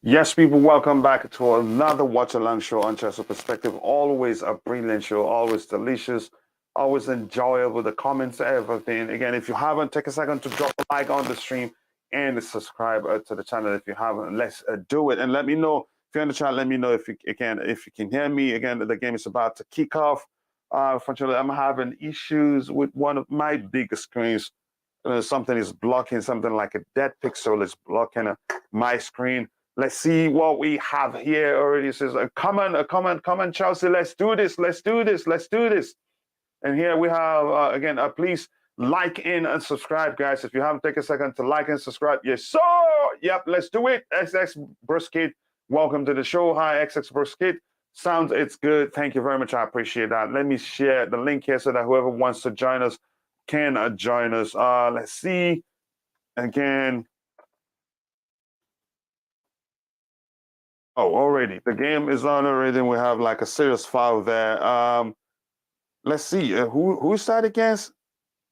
Yes, people, welcome back to another Watch Along show on Chelsea Perspective. Always a brilliant show, always delicious, always enjoyable. The comments, everything. Again, if you haven't, take a second to drop a like on the stream and subscribe to the channel if you haven't. Let's do it and let me know if you're in the chat. Let me know if you can hear me. Again, the game is about to kick off. Unfortunately, I'm having issues with one of my biggest screens. Something is blocking, something like a dead pixel is blocking my screen. Let's see what we have here already. It says, come on, Chelsea. Let's do this. Let's do this. Let's do this. And here we have, again, please like and subscribe, guys. If you haven't taken a second to like and subscribe, yes, sir. Yep, let's do it. XX Brisket, welcome to the show. Hi, XX Brisket. Sounds, it's good. Thank you very much. I appreciate that. Let me share the link here so that whoever wants to join us can join us. Let's see. Again, oh, already. The game is on already, and we have like a serious foul there. Let's see. Who's that against?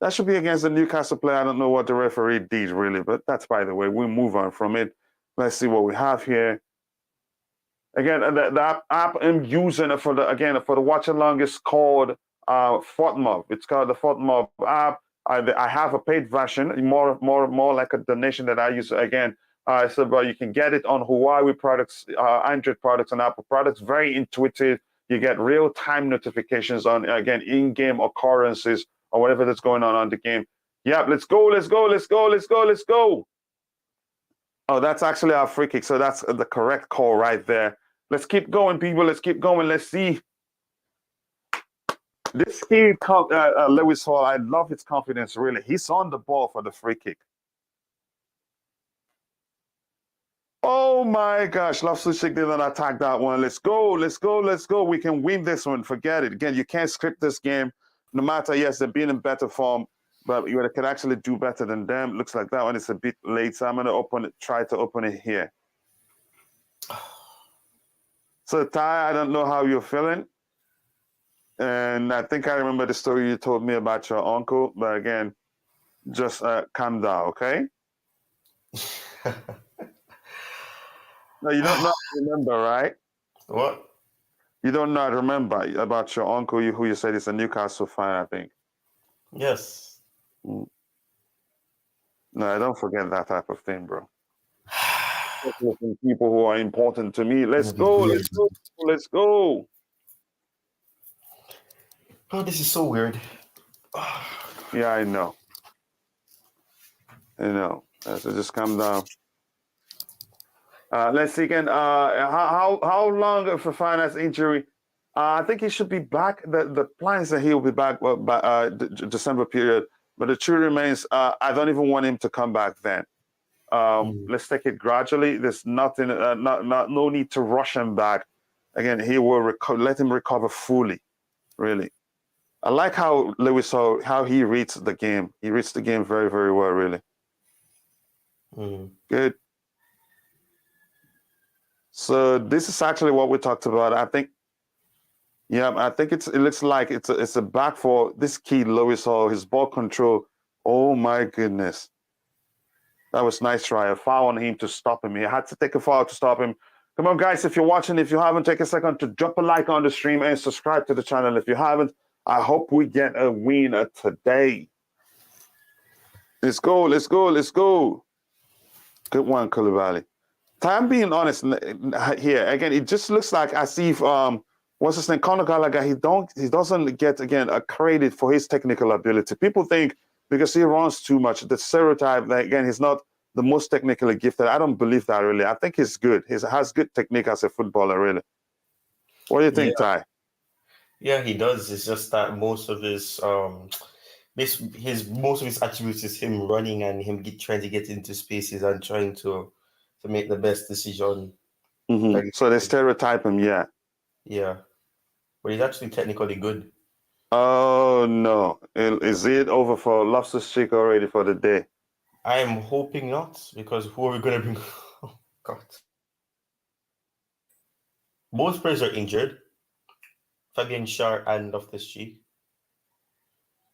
That should be against the Newcastle player. I don't know what the referee did, really, but that's by the way. We move on from it. Let's see what we have here. Again, the app I'm using for the watch along is called FODMOB. It's called the FODMOB app. I have a paid version, more like a donation that I use. Again, but you can get it on Huawei products, Android products, and Apple products. Very intuitive. You get real-time notifications on, again, in-game occurrences or whatever that's going on the game. Yep, let's go, let's go, let's go, let's go, let's go. Oh, that's actually our free kick. So that's the correct call right there. Let's keep going, people. Let's keep going. Let's see. This kid, Lewis Hall, I love his confidence, really. He's on the ball for the free kick. Oh my gosh, Loftus-Cheek didn't attack that one. Let's go, let's go, let's go. We can win this one. Forget it. Again, you can't script this game. No matter, yes, they're being in better form, but you can actually do better than them. Looks like that one is a bit late, so I'm going to try to open it here. So, Ty, I don't know how you're feeling. And I think I remember the story you told me about your uncle, but again, just calm down, okay? No, you don't not remember, right? What? You don't not remember about your uncle who you said is a Newcastle fan, I think. Yes. No, I don't forget that type of thing, bro. People who are important to me. Let's go, let's go, let's go. Oh, this is so weird. Yeah, I know. I know. So just calm down. Let's see again. How long for finance injury? I think he should be back. The plan is that he'll be back by December period. But the truth remains, I don't even want him to come back then. Let's take it gradually. There's nothing, no need to rush him back. Again, he will let him recover fully. Really, I like how Lewis how he reads the game. He reads the game very, very well. Really, good. So this is actually what we talked about. I think, yeah, I think it looks like it's a back for this kid Lewis Hall. His ball control. Oh my goodness. That was nice try. A foul on him to stop him. He had to take a foul to stop him. Come on, guys. If you're watching, if you haven't, take a second to drop a like on the stream and subscribe to the channel. If you haven't, I hope we get a win today. Let's go. Let's go. Let's go. Good one, Koulibaly. I'm being honest here. Again, it just looks like as if what's his name, Conor Gallagher. He doesn't get a credit for his technical ability. People think because he runs too much, the stereotype that again he's not the most technically gifted. I don't believe that really. I think he's good. He has good technique as a footballer, really. What do you think, Ty? Yeah, he does. It's just that most of his attributes is him running and him trying to get into spaces and trying to make the best decision. So they stereotype him, yeah. Yeah, but he's actually technically good. Oh no! Is it over for Loftus-Cheek already for the day? I am hoping not, because who are we going to bring? Oh God! Both players are injured. Fabian Schär and Loftus-Cheek.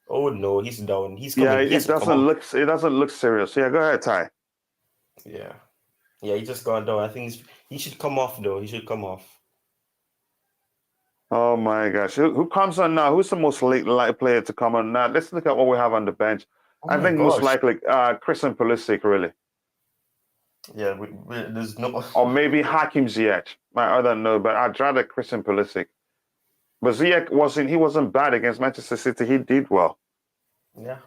Oh no, he's down. He's coming. Yeah, it doesn't look serious. Yeah, go ahead, Ty. Yeah. Yeah, he just gone down. I think he should come off though. He should come off. Oh my gosh. Who comes on now? Who's the most likely player to come on now? Let's look at what we have on the bench. Oh I my think most gosh. likely Christian Pulisic, really. Yeah, there's no. Or maybe Hakim Ziyech. I don't know, but I'd rather Christian Pulisic. But Ziyech wasn't bad against Manchester City. He did well. Yeah.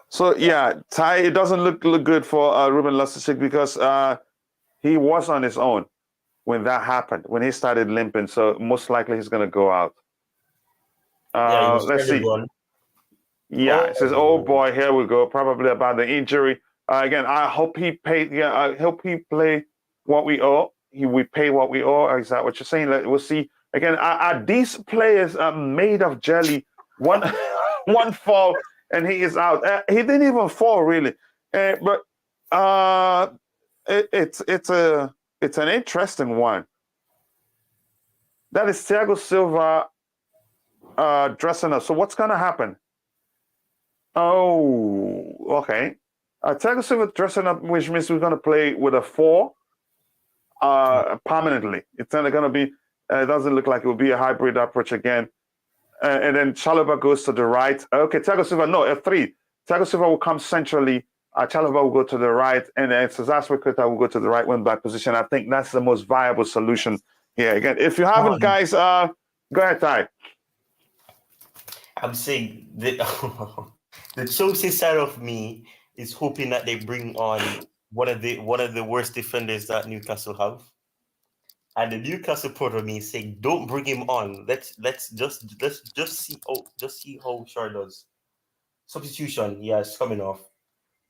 So yeah, Ty, it doesn't look good for Ruben Loftus-Cheek because he was on his own when that happened, when he started limping. So most likely he's going to go out. Yeah, he was Let's trying to see. run. Yeah, it says, "Oh Oh, boy, here we go." Probably about the injury. Again, I hope he paid. Yeah, I hope he play what we owe. We pay what we owe. Is that what you're saying? We'll see. Again, are these players made of jelly? One one fall and he is out. He didn't even fall really, but it's an interesting one. That is Thiago Silva dressing up. So what's gonna happen? Oh, okay. Thiago Silva dressing up, which means we're going to play with a 4 permanently. It's not going to be, it doesn't look like it will be a hybrid approach again. And then Chalobah goes to the right. Okay, Thiago Silva, no, a 3. Thiago Silva will come centrally. Chalobah will go to the right. And then Cesar will go to the right wing back position. I think that's the most viable solution here. Again, if you haven't, guys, go ahead, Ty. I'm saying the the Chelsea side of me is hoping that they bring on one of the worst defenders that Newcastle have. And the Newcastle part of me is saying, don't bring him on. Let's just see how Shaw does. Substitution, yeah, it's coming off.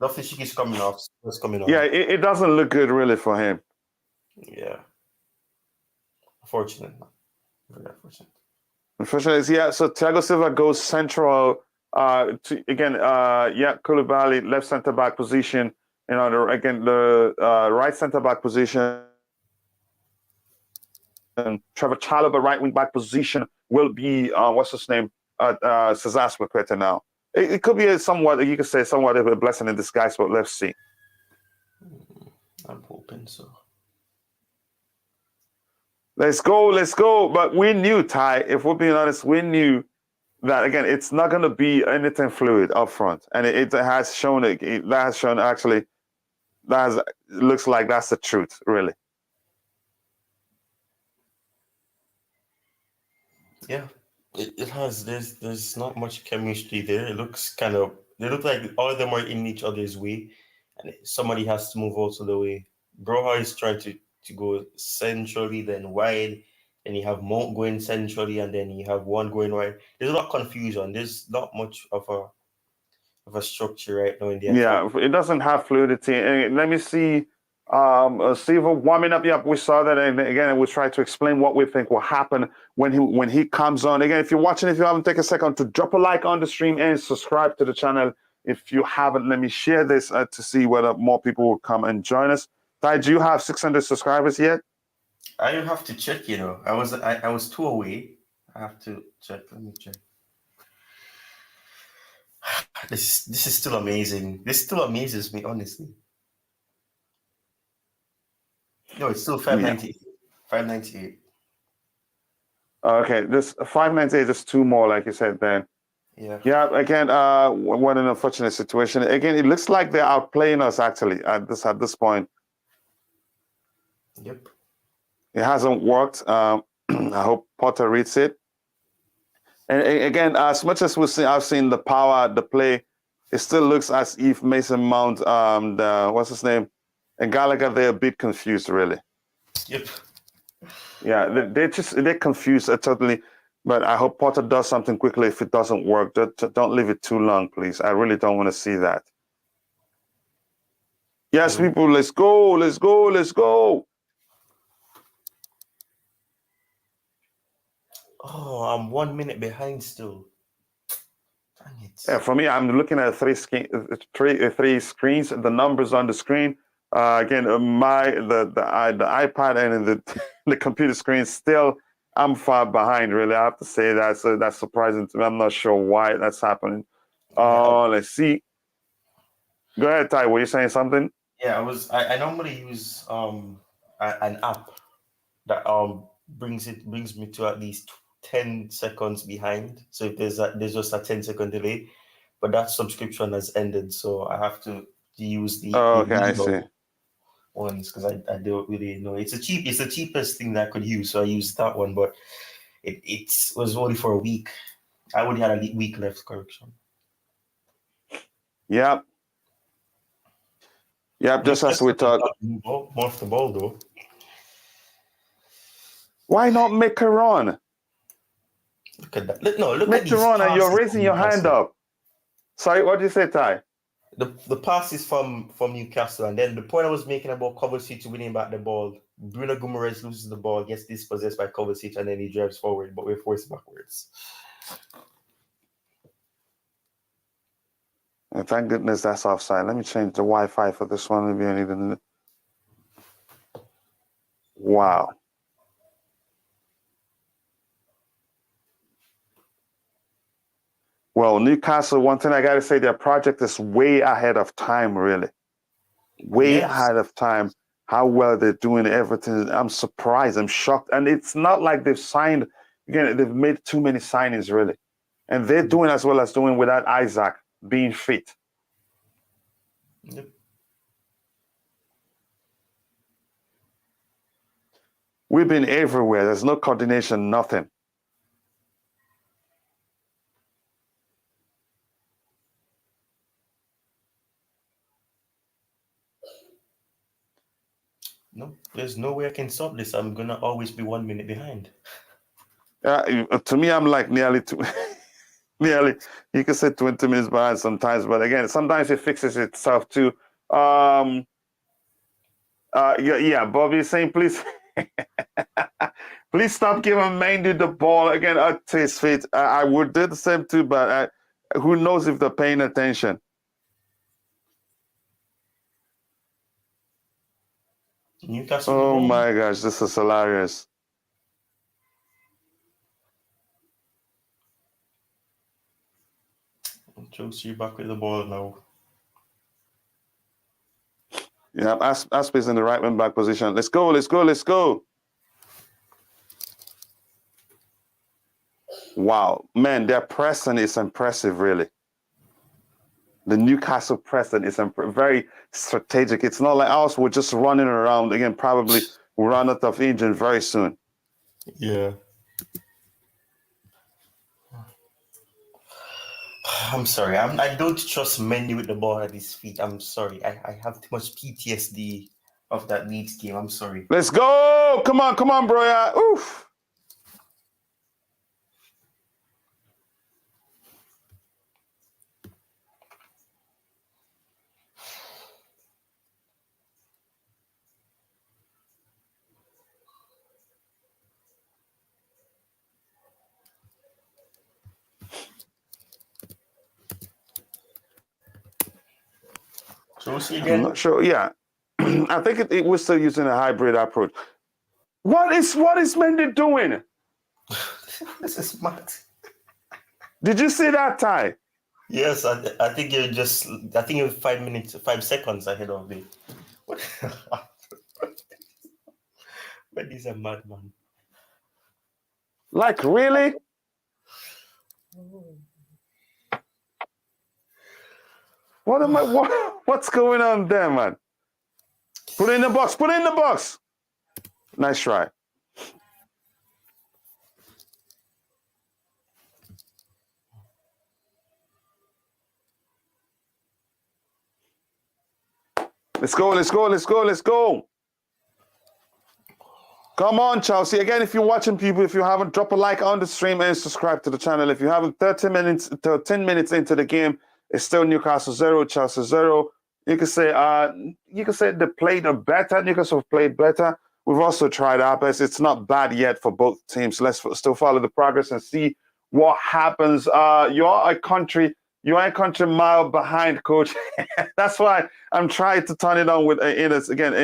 Loftus-Cheek is coming off. It's coming on. Yeah, it doesn't look good really for him. Yeah. Unfortunate. Very unfortunate. Unfortunately, yeah. So Thiago Silva goes central. Koulibaly left centre back position. The right centre back position. And Trevor Chalobah right wing back position will be what's his name? Cesar Azpilicueta now. It could be somewhat of a blessing in disguise, but let's see. I'm hoping so. Let's go. But we knew, Ty, if we're being honest, we knew that, again, it's not going to be anything fluid up front. And it has shown, looks like that's the truth, really. Yeah, it has. There's not much chemistry there. It looks they look like all of them are in each other's way. And somebody has to move out of the way. Broha is trying to go centrally, then wide. Then you have Mount going centrally, and then you have one going wide. There's a lot of confusion. There's not much of a structure right now in the attack. Yeah, it doesn't have fluidity. And let me see. Silva warming up. Yep, we saw that, and again, we'll try to explain what we think will happen when he comes on. Again, if you're watching, if you haven't, take a second to drop a like on the stream and subscribe to the channel. If you haven't, let me share this to see whether more people will come and join us. Ty, do you have 600 subscribers yet? I have to check. I was 2 away. I have to check. Let me check. This is still amazing. This still amazes me, honestly. No, it's still 598. 598. Okay, this 598 is 2 more, like you said, Ben. Yeah. Yeah, again, what an unfortunate situation. Again, it looks like they're outplaying us, actually, at this point. Yep. It hasn't worked. I hope Potter reads it. And again, as much as I've seen the power, the play, it still looks as if Mason Mount, what's his name, and Gallagher, they're a bit confused, really. Yep. Yeah, they're confused totally. But I hope Potter does something quickly. If it doesn't work, don't leave it too long, please. I really don't want to see that. Yes, people, let's go. Oh, I'm 1 minute behind still. Dang it. Yeah, for me, I'm looking at three screens. The numbers on the screen. Again, the iPad and the computer screen still I'm far behind, really. I have to say that. So that's surprising to me. I'm not sure why that's happening. Let's see. Go ahead, Ty. Were you saying something? Yeah, I normally use an app that brings me to at least 10 seconds behind. So if there's just a 10-second delay, but that subscription has ended, so I have to use the Okay, I legal see. ones because I don't really know. It's the cheapest thing that I could use, so I used that one, but it was only for a week. I only had a week left, correction. Yep. Yep, just as we thought. More off the ball, though. Why not make a run? Look at that. Look make at the these run and you're passes raising from your hand Newcastle. up. Sorry, what did you say, Ty? The passes from Newcastle, and then the point I was making about Kovacic winning back the ball. Bruno Guimaraes loses the ball, gets dispossessed by Kovacic, and then he drives forward, but we're forced backwards. And thank goodness that's offside. Let me change the Wi-Fi for this one. Maybe I need to... Wow. Well, Newcastle, one thing I got to say, their project is way ahead of time, really. Way ahead of time. How well they're doing everything. I'm surprised. I'm shocked. And it's not like they've signed, again, they've made too many signings, really. And they're doing as well as doing without Isaac being fit. Yep. We've been everywhere. There's no coordination, nothing. No, there's no way I can stop this. I'm gonna always be 1 minute behind. To me, I'm like nearly you could say 20 minutes behind sometimes, but again, sometimes it fixes itself too. Yeah, Bobby is saying, please, please stop giving Mendy the ball again at his feet. I would do the same too, but who knows if they're paying attention? Newcastle. Oh my gosh, this is hilarious. Chelsea back with the ball now. Yeah, Aspie's in the right wing back position. Let's go, let's go, let's go. Wow, man, their pressing is impressive, really. The Newcastle pressing is very strategic. It's not like us, we're just running around. Again, probably we'll run out of engine very soon. Yeah. I'm sorry. I don't trust Mendy with the ball at his feet. I'm sorry. I have too much PTSD of that Leeds game. I'm sorry. Let's go. Come on, bro. Yeah. Oof. Chelsea again? I'm not sure. Yeah. I think it was still using a hybrid approach. What is Mendy doing? This is mad. Did you see that, Ty? Yes, I think you're 5 seconds ahead of me. What? But he's a madman. Like, really? What's going on there, man? Put it in the box. Nice try. Let's go. Come on, Chelsea. Again, if you're watching, people, if you haven't, drop a like on the stream and subscribe to the channel. If you haven't, 13 minutes into the game, it's still Newcastle 0, Chelsea 0. You can say they played better. Newcastle played better. We've also tried our best. It's not bad yet for both teams. Let's still follow the progress and see what happens. You're a country mile behind, coach. That's why I'm trying to turn it on in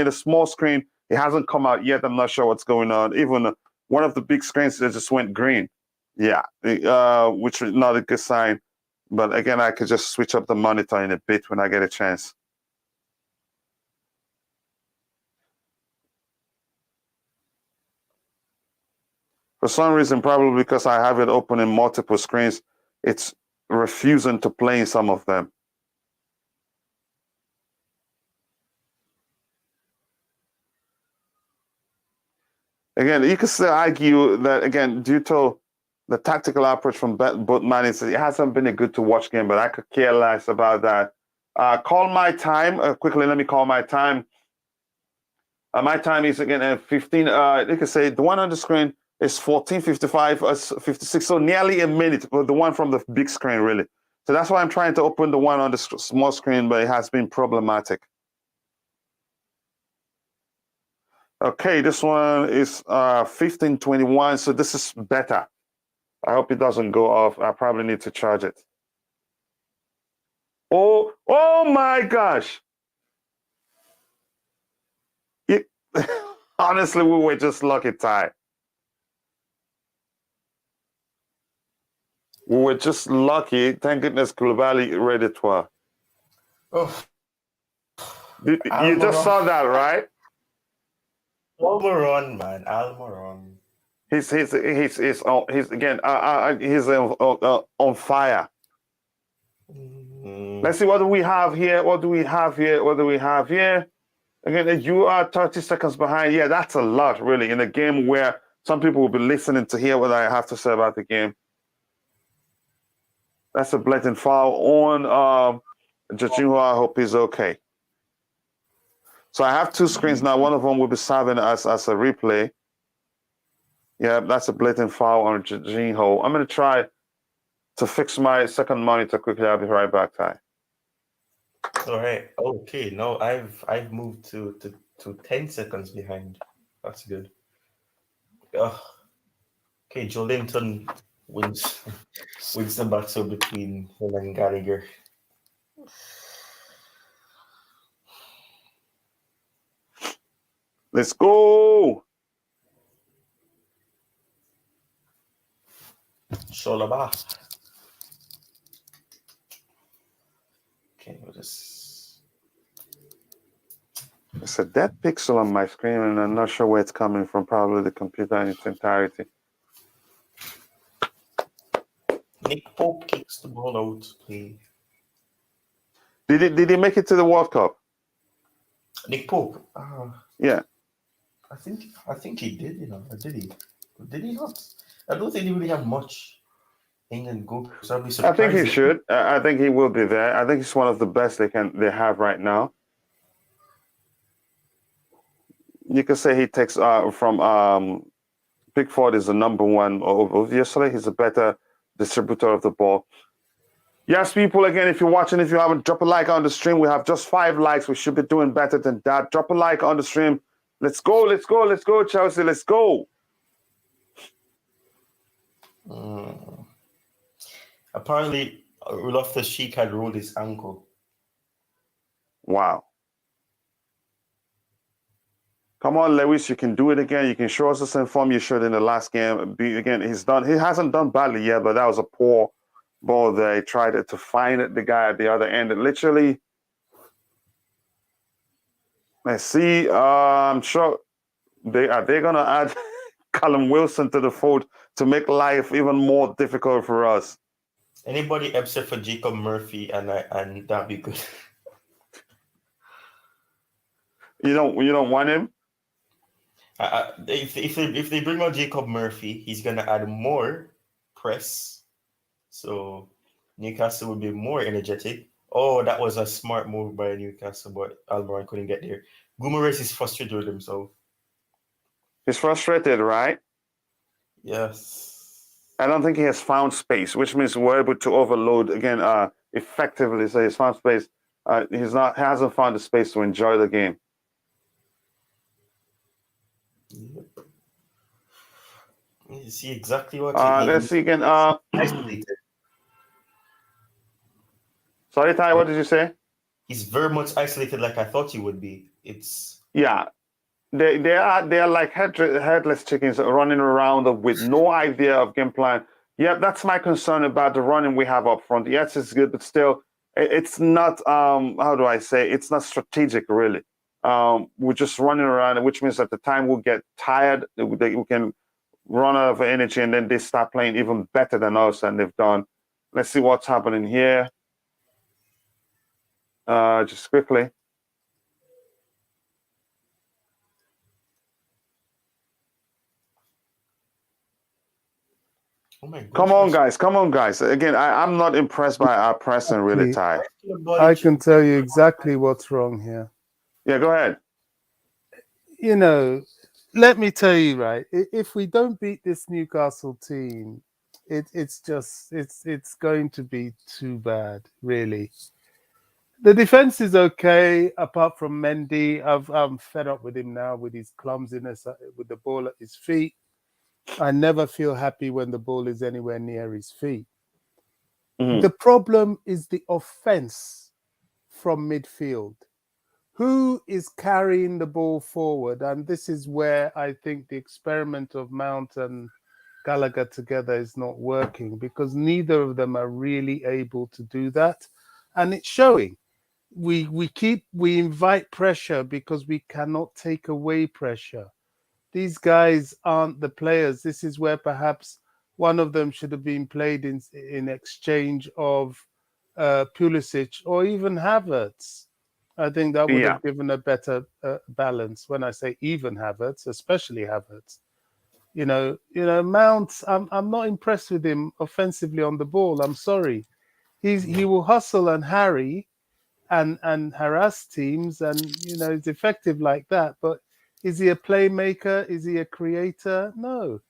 a small screen. It hasn't come out yet. I'm not sure what's going on. Even one of the big screens that just went green. Yeah, which is not a good sign. But again, I could just switch up the monitor in a bit when I get a chance. For some reason, probably because I have it open in multiple screens, it's refusing to play in some of them. Again, you could still argue that, again, due to the tactical approach from both managers, it hasn't been a good to watch game, but I could care less about that. Call my time. Quickly, let me call my time. My time is, again, 15. You can say the one on the screen is 14:55, 56, so nearly a minute, but the one from the big screen, really. So that's why I'm trying to open the one on the small screen, but it has been problematic. Okay, this one is 15:21, so this is better. I hope it doesn't go off. I probably need to charge it. Oh my gosh. Honestly, we were just lucky, Ty. We were just lucky. Thank goodness Globally read it well. Oh. You just saw that, right? Almiron, man. Almiron. He's again, he's on fire. Let's see, what do we have here? What do we have here? What do we have here? Again, you are 30 seconds behind. Yeah, that's a lot, really, in a game where some people will be listening to hear what I have to say about the game. That's a blatant foul on Jorginho. I hope he's okay. So I have two screens now. One of them will be serving as a replay. Yeah, that's a blatant foul on Jorginho. I'm going to try to fix my second monitor quickly. I'll be right back, Ty. All right. Okay. No, I've moved to 10 seconds behind. That's good. Okay, Jolinton wins the battle between him and Gallagher. Let's go. Sholaba. Okay, we'll just. It's a dead pixel on my screen, and I'm not sure where it's coming from. Probably the computer in its entirety. Nick Pope kicks the ball out, please. Did he make it to the World Cup? Nick Pope? Yeah. I think he did, did he? Did he not? I don't think he really have much England goal. So I think he should. I think he will be there. I think he's one of the best they have right now. You could say he takes from Pickford is the number one. Obviously, he's a better distributor of the ball. Yes, people, again, if you're watching, if you haven't, drop a like on the stream. We have just 5 likes. We should be doing better than that. Drop a like on the stream. Let's go, let's go, let's go, Chelsea, let's go. Apparently, Loftus-Cheek had rolled his ankle. Wow. Come on, Lewis, you can do it again. You can show us the same form you showed in the last game. He hasn't done badly yet, but that was a poor ball there. He tried to find it, the guy at the other end. Literally, let's see. I'm sure they're going to add Callum Wilson to the fold to make life even more difficult for us. Anybody except for Jacob Murphy, and that'd be good. You don't want him? If they bring out Jacob Murphy, he's gonna add more press, so Newcastle will be more energetic. Oh, that was a smart move by Newcastle, but Almiron couldn't get there. Guimaraes is frustrated with himself. He's frustrated, right? Yes. I don't think he has found space, which means we're able to overload again effectively. So he's found space. He hasn't found the space to enjoy the game. Yep. You see exactly what let's see again. Isolated. Sorry, Ty, what did you say? He's very much isolated, like I thought he would be. Yeah. They are like headless chickens running around with no idea of game plan. Yeah, that's my concern about the running we have up front. Yes, it's good, but still, it's not. How do I say? It's not strategic, really. We're just running around, which means at the time we'll get tired. We can run out of energy, and then they start playing even better than us, and they've done. Let's see what's happening here. Just quickly. Oh my Come on, goodness. guys. Come on, guys. Again, I'm not impressed by our pressing, really, Ty. I can tell you exactly what's wrong here. Yeah, go ahead. You know, let me tell you, right? If we don't beat this Newcastle team, it's going to be too bad, really. The defense is okay, apart from Mendy. I'm fed up with him now with his clumsiness with the ball at his feet. I never feel happy when the ball is anywhere near his feet. Mhm. The problem is the offense from midfield. Who is carrying the ball forward? And this is where I think the experiment of Mount and Gallagher together is not working, because neither of them are really able to do that. And it's showing. We invite pressure because we cannot take away pressure. These guys aren't the players. This is where perhaps one of them should have been played in exchange of Pulisic or even Havertz. I think that would Yeah. have given a better balance. When I say even Havertz, especially Havertz, Mount. I'm not impressed with him offensively on the ball. I'm sorry. He will hustle and harry and harass teams, and he's effective like that. But is he a playmaker? Is he a creator? No.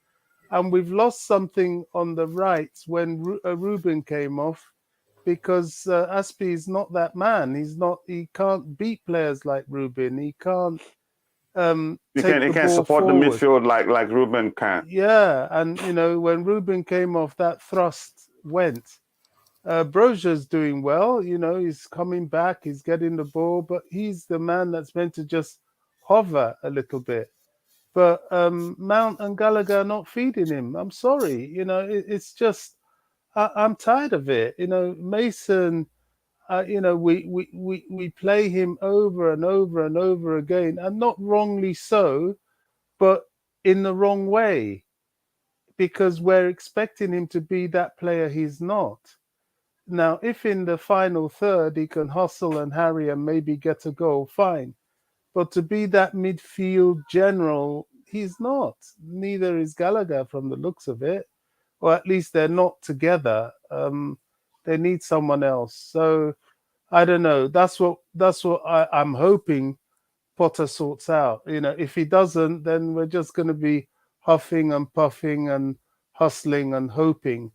And we've lost something on the right when Ruben came off, because Aspie is not that man. He can't beat players like Ruben. He can't take You the can ball support the forward. midfield like Ruben can. Yeah, and when Ruben came off, that thrust went. Brozier's doing well. He's coming back. He's getting the ball, but he's the man that's meant to just hover a little bit. But Mount and Gallagher are not feeding him. I'm sorry. It's just I'm tired of it. Mason. We play him over and over and over again, and not wrongly so, but in the wrong way, because we're expecting him to be that player he's not. Now, if in the final third he can hustle and harry and maybe get a goal, fine. But to be that midfield general, he's not. Neither is Gallagher from the looks of it, or at least they're not together. They need someone else. So I don't know. That's what I'm hoping Potter sorts out. If he doesn't, then we're just going to be huffing and puffing and hustling and hoping.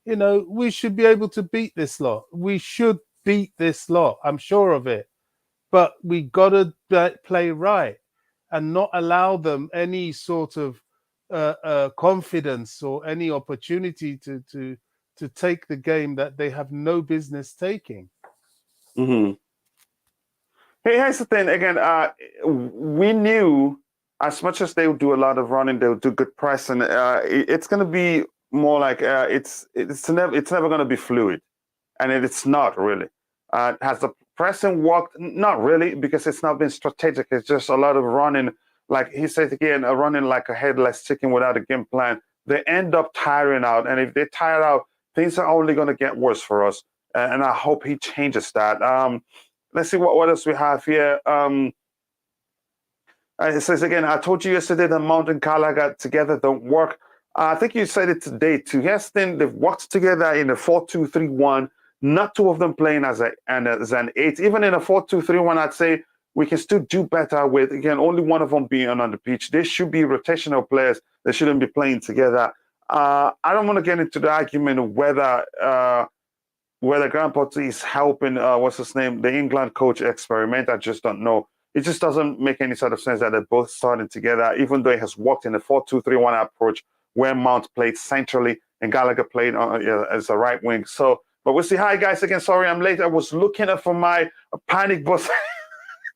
We should be able to beat this lot. We should beat this lot. I'm sure of it. But we got to play right and not allow them any sort of confidence or any opportunity to take the game that they have no business taking. Mm-hmm. Hey, here's the thing. Again, we knew as much as they would do a lot of running, they would do good pressing. It's going to be more like it's never going to be fluid, and it's not really. Has the pressing worked? Not really, because it's not been strategic. It's just a lot of running. Like he said again, running like a headless chicken without a game plan. They end up tiring out, and if they tire out, things are only going to get worse for us. And I hope he changes that. Let's see what else we have here. It says again, I told you yesterday that Mount and Gallagher together don't work. I think you said it today too. Yes, then they've worked together in a 4-2-3-1. Not two of them playing as an 8. Even in a 4-2-3-1, I'd say we can still do better with, again, only one of them being on the pitch. They should be rotational players. They shouldn't be playing together. I don't want to get into the argument of whether Graham Potter is helping, what's his name, the England coach experiment. I just don't know. It just doesn't make any sort of sense that they're both starting together, even though it has worked in a 4-2-3-1 approach where Mount played centrally and Gallagher played as a right wing. So, but we'll see. Hi, guys. Again, sorry I'm late. I was looking for my panic bus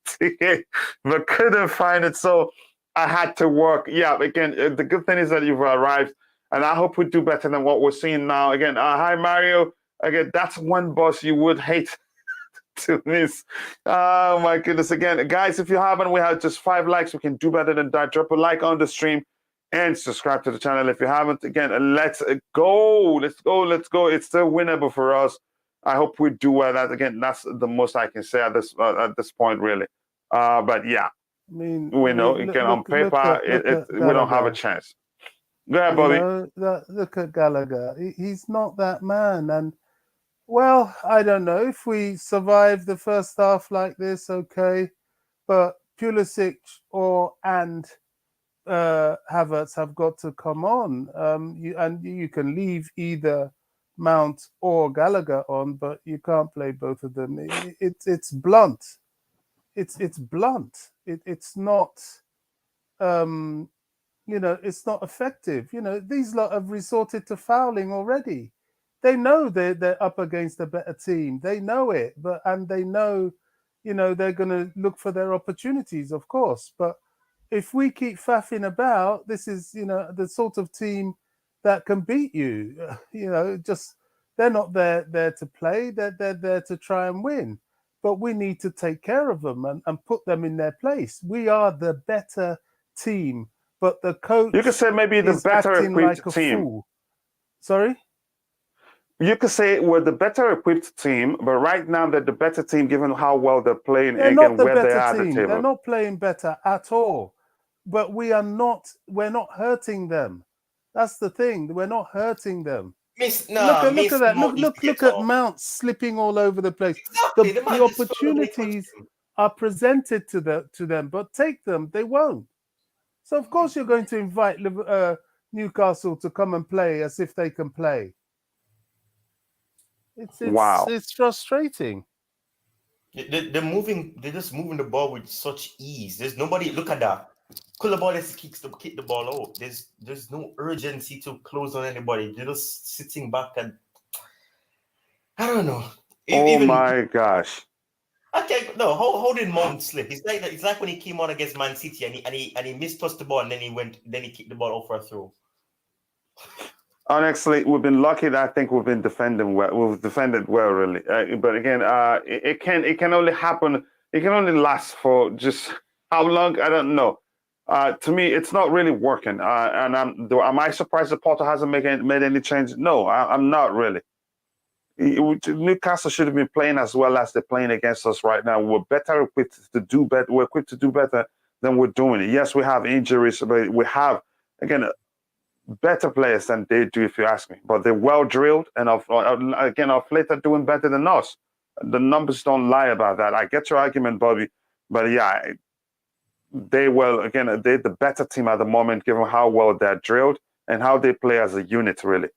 ticket, but couldn't find it. So I had to work. Yeah, again, the good thing is that you've arrived, and I hope we do better than what we're seeing now. Again, hi Mario. Again, that's one boss you would hate to miss. Oh my goodness! Again, guys, if you haven't, we have just 5 likes. We can do better than that. Drop a like on the stream and subscribe to the channel if you haven't. Again, let's go. Let's go. Let's go. It's still winnable for us. I hope we do well. That again, that's the most I can say at this point, really. But yeah. I mean, We know again on paper we don't have a chance. Go ahead, Bobby. Look at Gallagher. He's not that man. And well, I don't know if we survive the first half like this, okay. But Pulisic and Havertz have got to come on. You can leave either Mount or Gallagher on, but you can't play both of them. It's blunt. It's blunt. It's not, it's not effective. These lot have resorted to fouling already. They know they're up against a better team. They know it, and they know, they're going to look for their opportunities, of course. But if we keep faffing about, this is, the sort of team that can beat you. Just they're not there to play. They're there to try and win. But we need to take care of them and put them in their place. We are the better team, but the coach, you could say maybe the better equipped like team. Fool. Sorry? You could say we're the better equipped team, but right now they're the better team given how well they're playing They're and not the where they are at better the team. table. They're not playing better at all. But we're not hurting them. That's the thing. We're not hurting them. Look at that. Look at Mount slipping all over the place. Exactly. The opportunities are presented to them, but take them, they won't. So of course you're going to invite Newcastle to come and play as if they can play. It's frustrating. They're just moving the ball with such ease. There's nobody. Look at that. Koulibaly kick the ball out. There's no urgency to close on anybody. They're just sitting back and I don't know. My gosh! Okay, no. How did Mount slip? It's like when he came on against Man City and he mistossed the ball and then he kicked the ball out for a throw. Honestly, we've been lucky that I think we've been defending well. We've defended well, really. But again, it can only happen. It can only last for just how long? I don't know. To me, it's not really working. And am I surprised that Potter hasn't made any changes? No, I'm not really. Newcastle should have been playing as well as they're playing against us right now. We're better equipped to do better. We're equipped to do better than we're doing it. Yes, we have injuries, but we have again better players than they do, if you ask me. But they're well drilled, and again, our late are doing better than us. The numbers don't lie about that. I get your argument, Bobby, but yeah, they're the better team at the moment, given how well they're drilled and how they play as a unit, really.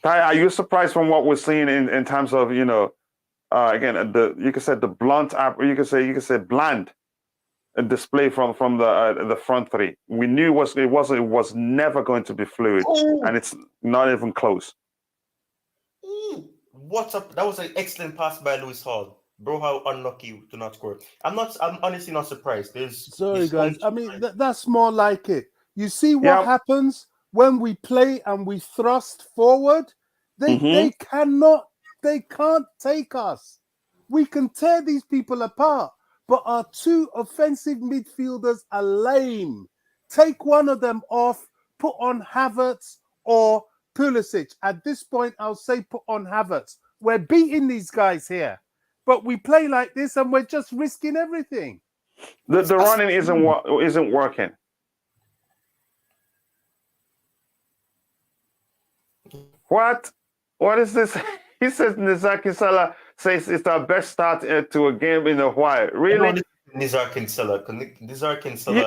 Ty, are you surprised from what we're seeing in terms of again you could say the blunt you could say bland display from the front three? We knew it was never going to be fluid, and it's not even close. What's up? That was an excellent pass by Lewis Hall. Bro, how unlucky to not score. I'm honestly not surprised. Sorry, guys. I mean, that's more like it. You see what happens when we play and we thrust forward? They can't take us. We can tear these people apart, but our 2 offensive midfielders are lame. Take one of them off, put on Havertz or Pulisic. At this point, I'll say put on Havertz. We're beating these guys here, but we play like this and we're just risking everything. The running isn't working. What is this? He says Nizar Kinsella says it's our best start to a game in a while. Really? Nizar Kinsella.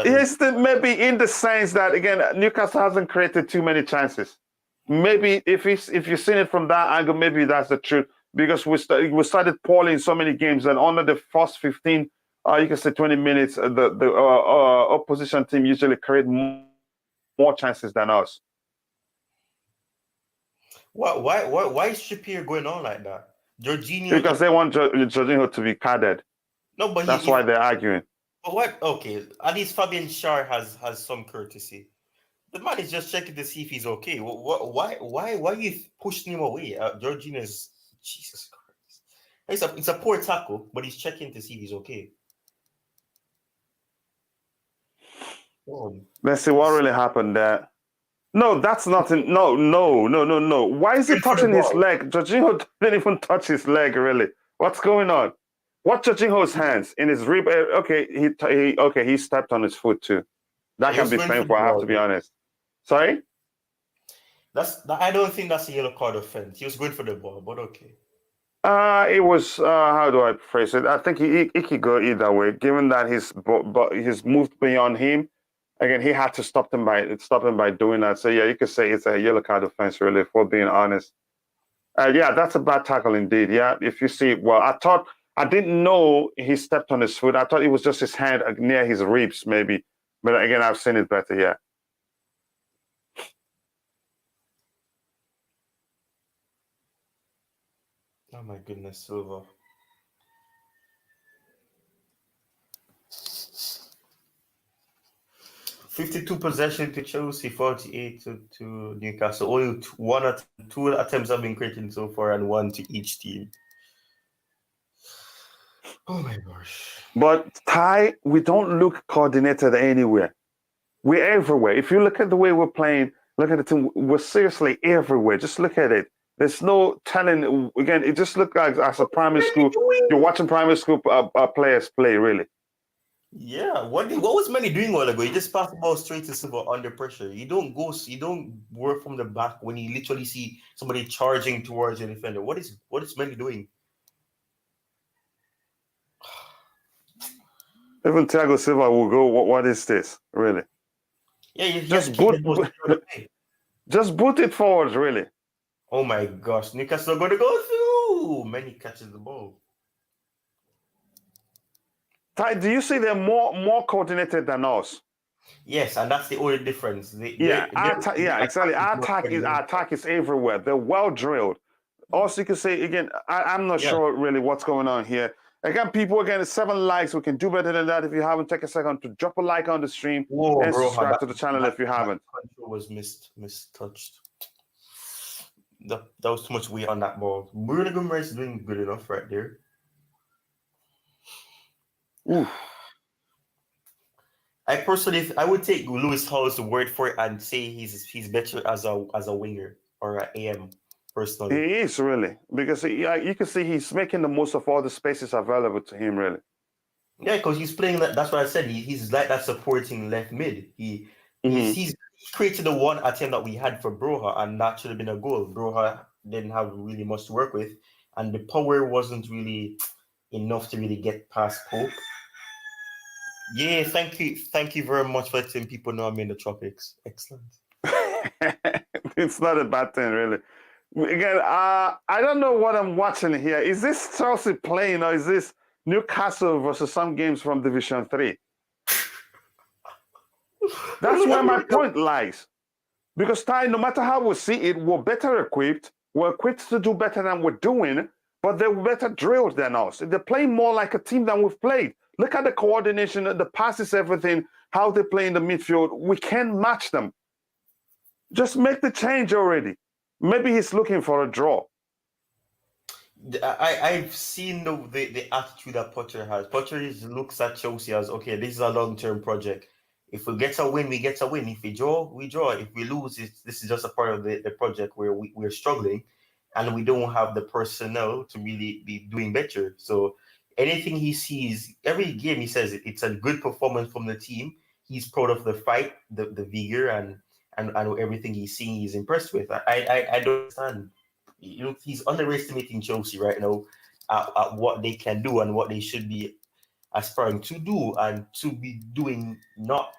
Yes, maybe in the sense that again Newcastle hasn't created too many chances. Maybe if you've seen it from that angle, maybe that's the truth. Because we started poorly in so many games, and under the first 15, you can say 20 minutes, the opposition team usually create more chances than us. Why is Shapir going on like that? Jorginho, because they want Jorginho to be carded. No, but That's why they're arguing. But what? Okay, at least Fabian Schär has some courtesy. The man is just checking to see if he's okay. Why you pushing him away? Jorginho's, Jesus Christ. It's a poor tackle, but he's checking to see if he's okay. Oh, Let's see what really happened there. No, that's nothing. No. Why is he touching his leg? Jorginho didn't even touch his leg, really. What's going on? What Jorginho's hands in his rib? Okay, he stepped on his foot too. That can be painful, I have to be honest. Sorry? I don't think that's a yellow card offense. He was going for the ball, but okay. It was how do I phrase it? I think he could go either way, given that he's moved beyond him. Again, he had to stop him by doing that. So yeah, you could say it's a yellow card offense, really, for being honest. Yeah, that's a bad tackle indeed. Yeah, if you see, well, I didn't know he stepped on his foot. I thought it was just his hand near his ribs, maybe. But again, I've seen it better. Yeah. Oh my goodness, Silva. $52 possession to Chelsea, 48 to Newcastle. Only two attempts have been created so far, and one to each team. Oh my gosh. But Ty, we don't look coordinated anywhere. We're everywhere. If you look at the way we're playing, look at the team, we're seriously everywhere. Just look at it. There's no telling. Again, it just looks like as a primary school, you're watching primary school players play, really. Yeah, what was Manny doing a while ago? He just passed the ball straight to Silva under pressure. You don't work from the back when you literally see somebody charging towards your defender. What is Manny doing? Even Thiago Silva will go, what is this, really? Yeah, you just boot it forward, really. Oh my gosh, Newcastle are going to go through. Manny catches the ball. Ty, do you see they're more coordinated than us? Yes, and that's the only difference. Exactly. Our attack is everywhere. They're well drilled. Also, you can say again, I'm not sure really what's going on here. Again, people, 7 likes. We can do better than that. If you haven't, take a second to drop a like on the stream and subscribe to the channel if you haven't. Control was mistouched. That was too much weight on that ball. Bruno Guimaraes is doing good enough right there. Oof. I would take Lewis Hall's word for it and say he's better as a winger or an AM. Personally, he is really, because you can see he's making the most of all the spaces available to him, really. Yeah, because he's playing that's what I said. He's like that supporting left mid. He created the one attempt that we had for Broha, and that should have been a goal. Broha didn't have really much to work with, and the power wasn't really enough to really get past Pope. Yeah, thank you very much for letting people know I'm in the tropics. Excellent. It's not a bad thing, really. Again, I don't know what I'm watching here. Is this Chelsea playing, or is this Newcastle versus some games from Division 3? That's where my point lies. Because Ty, no matter how we see it, we're better equipped. We're equipped to do better than we're doing, but they're better drilled than us. They're playing more like a team than we've played. Look at the coordination, the passes, everything, how they play in the midfield. We can't match them. Just make the change already. Maybe he's looking for a draw. I've seen the attitude that Potter has. Potter looks at Chelsea as, okay, this is a long-term project. If we get a win, we get a win. If we draw, we draw. If we lose, this is just a part of the project where we're struggling and we don't have the personnel to really be doing better. So anything he sees, every game he says it's a good performance from the team. He's proud of the fight, the vigor, and everything he's seeing, he's impressed with. I don't understand. He's underestimating Chelsea right now at what they can do and what they should be aspiring to do and to be doing, not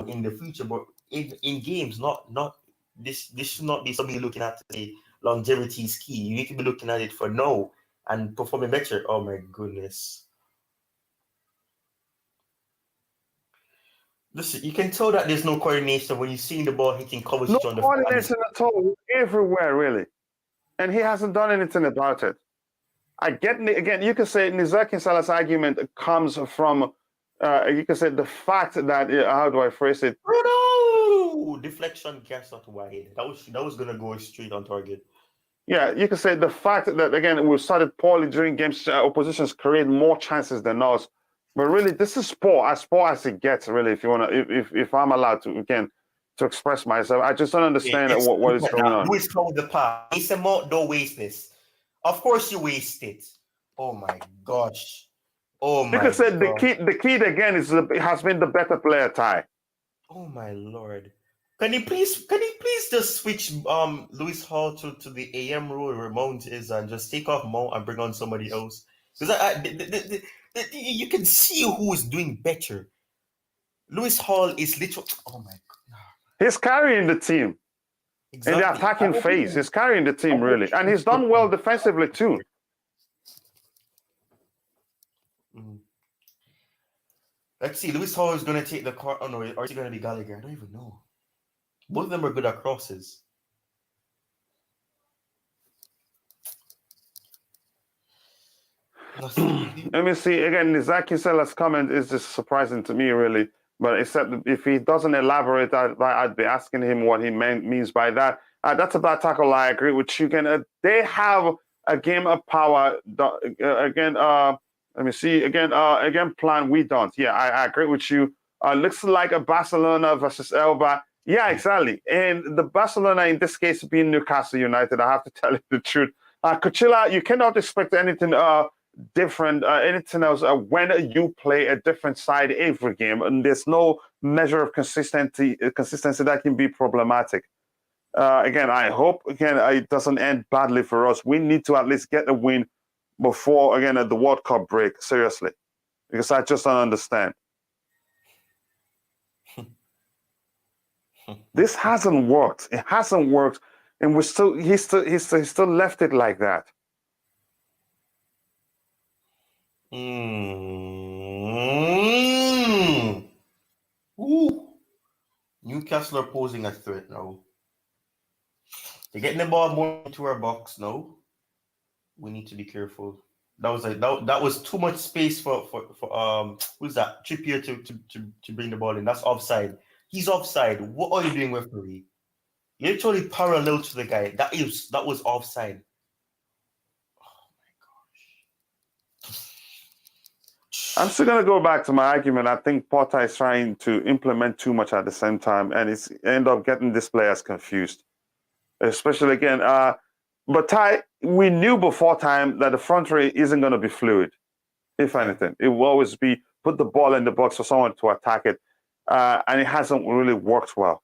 in the future, but in games. Not this should not be something you're looking at to say longevity is key. You need to be looking at it for now and performing better. Oh my goodness. Listen, you can tell that there's no coordination when you're seeing the ball hitting Kovacic on the coordination at all, everywhere, really. And he hasn't done anything about it. I get again. You could say Nizaki Salah's argument comes from. You could say the fact that how do I phrase it? Bruno! Deflection, guess not wide. That was gonna go straight on target. Yeah, you could say the fact that again we started poorly during games. Oppositions create more chances than us, but really this is poor as it gets. Really, if you wanna, if I'm allowed to again to express myself, I just don't understand what is going on. Lewis hold the pass. It's a don't waste this. Of course you waste it. Oh my gosh. Oh You my could say god. the kid again has been the better player, Ty. Oh my lord. Can you please just switch Lewis Hall to the AM role where Mount is and just take off Mount and bring on somebody else? Because you can see who is doing better. Lewis Hall is literally oh my god. He's carrying the team. Exactly. In the attacking phase, he's carrying the team really, and he's done well defensively too. Let's see. Lewis Hall is going to take the car. Oh no, or is he going to be Gallagher? I don't even know. Both of them are good at crosses. Let me see again. Nizaki Salah's comment is just surprising to me, really. But except if he doesn't elaborate, I'd be asking him what he means by that. That's a bad tackle. I agree with you. Again, they have a game of power. Again, let me see. Again, plan. We don't. Yeah, I agree with you. Looks like a Barcelona versus Elba. Yeah, exactly. And the Barcelona in this case being Newcastle United. I have to tell you the truth. Kuchila, you cannot expect anything different, anything else when you play a different side every game, and there's no measure of consistency that can be problematic. Again, I hope it doesn't end badly for us. We need to at least get a win before again at the World Cup break. Seriously, because I just don't understand. This hasn't worked. It hasn't worked, and he's still left it like that. Ooh. Newcastle are posing a threat now. They're getting the ball more into our box now. We need to be careful. That was too much space for who's that? Trippier to bring the ball in. That's offside. He's offside. What are you doing, referee? You're literally parallel to the guy. That was offside. I'm still going to go back to my argument. I think Potter is trying to implement too much at the same time, and it's end up getting these players confused. Especially again, but Ty, we knew before time that the front three isn't going to be fluid. If anything, it will always be put the ball in the box for someone to attack it, and it hasn't really worked well.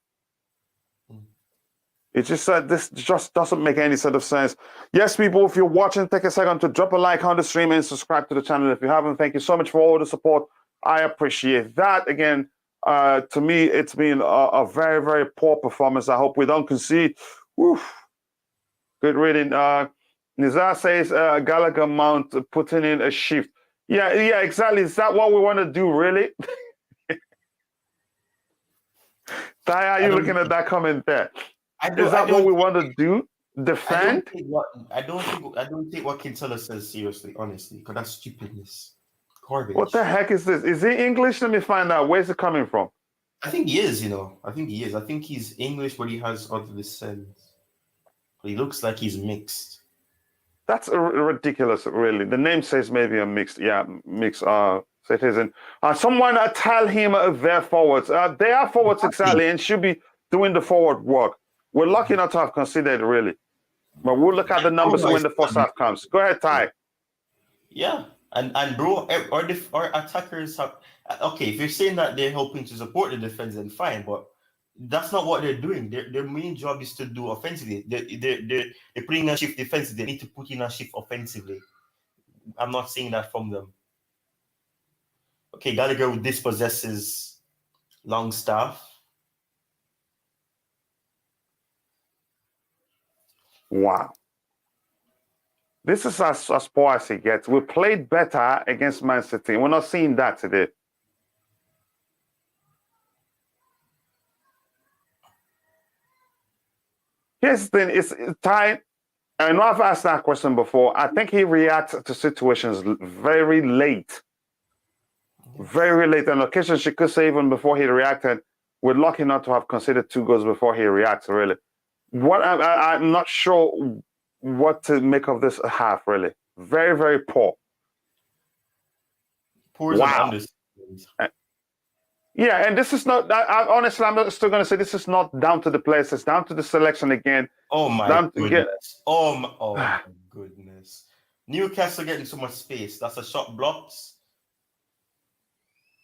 It's just that this just doesn't make any sort of sense. Yes, people, if you're watching, take a second to drop a like on the stream and subscribe to the channel. If you haven't, thank you so much for all the support. I appreciate that. Again, to me, it's been a very, very poor performance. I hope we don't concede. Oof. Good reading. Nizar says Gallagher Mount putting in a shift. Yeah, exactly. Is that what we want to do, really? Ty, are you looking at that comment there? Is that what we want to do? Defend? I don't take what Kinsella says seriously, honestly, because that's stupidness. Garbage. What the heck is this? Is he English? Let me find out. Where's it coming from? I think he is, I think he is. I think he's English, but he has other descent. But he looks like he's mixed. That's ridiculous, really. The name says maybe a mixed citizen. Someone tell him they're forwards. They are forwards exactly and should be doing the forward work. We're lucky not to have considered really. But we'll look at the numbers when the first half comes. Go ahead, Ty. Yeah. And bro, our attackers have okay, if you're saying that they're helping to support the defense, then fine, but that's not what they're doing. Their main job is to do offensively. They're putting a shift defensively. They need to put in a shift offensively. I'm not seeing that from them. Okay, Gallagher dispossesses Longstaff. Wow. This is as poor as it gets. We played better against Man City. We're not seeing that today. Here's the thing, it's time. I know I've asked that question before. I think he reacts to situations very late. Very late. On occasion, she could say even before he reacted, we're lucky not to have considered 2 goals before he reacts, really. I'm not sure what to make of this half, really. Very, very poor. Poor is an understatement. Yeah, and this is not, honestly, I'm still going to say this is not down to the players. It's down to the selection again. Oh my goodness. Oh my goodness. Newcastle getting so much space. That's a shot blocked.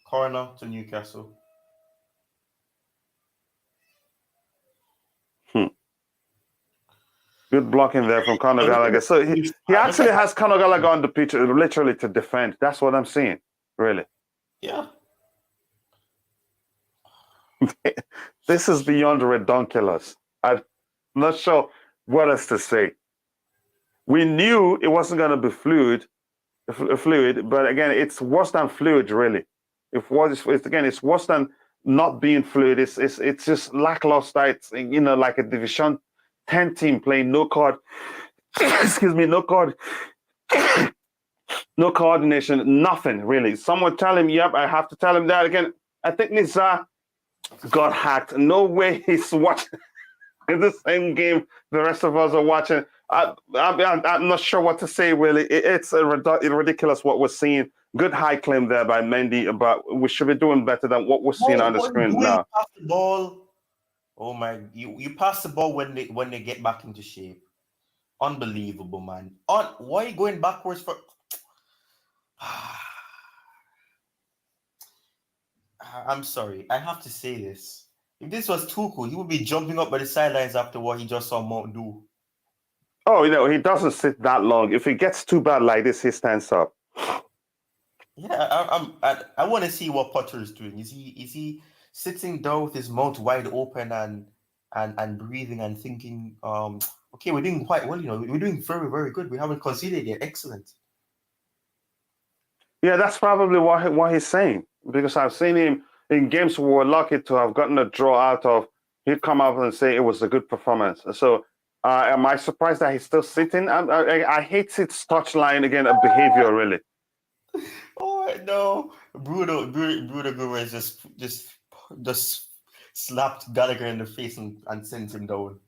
Corner to Newcastle. Good blocking there from Conor Gallagher. So he actually has Conor Gallagher on the pitch literally to defend. That's what I'm seeing, really. Yeah. This is beyond redonkulous. I'm not sure what else to say. We knew it wasn't going to be fluid, but again, it's worse than fluid, really. It's worse than not being fluid. It's just lackluster. It's, like a Division 10 team playing no card. Excuse me, no card. No coordination, nothing really. Someone tell him, yep, I have to tell him that again. I think Nizar got hacked. No way he's watching in the same game the rest of us are watching. I'm not sure what to say, really. It's ridiculous what we're seeing. Good high claim there by Mendy, but we should be doing better than what we're seeing on the screen now. Pass the ball. Oh my! You pass the ball when they get back into shape. Unbelievable, man. Why are you going backwards for? I'm sorry. I have to say this. If this was Tuchel, he would be jumping up by the sidelines after what he just saw Mount do. Oh, he doesn't sit that long. If it gets too bad like this, he stands up. Yeah, I want to see what Potter is doing. Is he sitting down with his mouth wide open and breathing and thinking, okay, we're doing quite well, we're doing very, very good. We haven't conceded yet. Excellent. Yeah, that's probably what he's saying. Because I've seen him in games we were lucky to have gotten a draw out of. He'd come out and say it was a good performance. So am I surprised that he's still sitting? I hate his touchline again of behavior, really. Oh no, Bruno Guimaraes just slapped Gallagher in the face and sent him down.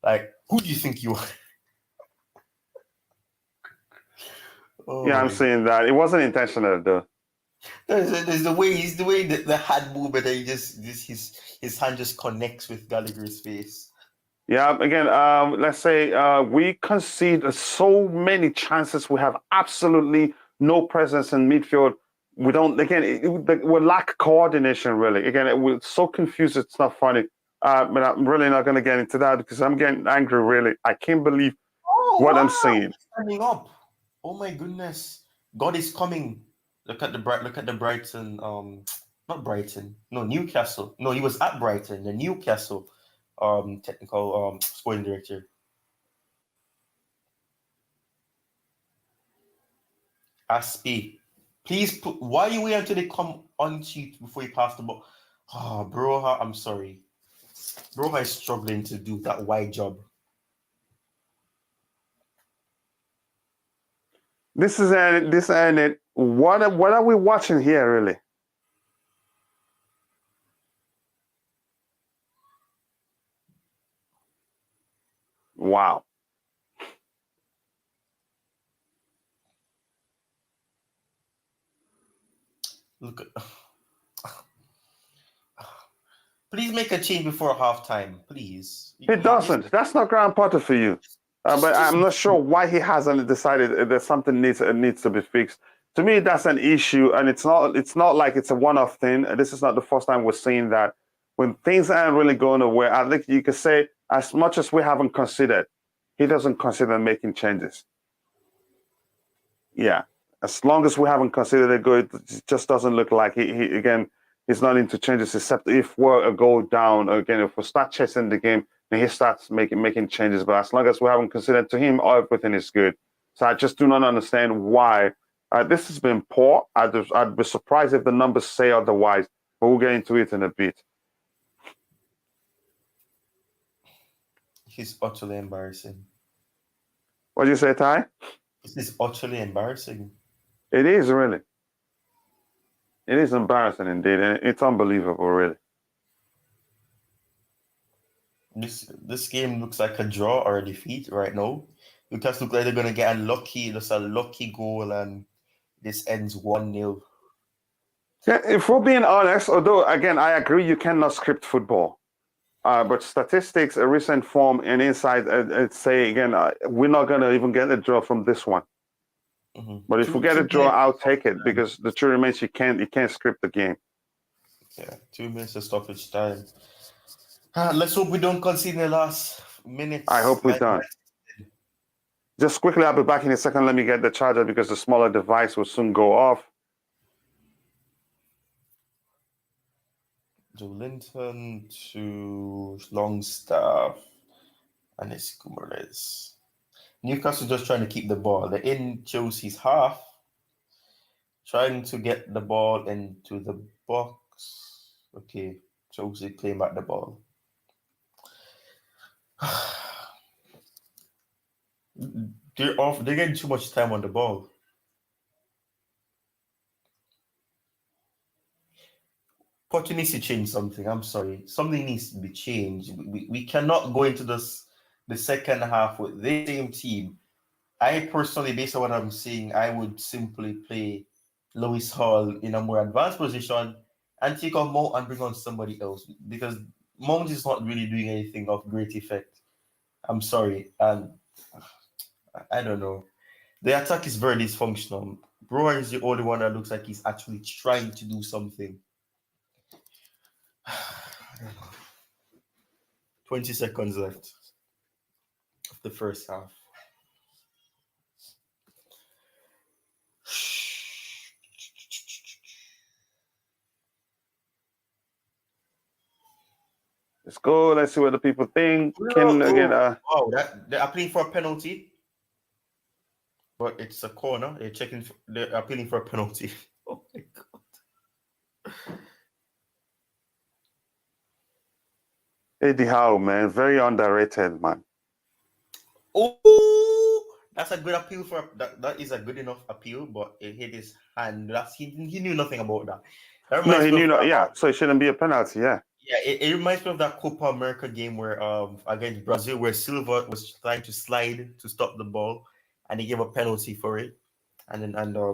Like, who do you think you are? Yeah, I'm saying that it wasn't intentional though. There's the way that the hand movement, that his hand just connects with Gallagher's face. Yeah, again, let's say we concede so many chances. We have absolutely no presence in midfield. We don't, again, we lack coordination, really. Again, we're so confused, it's not funny. But I'm really not going to get into that because I'm getting angry, really. I can't believe what I'm seeing. Standing up. Oh my goodness. God is coming. Look at the Brighton, not Brighton. No, Newcastle. No, he was at Brighton, the Newcastle technical sporting director. Aspie, please put. Why you wait until they come on cheat before you pass the ball? Oh, Broha, I'm sorry. Broha is struggling to do that wide job. This and it. What are we watching here, really? Wow. Look at. Please make a change before halftime, please. He doesn't. That's not Graham Potter for you. But I'm not sure why he hasn't decided that something needs to be fixed. To me, that's an issue, and it's not like it's a one-off thing. This is not the first time we're seeing that. When things aren't really going away, I think you could say, as much as we haven't considered, he doesn't consider making changes. Yeah, as long as we haven't considered it good, it just doesn't look like he's not into changes, except if we're a goal down. Again, if we start chasing the game, then he starts making changes. But as long as we haven't considered to him, everything is good. So I just do not understand why. This has been poor. I'd be surprised if the numbers say otherwise, but we'll get into it in a bit. He's utterly embarrassing. What do you say, Ty? This is utterly embarrassing. It is really. It is embarrassing indeed, and it's unbelievable, really. This game looks like a draw or a defeat right now. Newcastle look like they're gonna get just a lucky goal, and this ends 1-0. Yeah, if we're being honest, although again I agree you cannot script football, but statistics, a recent form, and insight say again we're not gonna even get a draw from this one. Mm-hmm. But if we get a draw, I'll take it because the truth remains you can't script the game. Yeah, 2 minutes of stoppage time. Let's hope we don't concede in the last minutes. I hope we don't. Just quickly, I'll be back in a second. Let me get the charger because the smaller device will soon go off. Joe Linton to Longstaff and it's Guimaraes. Newcastle just trying to keep the ball. They're in Chelsea's half, trying to get the ball into the box. Okay, Chelsea claim back the ball. They're getting too much time on the ball. Potter needs to change something. I'm sorry. Something needs to be changed. We cannot go into the second half with the same team. I personally, based on what I'm seeing, I would simply play Lewis Hall in a more advanced position and take off Mount and bring on somebody else because Mount is not really doing anything of great effect. I'm sorry. And I don't know. The attack is very dysfunctional. Brewer is the only one that looks like he's actually trying to do something. 20 seconds left of the first half. Let's go. Let's see what the people think. They're appealing for a penalty, but it's a corner. They're appealing for a penalty. Oh my god. Eddie Howe, man, very underrated, man. Oh, that's a good appeal for that is a good enough appeal, but it hit his hand. He knew nothing about that. No, he knew not. Yeah, so it shouldn't be a penalty. Yeah. Yeah, it reminds me of that Copa America game where against Brazil, where Silva was trying to slide to stop the ball, and he gave a penalty for it, another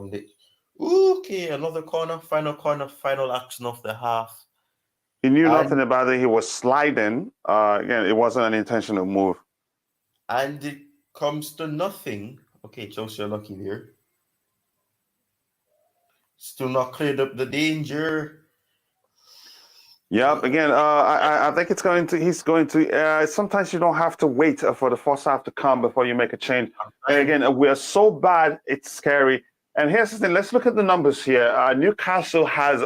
corner, final action of the half. He knew nothing about it. He was sliding. Again, it wasn't an intentional move. And it comes to nothing. Okay, Chelsea are lucky there. Still not cleared up the danger. Yep. Again, I think he's going to. Sometimes you don't have to wait for the first half to come before you make a change. And again, we are so bad, it's scary. And here's the thing. Let's look at the numbers here. Newcastle has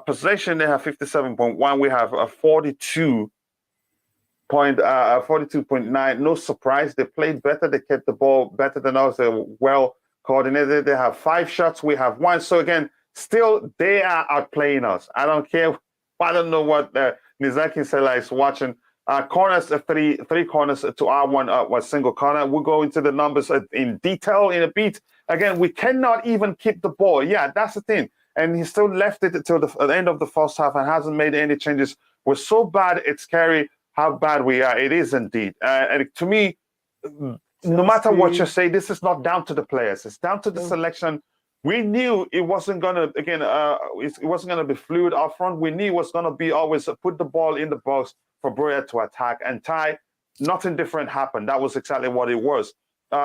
possession. They have 57.1. We have 42.9. No surprise. They played better. They kept the ball better than us. They're well coordinated. They have 5 shots. We have 1. So again, still they are outplaying us. I don't care. I don't know what Nizaki Sela is watching. Corners, three corners to our one single corner. We'll go into the numbers in detail in a bit. Again, we cannot even keep the ball. Yeah, that's the thing. And he still left it till the end of the first half and hasn't made any changes. We're so bad, it's scary how bad we are. It is indeed. And to me, no matter what you say, this is not down to the players. It's down to the selection. We knew it wasn't gonna it wasn't gonna be fluid up front. We knew it was gonna be always put the ball in the box for Brewer to attack. And Ty, nothing different happened. That was exactly what it was.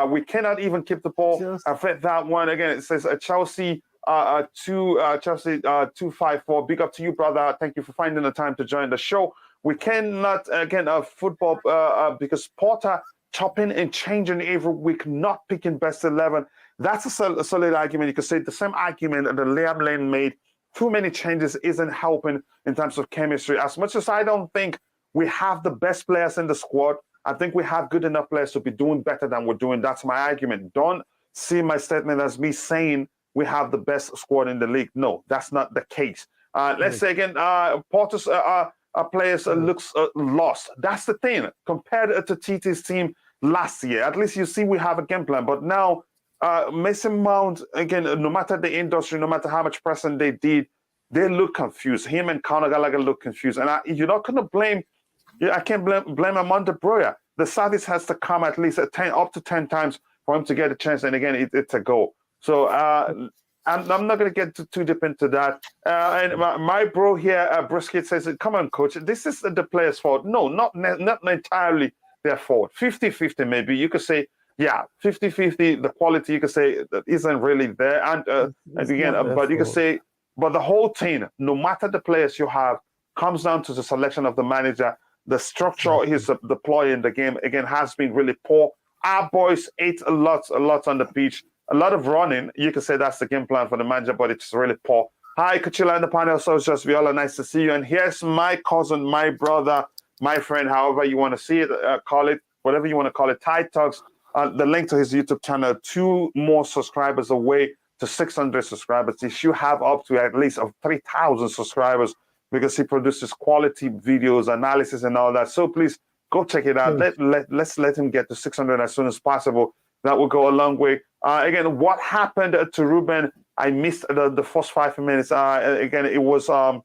We cannot even keep the ball. I've read that one again. It says Chelsea 254. Big up to you, brother. Thank you for finding the time to join the show. We cannot football because Porter chopping and changing every week, not picking best 11. That's a solid argument. You could say the same argument that Liam Lane made. Too many changes isn't helping in terms of chemistry. As much as I don't think we have the best players in the squad, I think we have good enough players to be doing better than we're doing. That's my argument. Don't see my statement as me saying we have the best squad in the league. No, that's not the case. Let's say again, Porter's players looks lost. That's the thing. Compared to TT's team, last year. At least you see we have a game plan. But now, Mason Mount, again, no matter the industry, no matter how much pressing they did, they look confused. Him and Conor Gallagher look confused. And you're not going to blame, I can't blame Amanda Broya. The service has to come at least up to 10 times for him to get a chance. And again, it's a goal. So I'm not going to get too deep into that. And my bro here, Brisket, says, come on, coach, this is the player's fault. No, not entirely their fault. 50-50 maybe. You could say, yeah, 50-50, the quality, you could say, that isn't really there. And again, but you could say, but the whole team, no matter the players you have, comes down to the selection of the manager. The structure he's deploying the game, again, has been really poor. Our boys ate a lot on the pitch. A lot of running. You could say that's the game plan for the manager, but it's really poor. Hi, Kuchila and the panel. So just Viola, nice to see you. And here's my cousin, my brother, my friend, however you want to see it, call it, whatever you want to call it, Ty Talks. The link to his YouTube channel, 2 more subscribers away to 600 subscribers. He should have up to at least 3,000 subscribers because he produces quality videos, analysis, and all that. So please go check it out. Let's let him get to 600 as soon as possible. That will go a long way. Again, what happened to Ruben? I missed the first 5 minutes. Again, it was a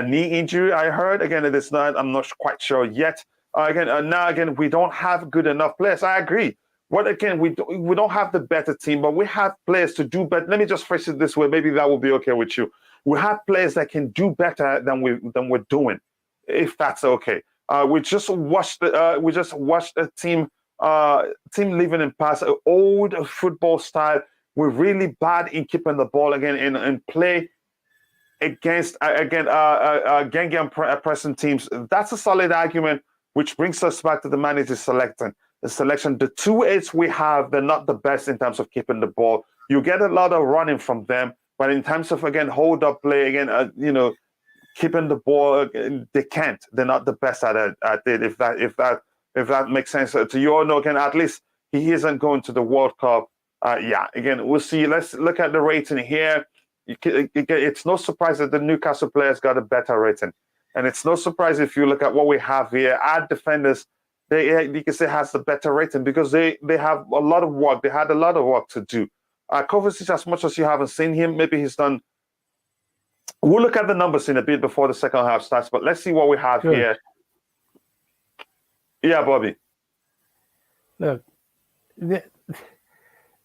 knee injury, I heard. Again, it is not. I'm not quite sure yet. Again, we don't have good enough players. I agree. What again? We don't have the better team, but we have players to do better. Let me just phrase it this way. Maybe that will be okay with you. We have players that can do better than we're doing, if that's okay. We just watched a team living in past old football style. We're really bad in keeping the ball again and play against gang pressing teams. That's a solid argument, which brings us back to the manager's selection. The 2-8s we have, they're not the best in terms of keeping the ball. You get a lot of running from them, but in terms of again hold up play, again keeping the ball, they can't. They're not the best at it. If that makes sense to you all know, again, at least he isn't going to the World Cup. Again, we'll see. Let's look at the rating here. It's no surprise that the Newcastle players got a better rating. And it's no surprise if you look at what we have here. Our defenders, you can say, has the better rating because they have a lot of work. They had a lot of work to do. Kovacic, as much as you haven't seen him, maybe he's done. We'll look at the numbers in a bit before the second half starts, but let's see what we have here. Yeah, Bobby. Look,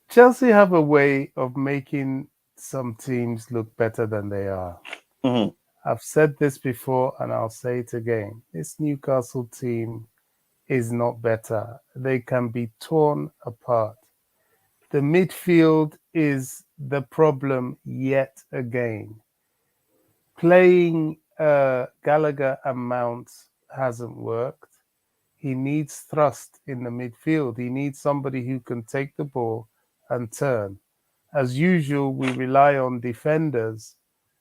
Chelsea have a way of making some teams look better than they are. Mm-hmm. I've said this before and I'll say it again. This Newcastle team is not better. They can be torn apart. The midfield is the problem yet again. Playing Gallagher and Mount hasn't worked. He needs thrust in the midfield. He needs somebody who can take the ball and turn. As usual, we rely on defenders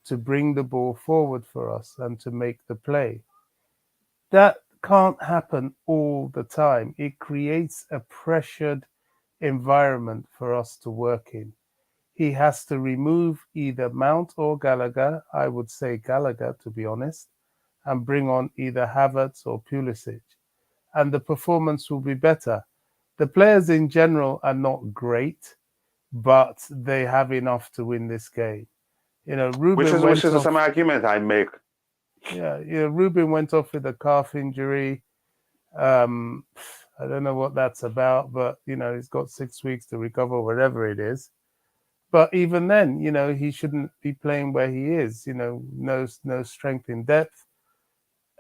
to bring the ball forward for us and to make the play. That can't happen all the time. It creates a pressured environment for us to work in. He has to remove either Mount or Gallagher, I would say Gallagher to be honest, and bring on either Havertz or Pulisic. And the performance will be better. The players in general are not great, but they have enough to win this game. Ruben which is the same argument I make. Yeah, Ruben went off with a calf injury. I don't know what that's about, but he's got 6 weeks to recover, whatever it is. But even then, he shouldn't be playing where he is. No strength in depth.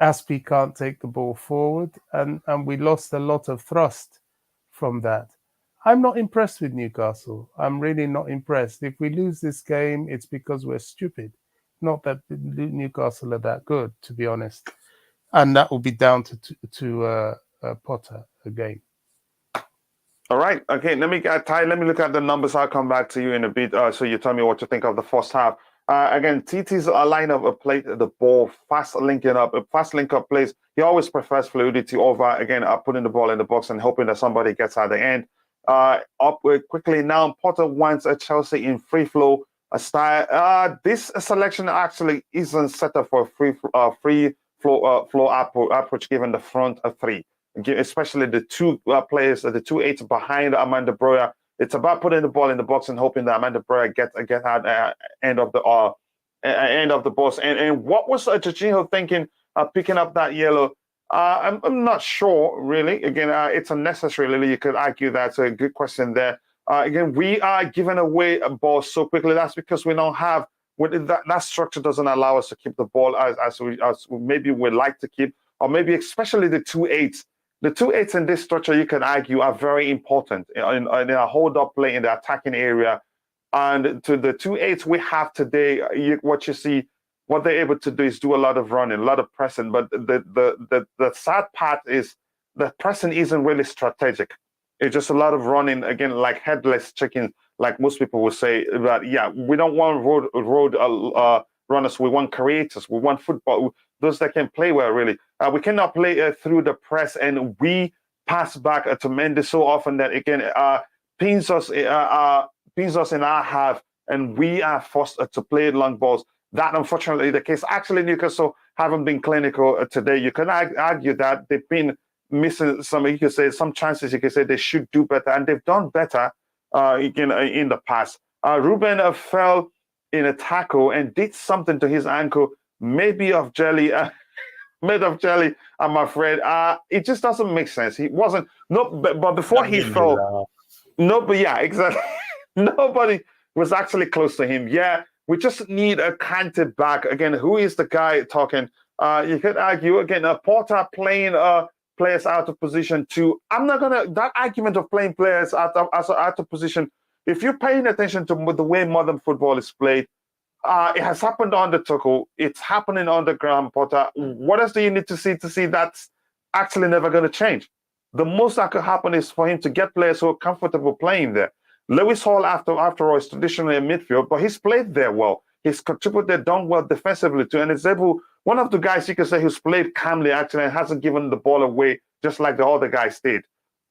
Aspie can't take the ball forward, and we lost a lot of thrust from that. I'm not impressed with Newcastle. I'm really not impressed. If we lose this game, it's because we're stupid. Not that Newcastle are that good, to be honest. And that will be down to Potter again. All right. Okay. Let me look at the numbers. I'll come back to you in a bit. So you tell me what you think of the first half. Again, TT's lineup played the ball fast link up plays. He always prefers fluidity over putting the ball in the box and hoping that somebody gets at the end. Up quickly now. Potter wants a Chelsea in free flow style. This selection actually isn't set up for free flow approach given the front three. especially the two players, the 2-8 behind Amanda Broya. It's about putting the ball in the box and hoping that Amanda Broya gets at end of the box. And what was Jorginho thinking picking up that yellow? I'm not sure, really. Again, it's unnecessary, really. You could argue that's a good question there. Again, we are giving away a ball so quickly. That's because we don't have that structure doesn't allow us to keep the ball as maybe we'd like to keep, or maybe especially the 2-8s. The 2-8s in this structure, you can argue, are very important in a hold-up play in the attacking area. And to the 2-8s we have today, what they're able to do is do a lot of running, a lot of pressing. But the sad part is the pressing isn't really strategic. It's just a lot of running, again, like headless chicken, like most people would say. But yeah, we don't want road runners. We want creators. We want football, those that can play well, really. We cannot play through the press, and we pass back to Mendy so often that, again, pins us in our half, and we are forced to play long balls. That, unfortunately, the case. Actually, Newcastle haven't been clinical today. You can argue that they've been missing some. You could say some chances. You could say they should do better, and they've done better in the past. Ruben fell in a tackle and did something to his ankle, maybe of jelly. Made of jelly, I'm afraid. It just doesn't make sense. He wasn't but before he fell, nobody. Yeah, exactly. Nobody was actually close to him. Yeah, we just need a Kante back again. Who is the guy talking? You could argue again. Porter playing players out of position too. I'm not gonna that argument of playing players out of position. If you're paying attention to the way modern football is played, it has happened on the Tuchel. It's happening on the Graham Potter. What else do you need to see that's actually never going to change? The most that could happen is for him to get players who are comfortable playing there. Lewis Hall, after all, is traditionally a midfield, but he's played there well. He's contributed, done well defensively too, and is able. One of the guys you can say who's played calmly actually and hasn't given the ball away just like the other guys did.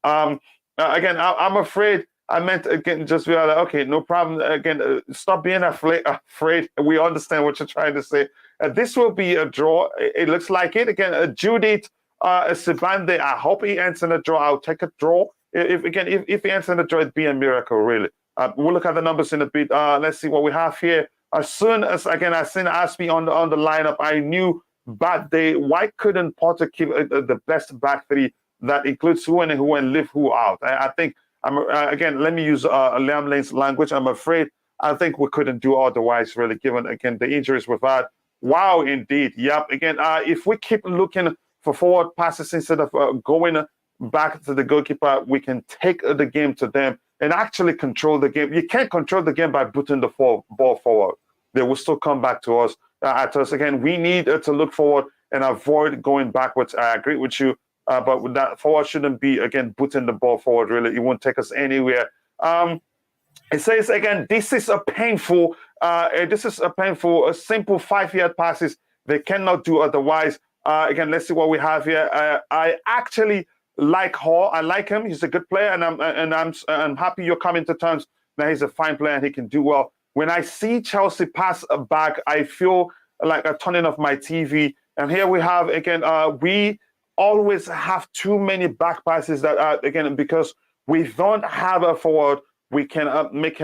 Again, I'm afraid. I meant, again, just be like, okay, no problem. Again, stop being afraid. We understand what you're trying to say. This will be a draw. It looks like it. Again, Judith Sibande, I hope he ends in a draw. I'll take a draw. If he ends in a draw, it'd be a miracle, really. We'll look at the numbers in a bit. Let's see what we have here. As soon as, again, I seen Aspie on the lineup, I knew bad day. Why couldn't Potter keep the best back three that includes who and leave who out? I think, again, let me use Liam Lane's language. I'm afraid I think we couldn't do otherwise, really, given, again, the injuries we've had. Wow, indeed. Yep. Again, if we keep looking for forward passes instead of going back to the goalkeeper, we can take the game to them and actually control the game. You can't control the game by putting the ball forward. They will still come back to us. Again, we need to look forward and avoid going backwards. I agree with you. But that forward shouldn't be, again, putting the ball forward, really. It won't take us anywhere. It says, again, this is a simple 5-yard passes. They cannot do otherwise. Again, let's see what we have here. I actually like Hall. I like him. He's a good player, and I'm happy you're coming to terms that he's a fine player and he can do well. When I see Chelsea pass back, I feel like a turning off my TV. And here we have, again, we always have too many back passes that again, because we don't have a forward, we can make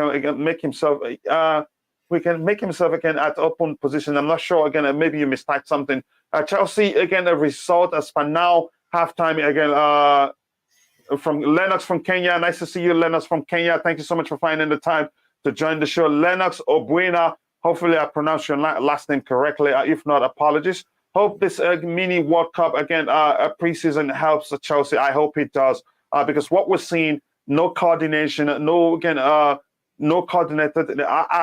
himself again at open position. I'm not sure, again, maybe you mistyped something. Chelsea, again, a result as per now, halftime, again, from Lennox from Kenya. Nice to see you, Lennox from Kenya. Thank you so much for finding the time to join the show. Lennox Obuena, hopefully I pronounced your last name correctly. If not, apologies. Hope this mini World Cup, again, preseason helps Chelsea. I hope it does, because what we're seeing, no coordination, no coordinated.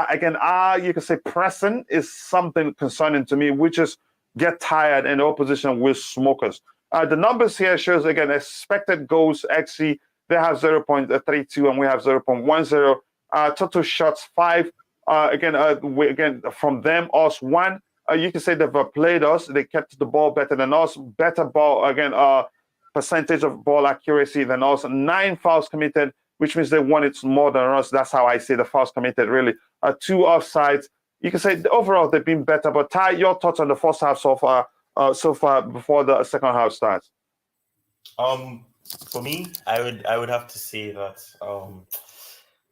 Again, you can say pressing is something concerning to me. We just get tired and the opposition will smoke us. The numbers here shows, again, expected goals, XG, they have 0.32 and we have 0.10. Total shots, 5. Again, from them, us 1. You can say they've played us. They kept the ball better than us. Better ball, again, percentage of ball accuracy than us. 9 fouls committed, which means they won it more than us. That's how I see the fouls committed, really. 2 offsides. You can say overall they've been better. But Ty, your thoughts on the first half so far before the second half starts? For me, I would have to say that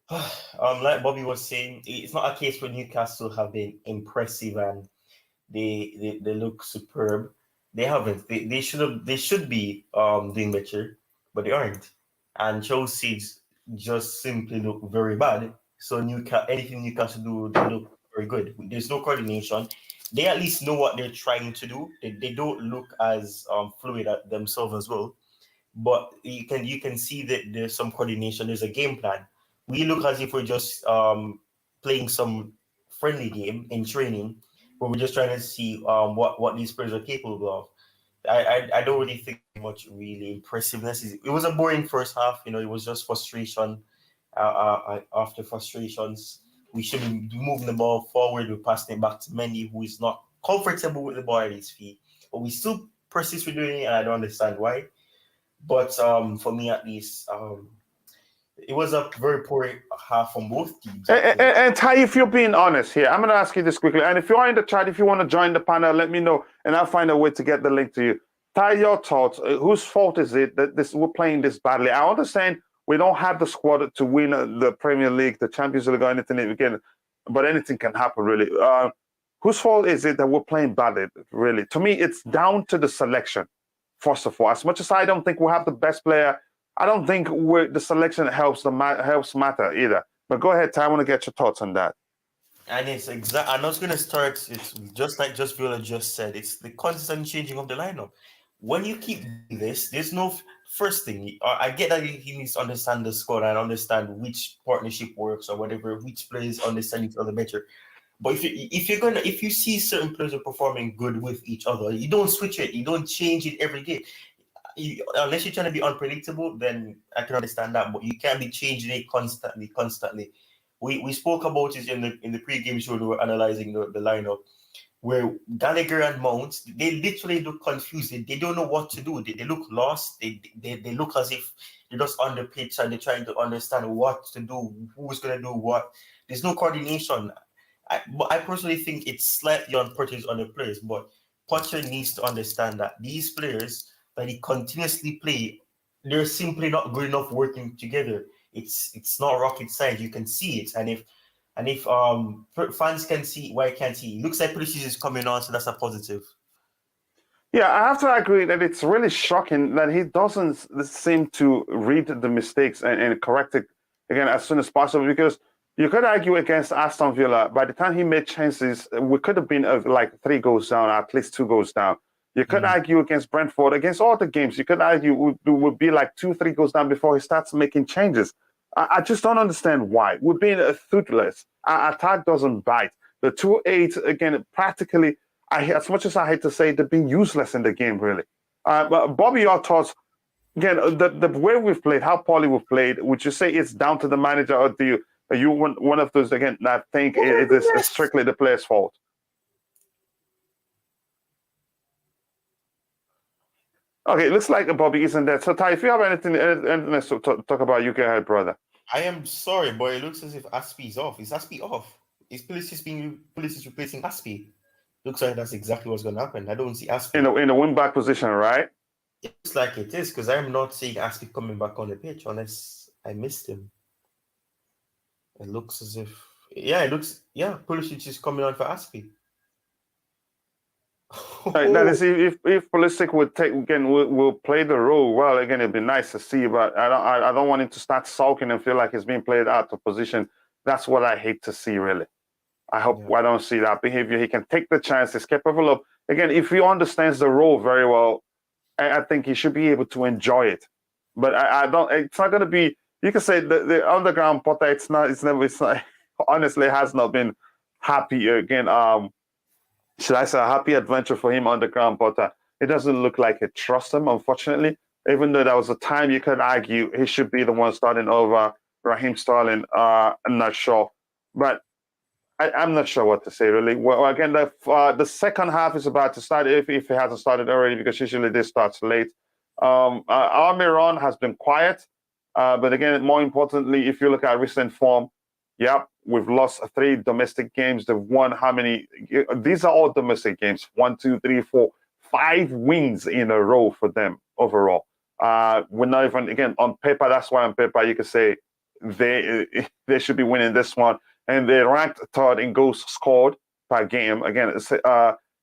like Bobby was saying, it's not a case where Newcastle have been impressive and they look superb. They haven't. They should be doing better, but they aren't. And Chelsea's just simply look very bad. So anything Newcastle do, they look very good. There's no coordination. They at least know what they're trying to do. They don't look as fluid at themselves as well. But you can see that there's some coordination. There's a game plan. We look as if we're just playing some friendly game in training, but we're just trying to see what these players are capable of. I don't really think much really impressiveness. It was a boring first half. It was just frustration. After frustrations, we should be moving the ball forward. We're passing it back to Mendy, who is not comfortable with the ball at his feet. But we still persist with doing it, and I don't understand why. But for me, at least, it was a very poor half from both teams. And Ty, if you're being honest here, I'm going to ask you this quickly. And if you are in the chat, if you want to join the panel, let me know, and I'll find a way to get the link to you. Ty, your thoughts. Whose fault is it that we're playing this badly? I understand we don't have the squad to win the Premier League, the Champions League, or anything again, but anything can happen, really. Whose fault is it that we're playing badly, really? To me, it's down to the selection, first of all. As much as I don't think we have the best player, I don't think the selection helps matter either. But go ahead, Ty. I want to get your thoughts on that. And it's exact. I'm not going to start. It's just like Viola just said. It's the constant changing of the lineup. When you keep doing this, there's no first thing. I get that he needs to understand the squad and understand which partnership works or whatever, which players understand each other better. But if you see certain players are performing good with each other, you don't switch it. You don't change it every game. Unless you're trying to be unpredictable, then I can understand that. But you can't be changing it constantly. We spoke about it in the pre-game show. We were analyzing the lineup where Gallagher and Mount, they literally look confused. They don't know what to do. They look lost. They look as if they're just on the pitch and they're trying to understand what to do, who's going to do what. There's no coordination. But I personally think it's slightly unprotected on the players. But Potter needs to understand that these players that he continuously play, they're simply not good enough working together. It's not rocket science. You can see it, and if fans can see, why can't he? It looks like Pulisic is coming on, so that's a positive. Yeah, I have to agree that it's really shocking that he doesn't seem to read the mistakes and correct it again as soon as possible, because you could argue against Aston Villa. By the time he made chances, we could have been like 3 goals down, at least 2 goals down. You could argue against Brentford, against all the games. You could argue would be like 2-3 goals down before he starts making changes. I just don't understand why. We're being toothless. Our attack doesn't bite. The 2-8, again, practically, as much as I hate to say, they've been useless in the game, really. But Bobby, your thoughts, again, the way we've played, how poorly we've played, would you say it's down to the manager, or are you one of those, again, that think it is strictly the player's fault? Okay, it looks like Bobby isn't there. So, Ty, if you have anything else to talk about, you go ahead, brother. I am sorry, but it looks as if Aspie's off. Is Aspie off? Is Pulisic replacing Aspie? Looks like that's exactly what's going to happen. I don't see Aspie. In a wing-back position, right? It looks like it is, because I'm not seeing Aspie coming back on the pitch unless I missed him. It looks as if... Pulisic is coming on for Aspie. That is, if Pulisic would take again, will play the role well. Again, it'd be nice to see, but I don't want him to start sulking and feel like he's being played out of position. That's what I hate to see, really. I hope I don't see that behavior. He can take the chance. He's capable of. Again, if he understands the role very well, I think he should be able to enjoy it. But I don't. It's not going to be. You can say the underground Potter. It's not. Honestly, has not been happy again. Should I say a happy adventure for him on the ground, but it doesn't look like it trusts him, unfortunately. Even though there was a time you could argue he should be the one starting over Raheem Sterling. I'm not sure. But I'm not sure what to say, really. Well, again, the second half is about to start, if it hasn't started already, because usually this starts late. Almiron has been quiet. But again, more importantly, if you look at recent form, yep, we've lost 3 domestic games. They've won how many? These are all domestic games. 1, 2, 3, 4, 5 wins in a row for them overall. We're not even, again, on paper, that's why on paper you can say they should be winning this one. And they ranked third in goals scored per game. Again,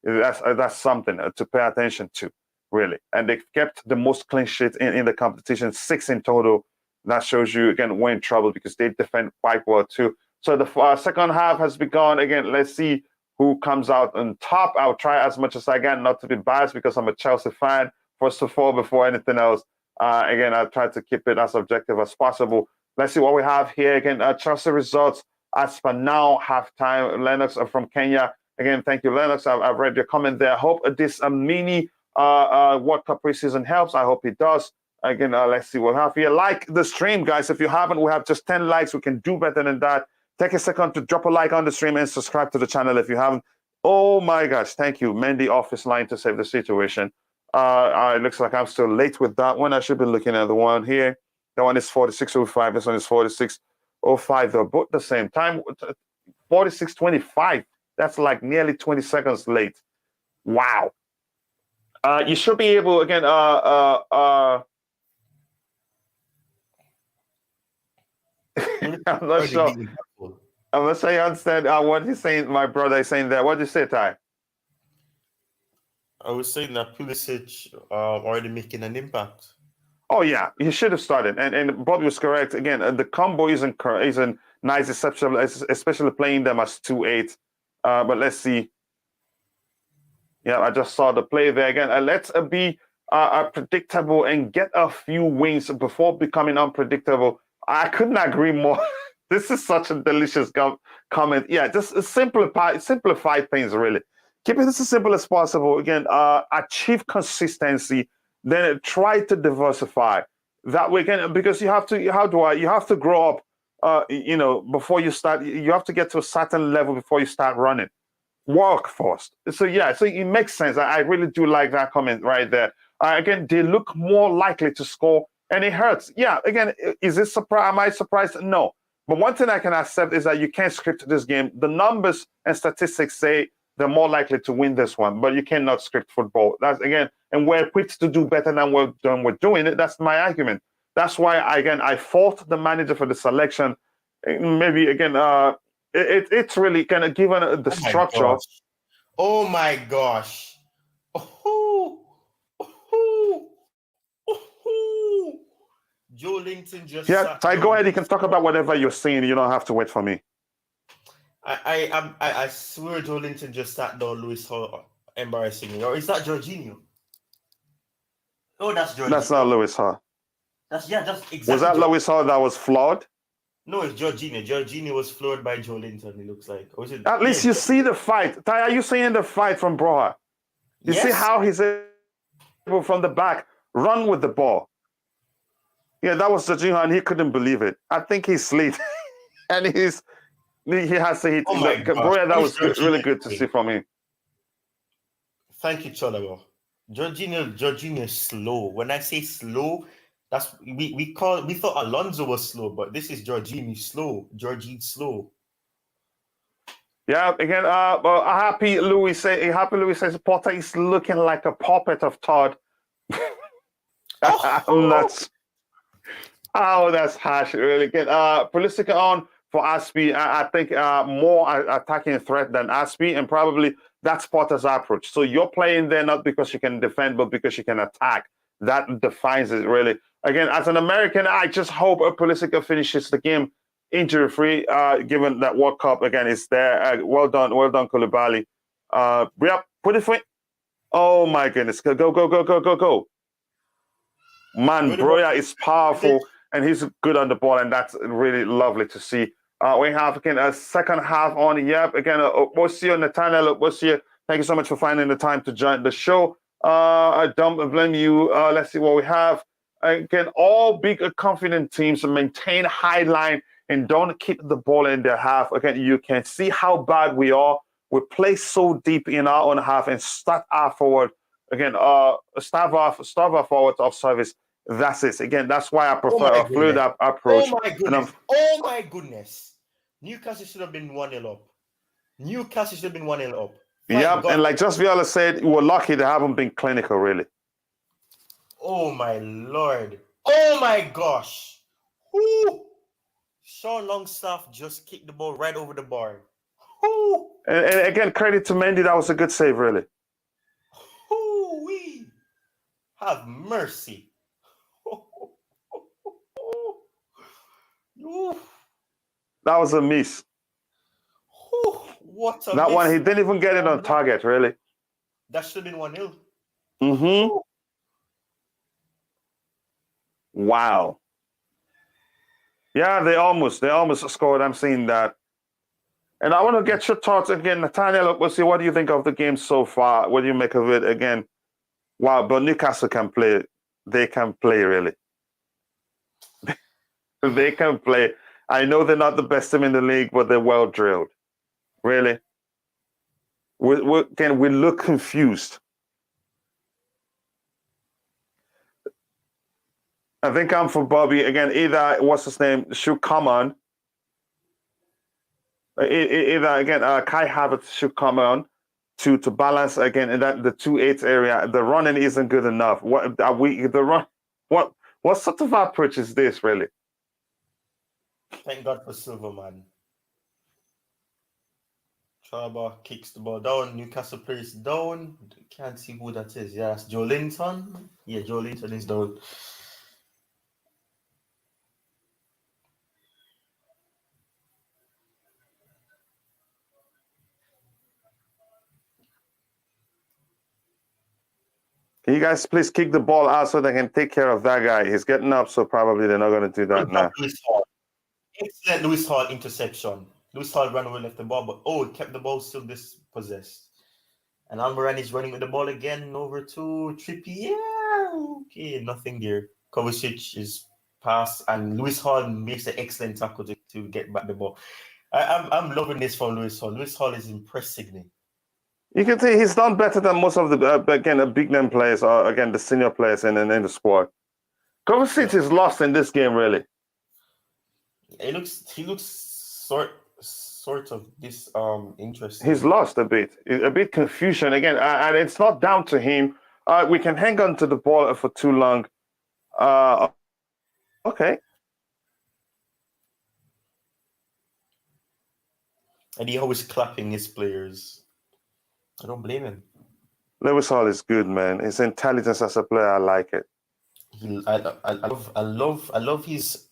that's something to pay attention to, really. And they kept the most clean sheets in the competition, 6 in total. That shows you, again, we're in trouble because they defend quite well, too. So the second half has begun. Again, let's see who comes out on top. I'll try as much as I can not to be biased because I'm a Chelsea fan, first of all, before anything else. Again, I'll try to keep it as objective as possible. Let's see what we have here. Again, Chelsea results as per now, halftime. Lennox from Kenya. Again, thank you, Lennox. I've read your comment there. I hope this mini World Cup preseason helps. I hope it does. Again, let's see what we have here. Like the stream, guys. If you haven't, we have just 10 likes. We can do better than that. Take a second to drop a like on the stream and subscribe to the channel if you haven't. Oh my gosh, thank you. Mendy office line to save the situation. It looks like I'm still late with that one. I should be looking at the one here. That one is 46.05. This one is 46.05. They're both the same time. 46.25. That's like nearly 20 seconds late. Wow. You should be able, again, I'm not sure. I'm not sure you understand what he's saying. My brother is saying there. What did you say, Ty? I was saying that Pulisic already making an impact. Oh yeah, he should have started. And Bobby was correct. Again, the combo isn't nice, especially playing them as 2-8. But let's see. Yeah, I just saw the play there again. Let's be predictable and get a few wins before becoming unpredictable. I couldn't agree more. This is such a delicious comment. Yeah, just simplify things, really. Keep it as simple as possible. Again, achieve consistency, then try to diversify. That way, again, because you have to grow up, before you start. You have to get to a certain level before you start running. Work first. So yeah, so it makes sense. I really do like that comment right there. Again, they look more likely to score, and it hurts. Yeah, again, is it surprise? Am I surprised? No. But one thing I can accept is that you can't script this game. The numbers and statistics say they're more likely to win this one, but you cannot script football. That's, again, and we're equipped to do better than we're doing it. That's my argument. That's why, I fault the manager for the selection. Maybe, again, it's really kind of given the structure. Oh my gosh. Joe Linton just... Yeah, Ty, go ahead. You can talk about whatever you're saying. You don't have to wait for me. I swear Joe Linton just sat down Lewis Hall embarrassingly. Or is that Jorginho? Oh, that's Jorginho. That's not Lewis Hall. That's exactly. Was that Lewis Hall that was flawed? No, it's Jorginho. Jorginho was floored by Joe Linton, it looks like. Or is it... At least you see the fight. Ty, are you seeing the fight from Broha? You see how he's able from the back run with the ball. Yeah, that was Jorginho, and he couldn't believe it. I think he's asleep, and he has to hit. Oh my God. Broya, that was really good to see from him. Thank you, Cholago. Jorginho is slow. When I say slow, that's we thought Alonso was slow, but this is Jorginho slow. Jorginho slow. Yeah, again, happy Louis says Potter is looking like a puppet of Todd. I'm nuts. Oh, that's harsh, really. Again, Pulisic on for Aspie. I think more attacking threat than Aspie, and probably that's Potter's approach. So you're playing there not because you can defend, but because you can attack. That defines it, really. Again, as an American, I just hope Pulisic finishes the game injury-free, given that World Cup, again, is there. Well done, Koulibaly. Yep, put it for... Oh, my goodness. Go. Man, Broya is powerful, and he's good on the ball, and that's really lovely to see. We have, again, a second half on. Yep, again, Osio, Nathaniel, Osio, thank you so much for finding the time to join the show. I don't blame you. Let's see what we have. Again, all big, confident teams maintain high line and don't keep the ball in their half. Again, you can see how bad we are. We play so deep in our own half and start our forward. Again, start our forward off service. That's it. Again, that's why I prefer a fluid approach. Oh my goodness. Newcastle should have been 1-0 up. Yeah, and like just Viola said, we're lucky they haven't been clinical, really. Oh my lord. Oh my gosh. Woo. Sean Longstaff just kicked the ball right over the bar. Woo. And again, credit to Mendy. That was a good save, really. Woo-wee. Have mercy. Ooh. That was a miss. Ooh, what a That miss. one, he didn't even get it on target, really. That should have been 1-0. Mm-hmm. Wow. Yeah, they almost scored. I'm seeing that. And I want to get your thoughts again, Nathaniel. We'll see. What do you think of the game so far? What do you make of it again? Wow, but Newcastle can play. They can play, really. They can play. I know they're not the best team in the league, but they're well drilled. Really. We look confused. I think I'm for Bobby again. Either what's his name should come on. Either again, Kai Havertz should come on to balance again in that the 2-8 area. The running isn't good enough. What are we? The run. What sort of approach is this, really? Thank God for Silverman. Chaba kicks the ball down. Newcastle plays down. Can't see who that is. Yeah, that's Joe Linton. Yeah, Joe Linton is down. Can you guys please kick the ball out so they can take care of that guy? He's getting up, so probably they're not going to do that now. Excellent Lewis Hall interception. Lewis Hall ran away, left the ball, but he kept the ball still dispossessed. And Almiron is running with the ball again over to Trippier. Okay, nothing there. Kovacic is passed, and Lewis Hall makes an excellent tackle to get back the ball. I'm loving this from Lewis Hall. Lewis Hall is impressing me. You can see he's done better than most of the big name players or again the senior players in the squad. Kovacic is lost in this game, really. He looks sort of this interesting. He's lost a bit confusion again, and it's not down to him. We can hang on to the ball for too long. Okay. And he always clapping his players. I don't blame him. Lewis Hall is good, man. His intelligence as a player, I like it. I love his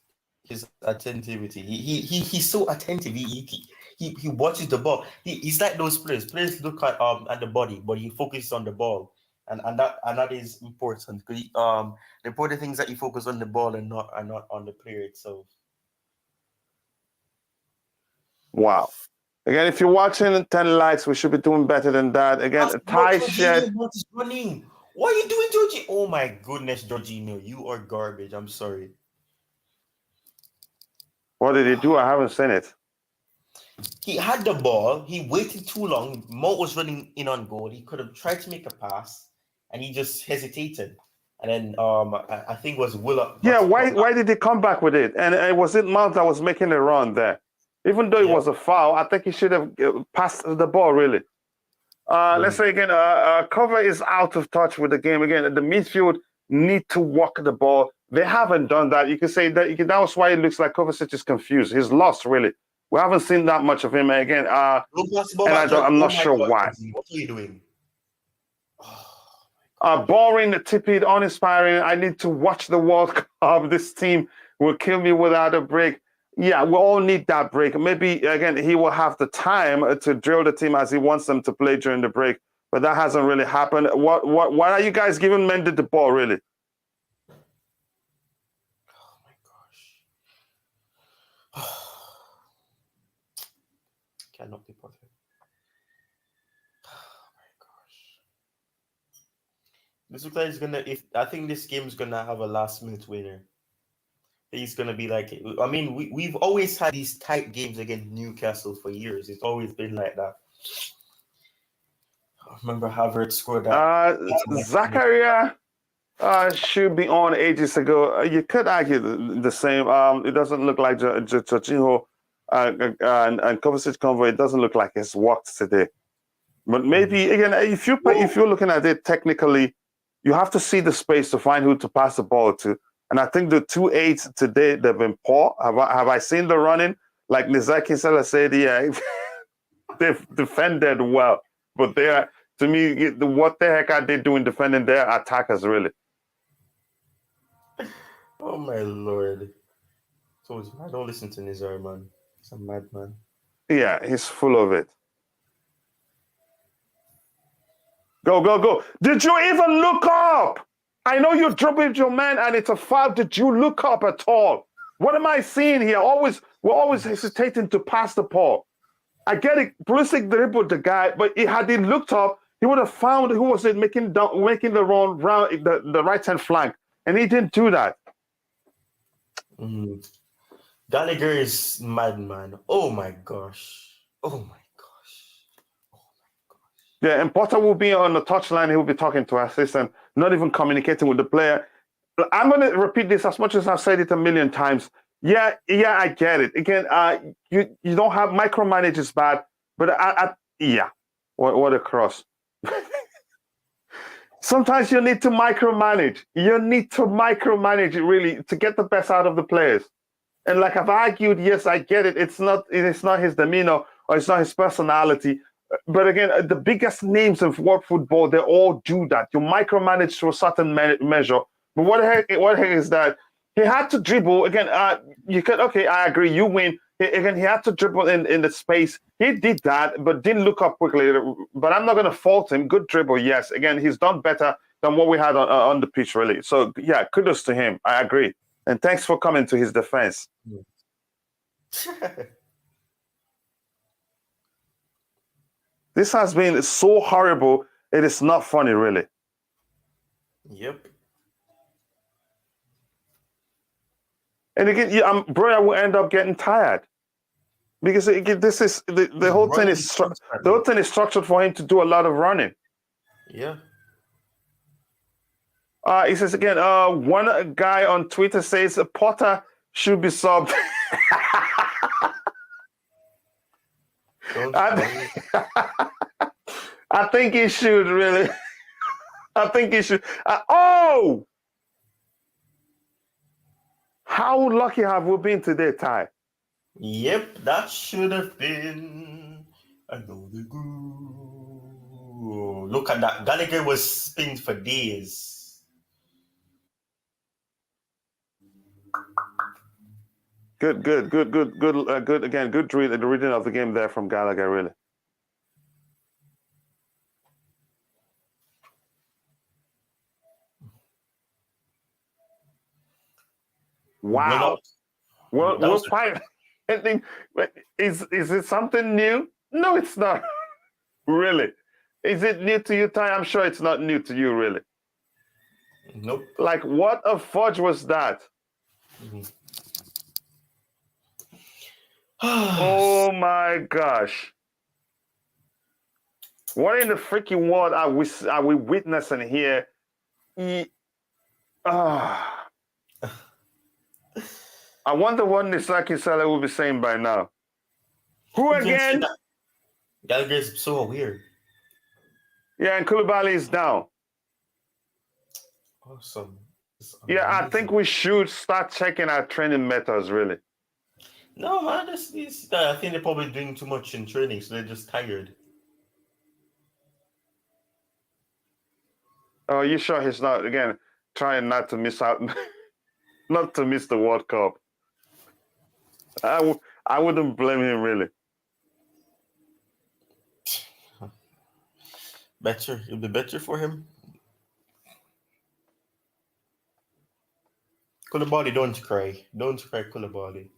attentivity. He's so attentive. He watches the ball. He's like those players. Players look at the body, but he focuses on the ball, and that is important. The important things that you focus on the ball and not on the player itself. Wow. Again, if you're watching 10 likes, we should be doing better than that. Again, Ty shed. What is running? What are you doing, Georgie? Oh my goodness, Jorginho, you are garbage. I'm sorry. What did he do? I haven't seen it. He had the ball. He waited too long. Mo was running in on goal. He could have tried to make a pass, and he just hesitated. And then I think it was Willa. Yeah, why did he come back with it? And was it Mount that was making a run there? Even though it was a foul, I think he should have passed the ball, really. Let's say again, Cover is out of touch with the game. Again, the midfield need to walk the ball. They haven't done that. You can say that was why it looks like Kovacic is confused. He's lost, really. We haven't seen that much of him again. I'm not sure why. What are you doing? Boring, tepid, uninspiring. I need to watch the World Cup. This team will kill me without a break. Yeah, we all need that break. Maybe, again, he will have the time to drill the team as he wants them to play during the break, but that hasn't really happened. Why are you guys giving Mendy the ball, really? Oh, my gosh. Cannot be bothered. Oh, my gosh. This looks like I think this game is going to have a last-minute winner. He's going to be like, I mean, we've always had these tight games against Newcastle for years. It's always been like that. I remember Havertz scored that. Zakaria should be on ages ago. You could argue the same. It doesn't look like Jorginho and Kovacic convoy. It doesn't look like it's worked today. But maybe, again, if you're looking at it technically, you have to see the space to find who to pass the ball to. And I think the 2-8s today, they've been poor. Have I seen the running? Like Nizaki Salah said, yeah, they've defended well. But they are, to me, what the heck are they doing defending their attackers, really? Oh, my Lord. So I don't listen to Nizar, man. He's a madman. Yeah, he's full of it. Go, go, go. Did you even look up? I know you dribbled your man and it's a foul. Did you look up at all? What am I seeing here? We're always hesitating to pass the ball. I get it. Pulisic dribbled the guy, but had he looked up, he would have found who was it making the run round the right-hand flank. And he didn't do that. Gallagher is madman. Oh my gosh. Oh my gosh. Oh my gosh. Yeah, and Potter will be on the touchline. He will be talking to assistant, not even communicating with the player. I'm going to repeat this as much as I've said it a million times. Yeah, I get it. Again, you don't have micromanage is bad, but yeah, what a cross. Sometimes you need to micromanage. You need to micromanage it really to get the best out of the players. And like I've argued, yes, I get it. It's not his demeanor or it's not his personality. But again, the biggest names of world football, they all do that. You micromanage to a certain measure. But what the heck is that? He had to dribble. Again, okay, I agree, you win. He had to dribble in the space. He did that, but didn't look up quickly. But I'm not going to fault him. Good dribble, yes. Again, he's done better than what we had on the pitch, really. So, yeah, kudos to him. I agree. And thanks for coming to his defense. This has been so horrible. It is not funny, really. Yep. And again, Broya will end up getting tired because this is the whole thing is the whole thing is structured for him to do a lot of running. Yeah. He says again, one guy on Twitter says Potter should be subbed. I think he should, really. I think he should. How lucky have we been today, Ty? Yep, that should have been another goal. Look at that. Gallagher was spinning for days. Good. Again, good reading of the game there from Gallagher, really. Wow. Well, fine. Is it something new? No, it's not. Really. Is it new to you, Ty? I'm sure it's not new to you, really. Nope. Like, what a fudge was that? Oh my gosh. What in the freaking world are we witnessing here? I wonder what Nisaki Salah will be saying by now. Who again? Gallagher is so weird. Yeah, and Koulibaly is down. Awesome. Yeah, I think we should start checking our training methods, really. No, man, I think they're probably doing too much in training, so they're just tired. Oh, you sure he's not, again, trying not to miss out, not to miss the World Cup? I wouldn't blame him, really. Better. It'll be better for him. Koulibaly, don't cry. Don't cry, Koulibaly.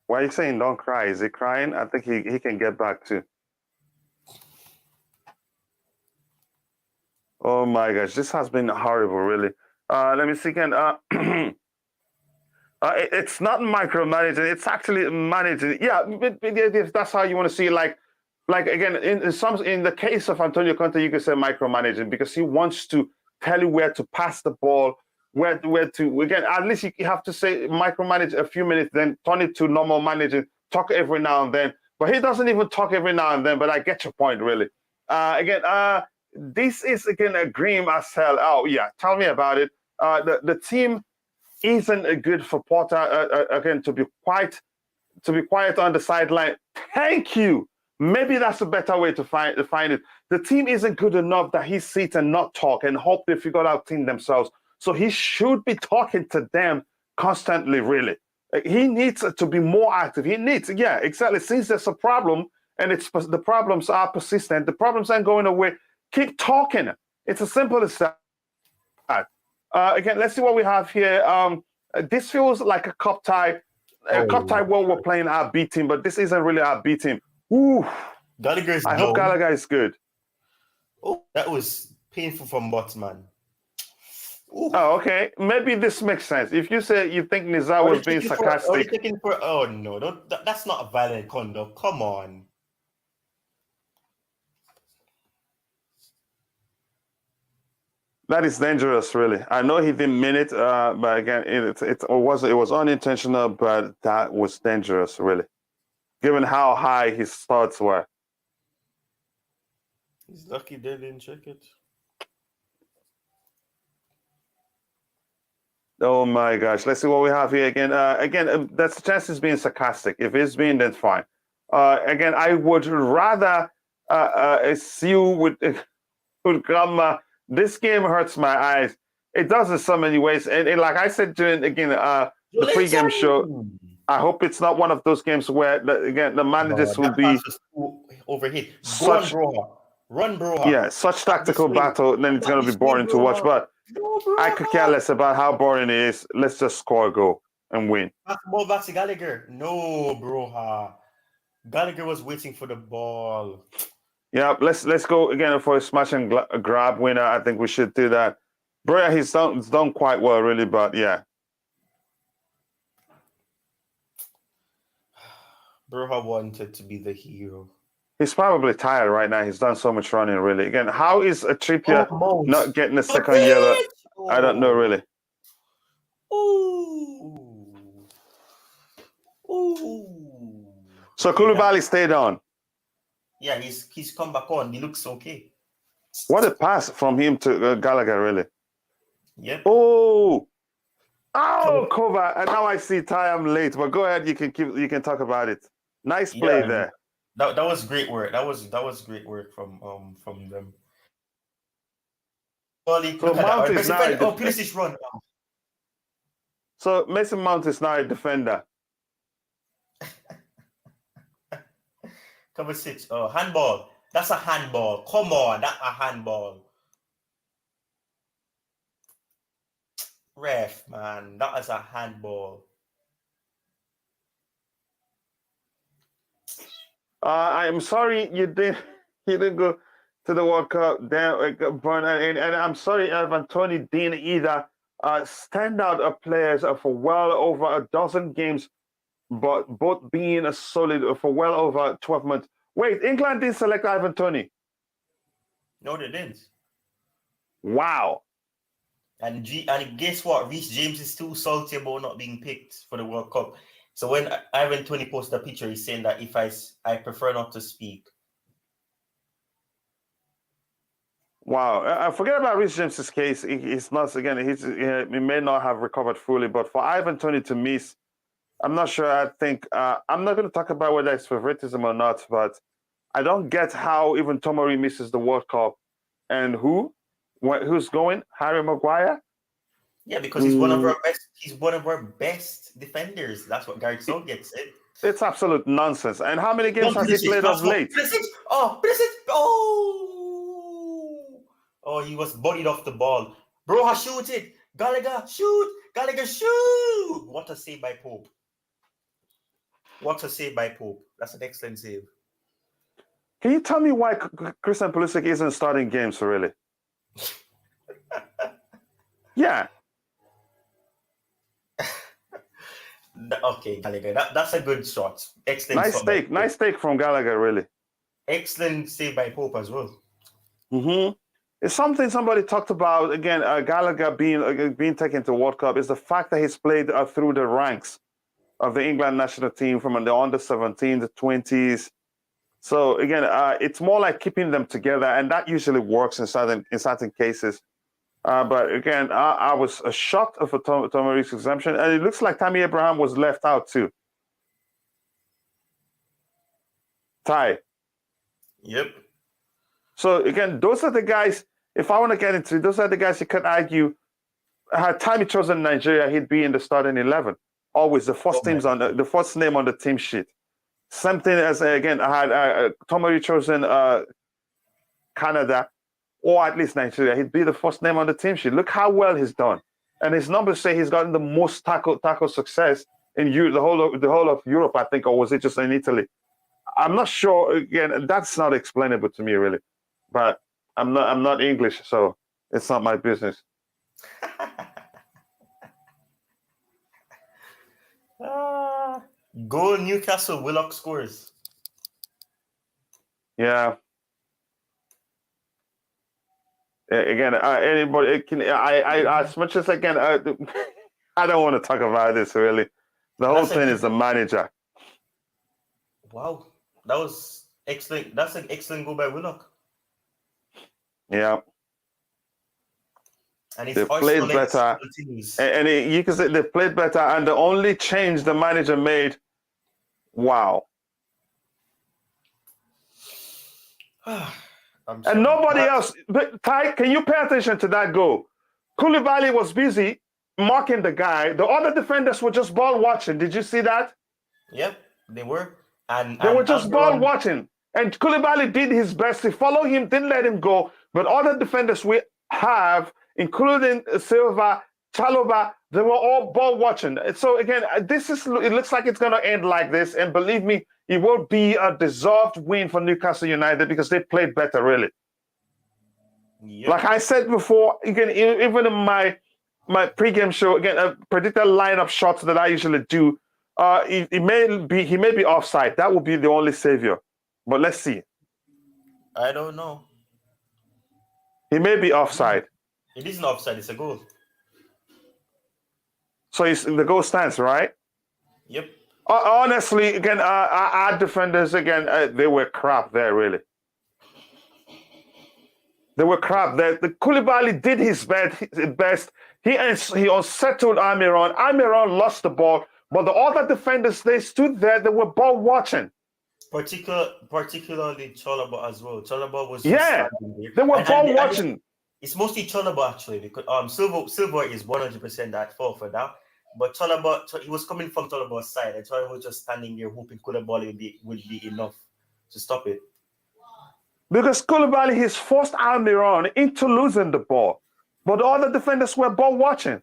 Why are you saying don't cry? Is he crying? I think he can get back too. Oh my gosh, this has been horrible, really. Let me see again. It's not micromanaging; it's actually managing. Yeah, if that's how you want to see it. Like again, in the case of Antonio Conte, you can say micromanaging because he wants to tell you where to pass the ball, where to. Again, at least you have to say micromanage a few minutes, then turn it to normal managing. Talk every now and then. but he doesn't even talk every now and then. But I get your point, really. This is again a dream as hell. Oh yeah, tell me about it. The team isn't good for Potter again to be quiet on the sideline. Thank you. Maybe that's a better way to find it. The team isn't good enough that he sits and not talk and hope they figure out things themselves. So he should be talking to them constantly, really. He needs to be more active. He needs, yeah, exactly. Since there's a problem and the problems are persistent, the problems aren't going away, keep talking. It's as simple as that. Again, let's see what we have here. This feels like a cup tie. Cup tie when we're playing our B team, but this isn't really our B team. Ooh, I hope Gallagher is good. Oh, that was painful from Botsman. Oh, okay. Maybe this makes sense. If you say you think Nizar was being sarcastic. Oh, no. That's not violent conduct. Come on. That is dangerous, really. I know he didn't mean it, but again, it was unintentional, but that was dangerous, really. Given how high his thoughts were. He's lucky they didn't check it. Oh my gosh. Let's see what we have here again. That's the chance he's being sarcastic. If he's being, then fine. Again, I would rather see you with grandma. This game hurts my eyes. It does in so many ways. And like I said during, again, the pregame show, I hope it's not one of those games where, the managers will be overhit. Run, bro. Yeah, such tactical battle, then it's going to be boring to watch. But I could care less about how boring it is. Let's just score a goal and win. Ball back to Gallagher. No, bro. Gallagher was waiting for the ball. Yeah, let's go again for a smash and grab winner. I think we should do that. Broya, he's done quite well, really, but yeah. Broha wanted to be the hero. He's probably tired right now. He's done so much running, really. Again, how is a Trippier not getting a second yellow? I don't know, really. Ooh. So Koulibaly stayed on. Yeah, he's come back on. He looks okay. What a pass from him to Gallagher, really. Yep. Oh, cover. And now I see I'm late, but go ahead. You can talk about it. Nice play there. That was great work. That was great work from them. So Mount is now Pulisic run. So Mason Mount is now a defender. Cover 6. Oh, handball. That's a handball. Come on, that's a handball. Ref, man, that is a handball. I'm sorry you didn't go to the World Cup, and I'm sorry Ivan Toney didn't either. Standout players for well over a dozen games, but both being a solid for well over 12 months. Wait, England didn't select Ivan Toney? No, they didn't. Wow. And guess what? Reece James is still salty about not being picked for the World Cup. So when Ivan Toney posted a picture, he's saying that if I prefer not to speak. Wow. I forget about Reece James's case. He's not, again, he may not have recovered fully, but for Ivan Toney to miss, I'm not sure. I think I'm not going to talk about whether it's favoritism or not, but I don't get how even Tomori misses the World Cup. And who's going? Harry Maguire? Yeah, because he's one of our best. He's one of our best defenders. That's what Gareth Southgate said. It's absolute nonsense. And how many games has he played of late? Oh, he was bodied off the ball. Broha, shoot it. Gallagher, shoot. Gallagher, shoot. What a save by Pope. What a save by Pope. That's an excellent save. Can you tell me why Christian Pulisic isn't starting games, really? Yeah. Okay, Gallagher. That's a good shot. Excellent. Nice take from Gallagher, really. Excellent save by Pope as well. Mm-hmm. It's something somebody talked about, again, Gallagher being taken to World Cup, is the fact that he's played through the ranks. of the England national team from the under 17, the 20s. So again, it's more like keeping them together, and that usually works in certain cases. But again, I was shocked of Tomori's exemption, and it looks like Tammy Abraham was left out too. Ty. Yep. So again, those are the guys. If I want to get into, those are the guys you could argue. Had Tammy chosen Nigeria, he'd be in the starting 11. Always the first teams on the first name on the team sheet. Something as again, I had Tomori chosen Canada, or at least Nigeria, he'd be the first name on the team sheet. Look how well he's done, and his numbers say he's gotten the most tackle success in the whole of Europe, I think, or was it just in Italy? I'm not sure. Again, that's not explainable to me really, but I'm not English, so it's not my business. Goal Newcastle, Willock scores. Yeah. Again, anybody can. I as much as again, I don't want to talk about this really. The whole thing is the manager. Wow, that was excellent. That's an excellent goal by Willock. Yeah. And they played better, and you can say they played better. And the only change the manager made, wow. And nobody else. But Ty, can you pay attention to that goal? Koulibaly was busy marking the guy. The other defenders were just ball watching. Did you see that? Yep, they were. And they were just ball watching. And Koulibaly did his best to follow him, didn't let him go. But other defenders we have, including Silva, Chalobah, they were all ball watching. So again, it looks like it's going to end like this. And believe me, it will be a deserved win for Newcastle United because they played better, really. Yep. Like I said before, again, even in my pregame show, again, a predicted lineup shots that I usually do, he may be offside. That would be the only savior. But let's see. I don't know. He may be offside. It isn't offside. It's a goal. So the goal stands, right? Yep. Honestly, again, our defenders, again, they were crap there, really. They were crap there. The Koulibaly did his best. He unsettled Almiron. Almiron lost the ball, but the other defenders, they stood there. They were ball watching. Particularly Chalobah as well. Chalobah was they were ball watching. It's mostly Chalobah actually because Silva is 100% at fault for that. But Chalobah, he was coming from Chalobah's side, and Chalobah was just standing there hoping Koulibaly would be enough to stop it. Because Koulibaly, he's forced Almiron into losing the ball, but the other defenders were ball watching.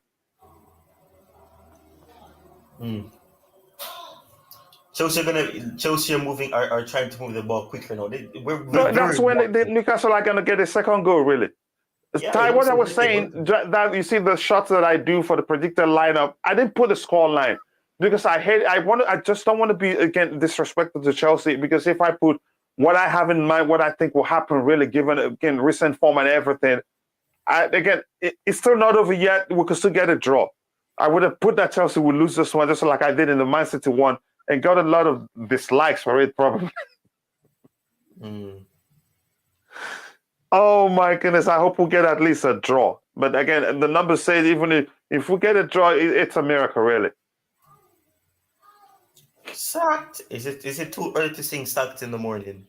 Chelsea are moving, are trying to move the ball quicker now. That's when Newcastle are going to get a second goal, really. Yeah, Ty, what I was saying, that you see the shots that I do for the predicted lineup, I didn't put the score line because I just don't want to be, again, disrespectful to Chelsea, because if I put what I have in mind, what I think will happen, really, given, again, recent form and everything, it's still not over yet. We could still get a draw. I would have put that Chelsea would lose this one, just like I did in the Man City one, and got a lot of dislikes for it, probably. Oh my goodness! I hope we'll get at least a draw. But again, the numbers say even if we get a draw, it's a miracle, really. Sacked? Is it too early to sing sacked in the morning?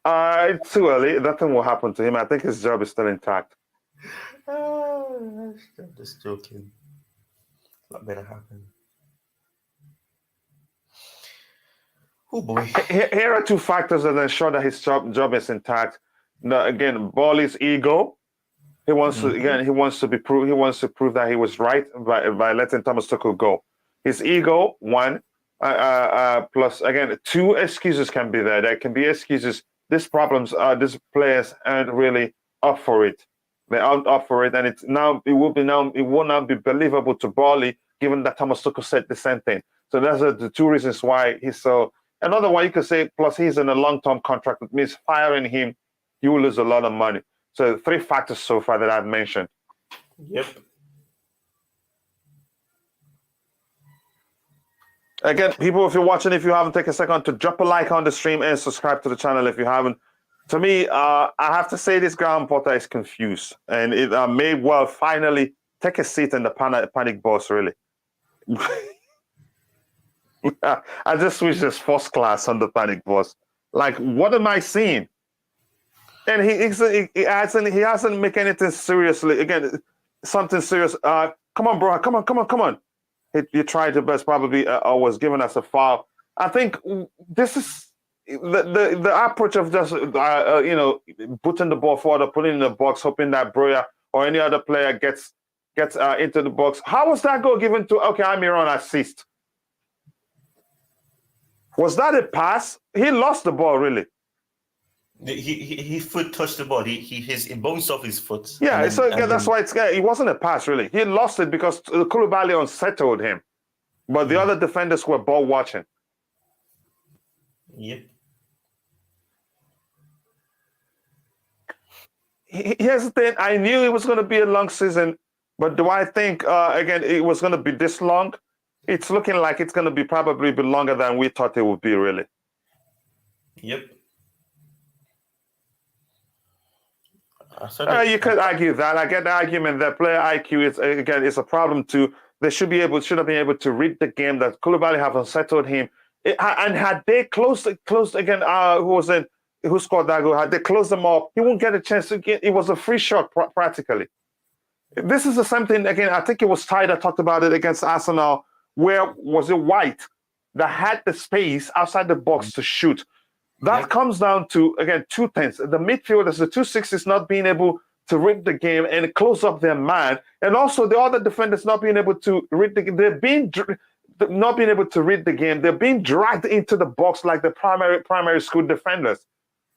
It's too early. Nothing will happen to him. I think his job is still intact. I'm just joking. Not gonna happen. Oh boy! Here are two factors that ensure that his job is intact. Now, again, Ball's ego. He wants to He wants to prove that he was right by letting Thomas Tuchel go. His ego, one, plus again, two excuses can be there. There can be excuses. These these players aren't really up for it. They aren't up for it, and it will now be believable to Bally, given that Thomas Tuchel said the same thing. So those are the two reasons why he's so. Another one you could say, plus he's in a long-term contract, which means firing him, you will lose a lot of money. So 3 factors so far that I've mentioned. Yep. Again, people, if you're watching, if you haven't, take a second to drop a like on the stream and subscribe to the channel if you haven't. To me, I have to say this Graham Potter is confused, and it may well finally take a seat in the panic bus, really. I just wish there's first class on the panic bus. Like, what am I seeing? And he hasn't make anything seriously. Again, something serious. Come on, bro. Come on. He tried the best, probably was given us a foul. I think this is the approach of just putting the ball forward or putting it in the box, hoping that Broya or any other player gets into the box. How was that goal given to Almiron assist? Was that a pass? He lost the ball, really. He foot touched the ball. It bounced off his foot. Yeah, that's why it wasn't a pass, really. He lost it because Koulibaly unsettled him. But the other defenders were ball watching. Yep. Here's the thing. I knew it was going to be a long season, but do I think, again, it was going to be this long? It's looking like it's going to be probably be longer than we thought it would be, really. Yep. You could argue that. I get the argument that player IQ is a problem too. They should have been able to read the game. That Koulibaly have unsettled him, and had they closed again, who scored that goal? Had they closed them up, he won't get a chance to get. It was a free shot practically. This is the same thing again. I think it was Ty that talked about it against Arsenal. Where was it White that had the space outside the box to shoot? That comes down to, again, two things. The midfielders, the 2-6s not being able to read the game and close up their man, and also the other defenders not being able to read the game. Not being able to read the game. They're being dragged into the box like the primary school defenders.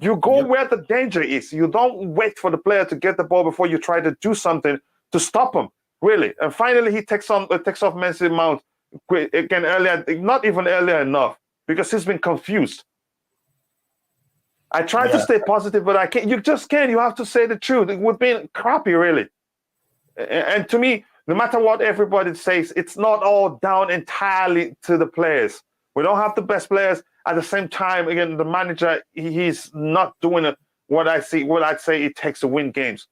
You go where the danger is. You don't wait for the player to get the ball before you try to do something to stop him, really. And finally, he takes off Mason Mount again earlier, not even earlier enough, because he's been confused. I tried to stay positive, but I can't. You just can't. You have to say the truth. We've been crappy, really. And to me, no matter what everybody says, it's not all down entirely to the players. We don't have the best players. At the same time, again, the manager, he's not doing what I'd say it takes to win games.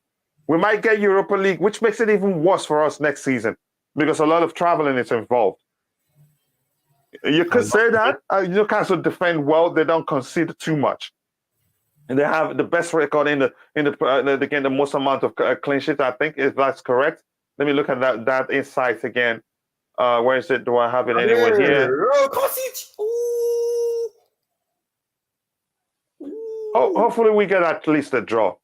We might get Europa League, which makes it even worse for us next season because a lot of traveling is involved. You could say that Newcastle defend well; they don't concede too much, and they have the best record in the most amount of clean sheets. I think if that's correct. Let me look at that insight again. Where is it? Do I have it anywhere here? Hopefully we get at least a draw.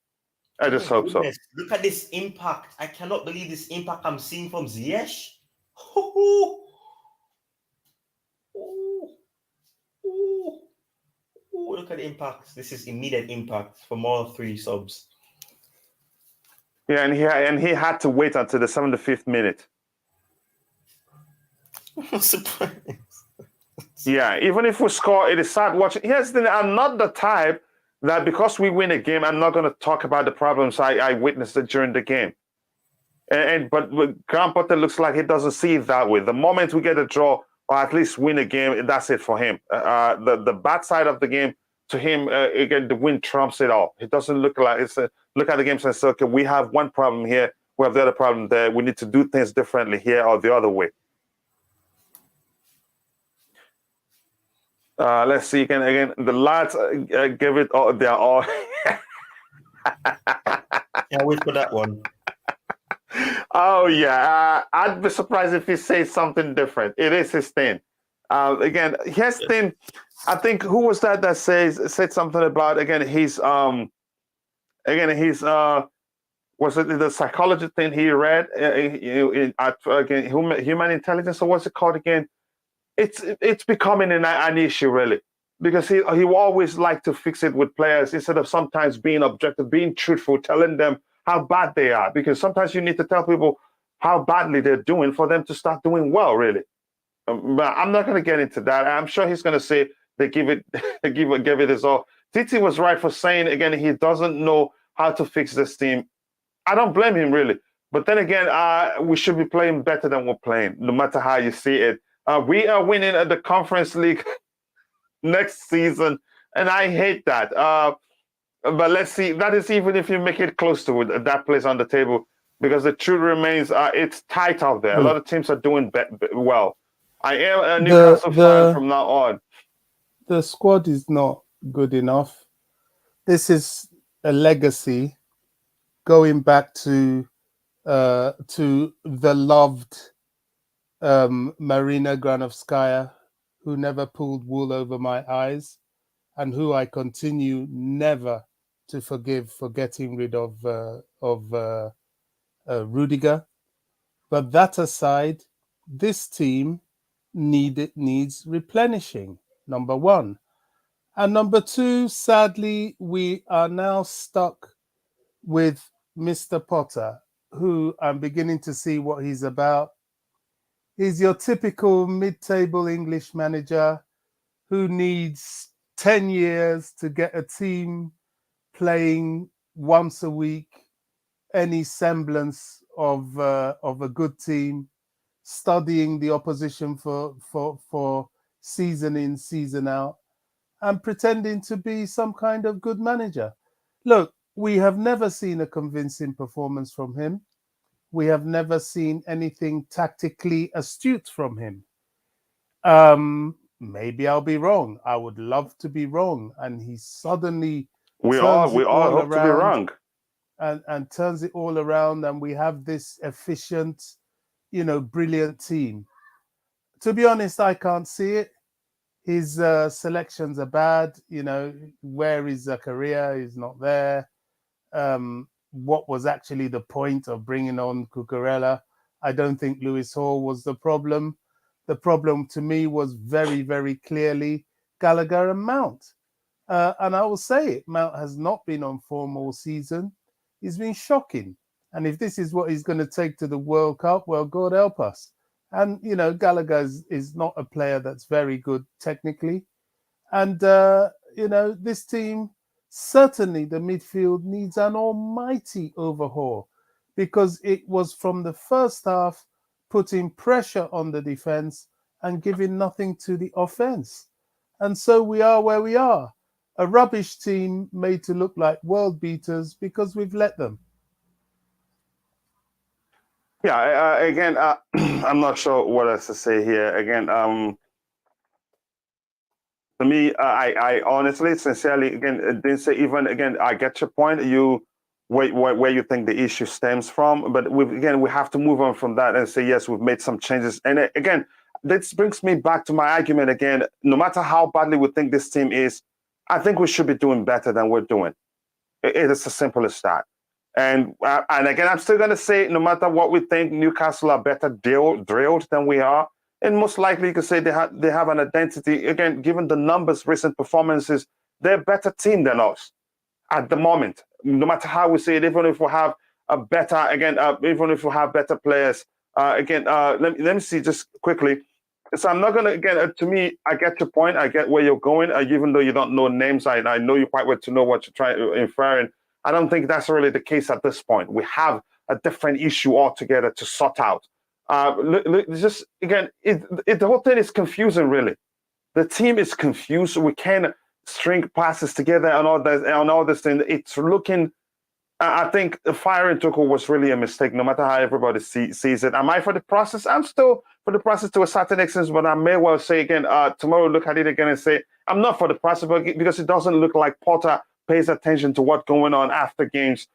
I just hope so. Look at this impact. I cannot believe this impact I'm seeing from Ziyech. Look at the impact. This is immediate impact from all three subs. Yeah, and he had to wait until the 75th minute. I'm surprised. Yeah, even if we score, it is sad watching. Here's the thing, I'm not the type that because we win a game, I'm not going to talk about the problems I witnessed during the game. But Graham Potter looks like he doesn't see it that way. The moment we get a draw or at least win a game, that's it for him. The bad side of the game, to him, again, the win trumps it all. It doesn't look like it's look at the game and say, okay, we have one problem here, we have the other problem there. We need to do things differently here or the other way. Let's see again. The lads give it all. They're all. Can't wait for that one. Oh yeah, I'd be surprised if he says something different. It is his thing. Again, his thing. I think who was that said something about his was it the psychology thing he read human intelligence, or what's it called again? It's becoming an issue, really, because he will always like to fix it with players instead of sometimes being objective, being truthful, telling them how bad they are, because sometimes you need to tell people how badly they're doing for them to start doing well, really. But I'm not going to get into that. I'm sure he's going to say they give it his all. Titi was right for saying, again, he doesn't know how to fix this team. I don't blame him, really. But then again, we should be playing better than we're playing, no matter how you see it. We are winning at the Conference League next season, and I hate that. But let's see. That is even if you make it close to it, that place on the table, because the truth remains, it's tight out there. A lot of teams are doing well. I am a Newcastle fan from now on. The squad is not good enough. This is a legacy going back to the loved Marina Granovskaya, who never pulled wool over my eyes, and who I continue never to forgive for getting rid of Rudiger. But that aside, this team needs replenishing, number one. And number two, sadly, we are now stuck with Mr. Potter, who I'm beginning to see what he's about. He's your typical mid-table English manager who needs 10 years to get a team playing once a week, any semblance of a good team, studying the opposition for season in, season out, and pretending to be some kind of good manager. Look, we have never seen a convincing performance from him. We have never seen anything tactically astute from him. Maybe I'll be wrong. I would love to be wrong. And he suddenly we all hope to be wrong. And turns it all around, and we have this efficient, brilliant team. To be honest, I can't see it. His selections are bad. Where is Zakaria? He's not there. What was actually the point of bringing on Cucurella? I don't think Lewis Hall was the problem. The problem to me was very, very clearly Gallagher and Mount. And I will say it, Mount has not been on form all season. He's been shocking. And if this is what he's going to take to the World Cup, well, God help us. And, Gallagher is not a player that's very good technically. And, this team, certainly the midfield needs an almighty overhaul, because it was from the first half putting pressure on the defense and giving nothing to the offense. And so we are where we are. A rubbish team made to look like world beaters because we've let them. Yeah, again, I'm not sure what else to say here. Again, to me, I honestly, sincerely, again, didn't say even, again, I get your point, where you think the issue stems from, but we have to move on from that and say, yes, we've made some changes. And again, this brings me back to my argument again, no matter how badly we think this team is, I think we should be doing better than we're doing. It is as simple as that. And again, I'm still going to say, no matter what we think, Newcastle are better drilled than we are. And most likely, you could say they have an identity. Again, given the numbers, recent performances, they're a better team than us at the moment. No matter how we say it, even if we have even if we have better players. Let me see just quickly. So I'm not going to, again, to me, I get your point. I get where you're going. Even though you don't know names, I know you quite well to know what you're trying to infer. And I don't think that's really the case at this point. We have a different issue altogether to sort out. Just again, the whole thing is confusing, really. The team is confused. We can't string passes together and all this thing. It's looking. I think firing Tuchel was really a mistake, no matter how everybody sees it. Am I for the process? I'm still for the process to a certain extent, but I may well say again, tomorrow look at it again and say, I'm not for the process, because it doesn't look like Potter pays attention to what's going on after games.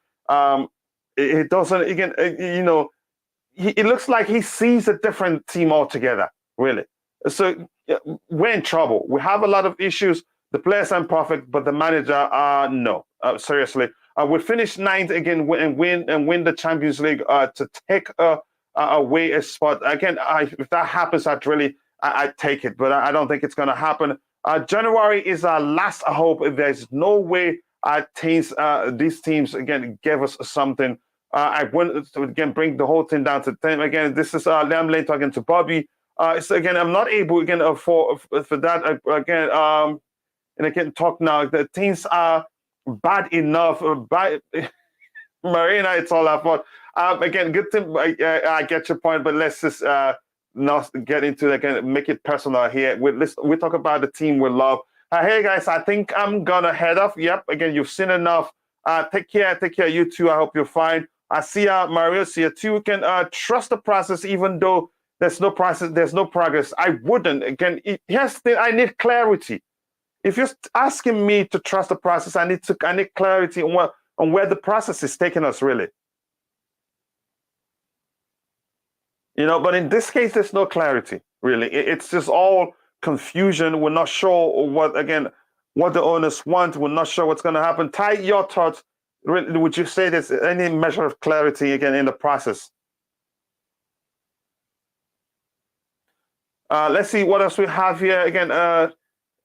It doesn't, again, it looks like he sees a different team altogether, really. So we're in trouble. We have a lot of issues. The players aren't perfect, but the manager, no. Seriously. We finished ninth again and win the Champions League to take away a spot. Again, if that happens, I'd take it, but I don't think it's going to happen. January is our last hope. There's no way these teams, again, gave us something. I want to, again, bring the whole thing down to 10. Again, this is Liam Lane talking to Bobby. So again, I'm not able, again, for that. And I can talk now. The teams are bad enough. Marina, it's all our fault. Again, good thing. I get your point, but let's just not get into again, make it personal here. We talk about the team we love. Hey guys, I think I'm gonna head off. Yep, again, you've seen enough. Take care, you too. I hope you're fine. I see you, Mario. See you too. You can trust the process, even though there's no process, there's no progress. I wouldn't. Again, here's the thing, I need clarity. If you're asking me to trust the process, I need clarity on where the process is taking us, really. You know, but in this case, there's no clarity, really. It's just all confusion. We're not sure what the owners want. We're not sure what's going to happen. Ty, your thoughts. Would you say there's any measure of clarity again in the process? Let's see what else we have here. Again,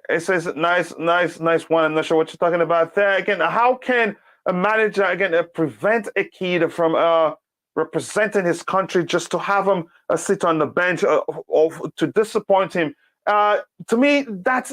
it says nice one. I'm not sure what you're talking about there. Again, how can a manager prevent a kid from representing his country just to have him sit on the bench or to disappoint him? To me, that's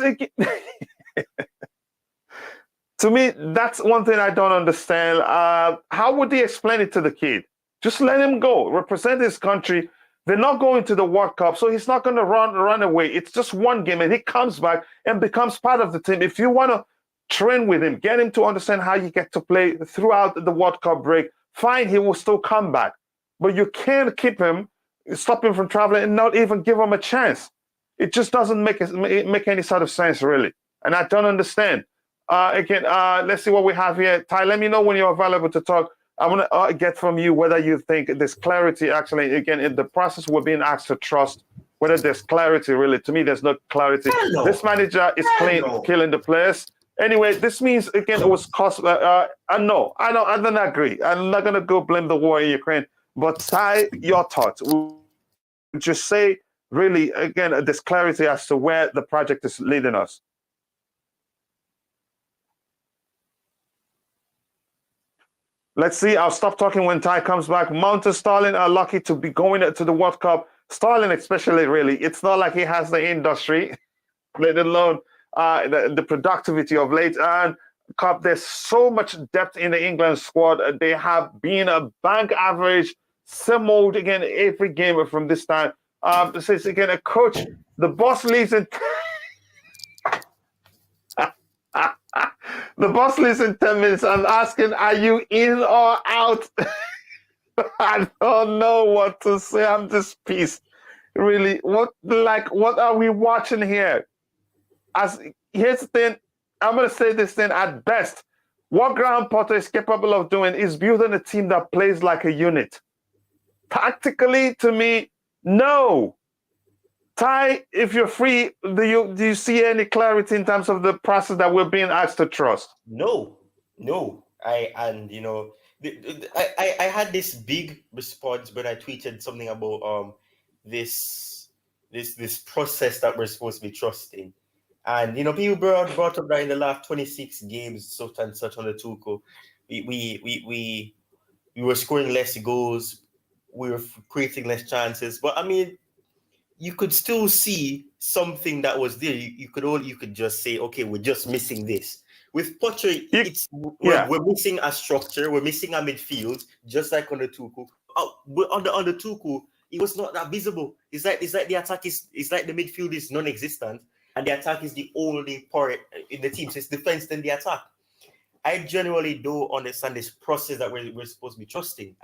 to me, that's one thing I don't understand. How would he explain it to the kid? Just let him go, represent his country. They're not going to the World Cup, so he's not going to run away. It's just one game, and he comes back and becomes part of the team. If you want to train with him, get him to understand how you get to play throughout the World Cup break, fine, he will still come back. But you can't keep him, stop him from traveling, and not even give him a chance. It just doesn't make any sort of sense, really. And I don't understand. Let's see what we have here. Ty, let me know when you're available to talk. I want to get from you whether you think there's clarity, actually, again, in the process we're being asked to trust, whether there's clarity, really. To me, there's no clarity. Hello. This manager is killing the players. Anyway, this means, again, it was cost. No, I don't agree. I'm not going to go blame the war in Ukraine. But Ty, your thoughts. Would you say, really, again, there's clarity as to where the project is leading us? Let's see. I'll stop talking when Ty comes back. Mount and Sterling are lucky to be going to the World Cup. Sterling especially, really. It's not like he has the industry, let alone the productivity of late. And Cup, there's so much depth in the England squad. They have been a bank average, same old again every game from this time. This is again a coach. The boss leaves in. The boss leaves in 10 minutes. I'm asking, are you in or out? I don't know what to say. I'm just pissed. Really, what are we watching here? Here's the thing. I'm gonna say this thing at best. What Graham Potter is capable of doing is building a team that plays like a unit. Tactically, to me, no. Ty, if you're free, do you see any clarity in terms of the process that we're being asked to trust? No. I had this big response when I tweeted something about this process that we're supposed to be trusting. And people brought up that in the last 26 games, such and such on the Tuchel, we were scoring less goals, we were creating less chances. But I mean, you could still see something that was there. You could just say, okay, we're just missing this. With Potter, we're missing a structure, we're missing a midfield, just like on the Tuchel. On the Tuchel, it was not that visible. It's like the attack it's like the midfield is non-existent, and the attack is the only part in the team. So it's defense then the attack. I genuinely don't understand this process that we're supposed to be trusting.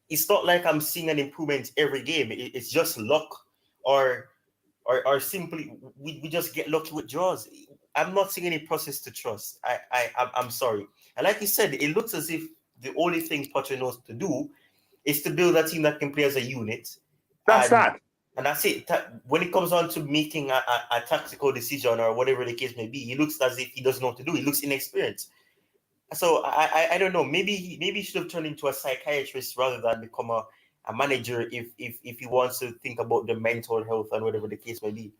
It's not like I'm seeing an improvement every game. It's just luck. Or simply we just get lucky with draws. I'm not seeing any process to trust. I'm sorry. And like you said, it looks as if the only thing Potter knows to do is to build a team that can play as a unit. And that's it. When it comes on to making a tactical decision or whatever the case may be, he looks as if he doesn't know what to do. He looks inexperienced. So I don't know. Maybe he should have turned into a psychiatrist rather than become a manager if he wants to think about the mental health and whatever the case may be.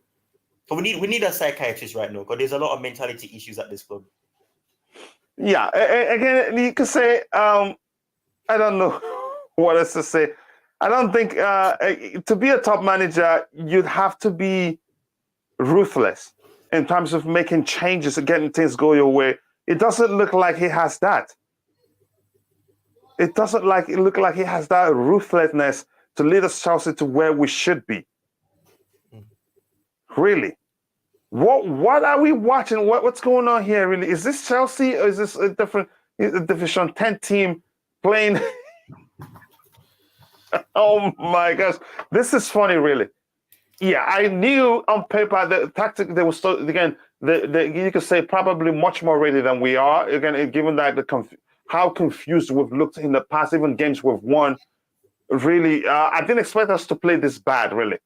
So we need a psychiatrist right now because there's a lot of mentality issues at this club. Yeah, again, you could say, I don't know what else to say. I don't think to be a top manager, you'd have to be ruthless in terms of making changes and getting things go your way. It doesn't look like he has that. It doesn't look like he has that ruthlessness to lead us Chelsea to where we should be. Really? What are we watching? What's going on here? Really? Is this Chelsea or is this a different Division 10 team playing? Oh my gosh, this is funny, really. Yeah, I knew on paper the tactic they were still again. You could say probably much more ready than we are. Again, given that how confused we've looked in the past, even games we've won. Really, I didn't expect us to play this bad. Really,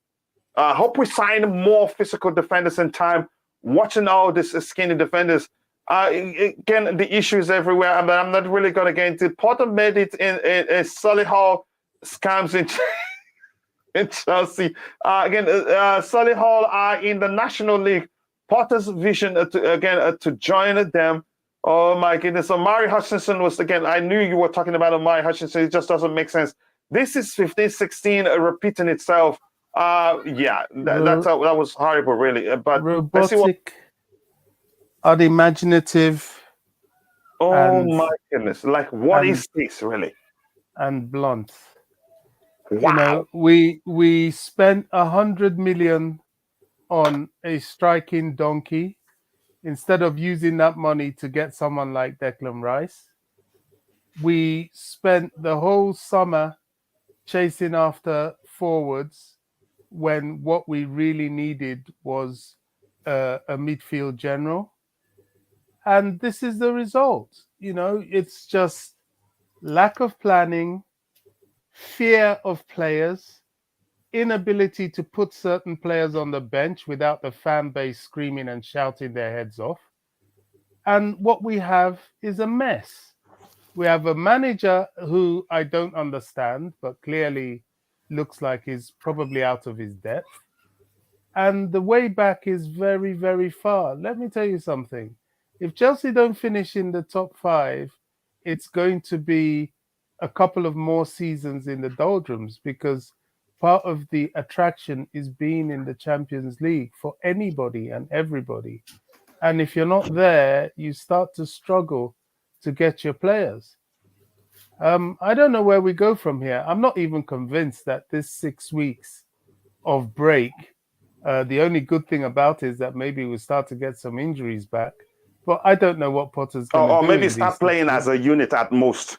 I hope we sign more physical defenders in time. Watching all these skinny defenders, again, the issues everywhere. But I'm not really going to get into it. Potter made it in Solihull scams in Chelsea. Again, Solihull are in the National League. Potter's vision to join them. Oh my goodness. Omari Hutchinson was, again, I knew you were talking about Omari Hutchinson. It just doesn't make sense. This is 15-16 repeating itself. That was horrible, really. But robotic, unimaginative. Oh my goodness! Like, what is this, really? And blunt. Wow. You know, we spent 100 million on a striking donkey instead of using that money to get someone like Declan Rice. We spent the whole summer chasing after forwards when what we really needed was a midfield general. And this is the result. You know, it's just lack of planning, fear of players, inability to put certain players on the bench without the fan base screaming and shouting their heads off. And what we have is a mess. We have a manager who I don't understand, but clearly looks like he's probably out of his depth. And the way back is very, very far. Let me tell you something. If Chelsea don't finish in the top 5, it's going to be a couple of more seasons in the doldrums, because part of the attraction is being in the Champions League for anybody and everybody. And if you're not there, you start to struggle to get your players. I don't know where we go from here. I'm not even convinced that this 6 weeks of break, the only good thing about it is that maybe we'll start to get some injuries back. But I don't know what Potter's going to do. Or maybe start playing as a unit at most.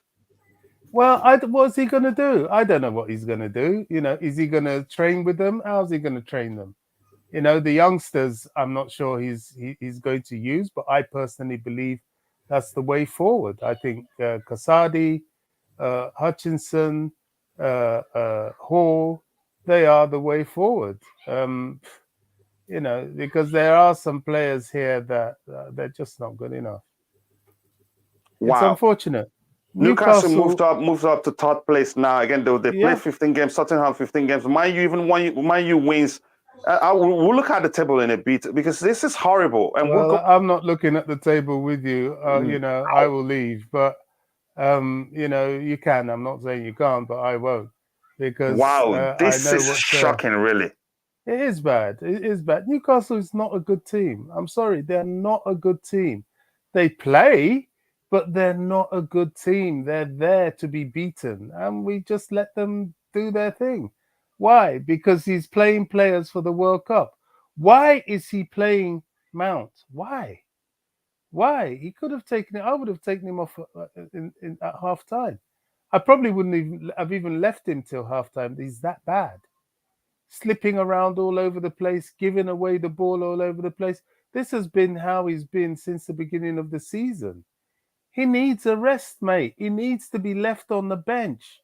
Well, what's he going to do? I don't know what he's going to do. You know, is he going to train with them? How's he going to train them? You know, the youngsters, I'm not sure he's going to use, but I personally believe that's the way forward. I think Kasadi, Hutchinson, Hall, they are the way forward. You know, because there are some players here that they're just not good enough. Wow. It's unfortunate. Newcastle moved up to third place now. Again, they play 15 games, Tottenham 15 games. Man U wins. We'll look at the table in a bit, because this is horrible. And I'm not looking at the table with you. You know, I will leave, but you know, you can. I'm not saying you can't, but I won't, because this is shocking, really. It is bad. It is bad. Newcastle is not a good team. I'm sorry, they're not a good team. They play, but they're not a good team. They're there to be beaten, and we just let them do their thing. Why? Because he's playing players for the World Cup. Why is he playing Mount? Why? He could have taken it. I would have taken him off at half time. I probably wouldn't have even left him till half time. He's that bad. Slipping around all over the place, giving away the ball all over the place. This has been how he's been since the beginning of the season. He needs a rest, mate. He needs to be left on the bench.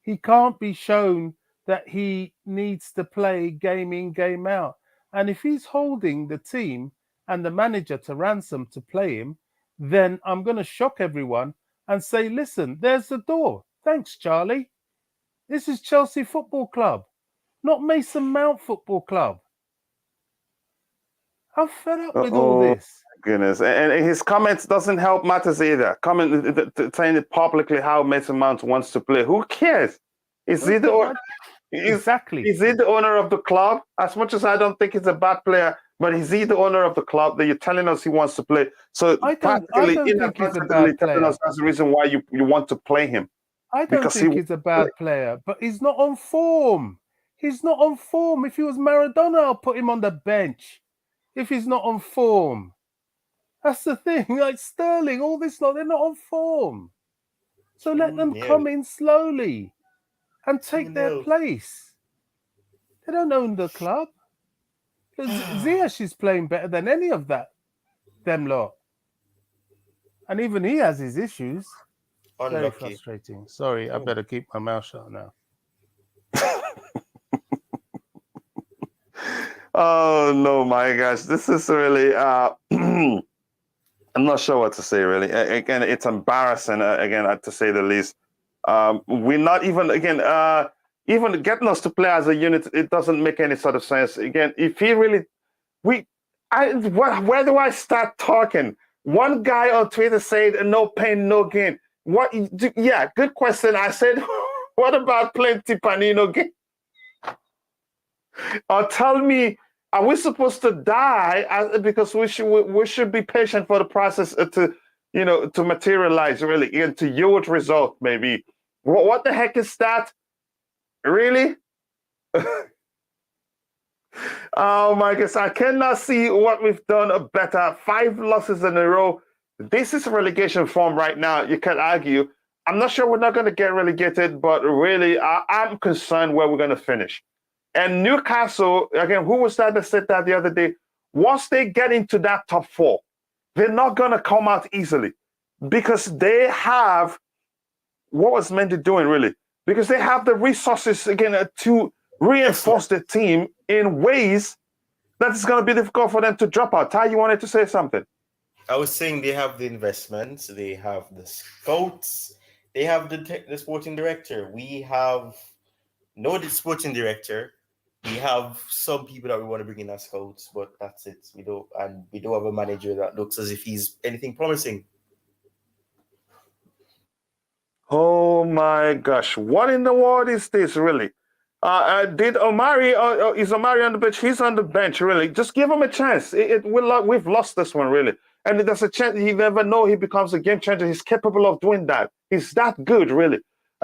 He can't be shown that he needs to play game in, game out. And if he's holding the team and the manager to ransom to play him, then I'm going to shock everyone and say, listen, there's the door. Thanks, Charlie. This is Chelsea Football Club, not Mason Mount Football Club. I'm fed up with all this. Goodness. And his comments doesn't help matters either. Saying it publicly how Mason Mount wants to play. Who cares? Is he the owner? Exactly. Is he the owner of the club? As much as I don't think he's a bad player, but is he the owner of the club that you're telling us he wants to play? So I don't think he's a bad player. That's the reason why you want to play him. I don't think he's a bad player, but he's not on form. He's not on form. If he was Maradona, I'll put him on the bench. If he's not on form. That's the thing. Like Sterling, all this lot, they're not on form. So let them come in slowly and take their place. They don't own the club. Ziyech is playing better than any of them lot. And even he has his issues. Unlucky. Very frustrating. Sorry, I better keep my mouth shut now. Oh no, my gosh, this is really. I'm not sure what to say. Really, again, it's embarrassing. Again, to say the least. We're not even even getting us to play as a unit. It doesn't make any sort of sense. Again, if he really, where do I start talking? One guy on Twitter said, "No pain, no gain." What? Yeah, good question. I said, "What about playing Tipanino game?" Or tell me, are we supposed to die because we should be patient for the process to materialize really into yield result maybe? What the heck is that? Really? Oh my gosh, I cannot see what we've done better. 5 losses in a row. This is relegation form right now. You can argue. I'm not sure we're not going to get relegated, but really, I'm concerned where we're going to finish. And Newcastle, again, who was that said that the other day? Once they get into that top 4, they're not going to come out easily because they have what was meant to doing really, because they have the resources again to reinforce the team in ways that it's going to be difficult for them to drop out. Ty, you wanted to say something? I was saying they have the investments, they have the scouts, they have the sporting director. We have no the sporting director. We have some people that we want to bring in as scouts, but that's it. We don't have a manager that looks as if he's anything promising. Oh my gosh, what in the world is this really? Did Omari, is Omari on the bench? He's on the bench, really. Just give him a chance. We've lost this one, really. And there's a chance he never know he becomes a game changer. He's capable of doing that. He's that good, really.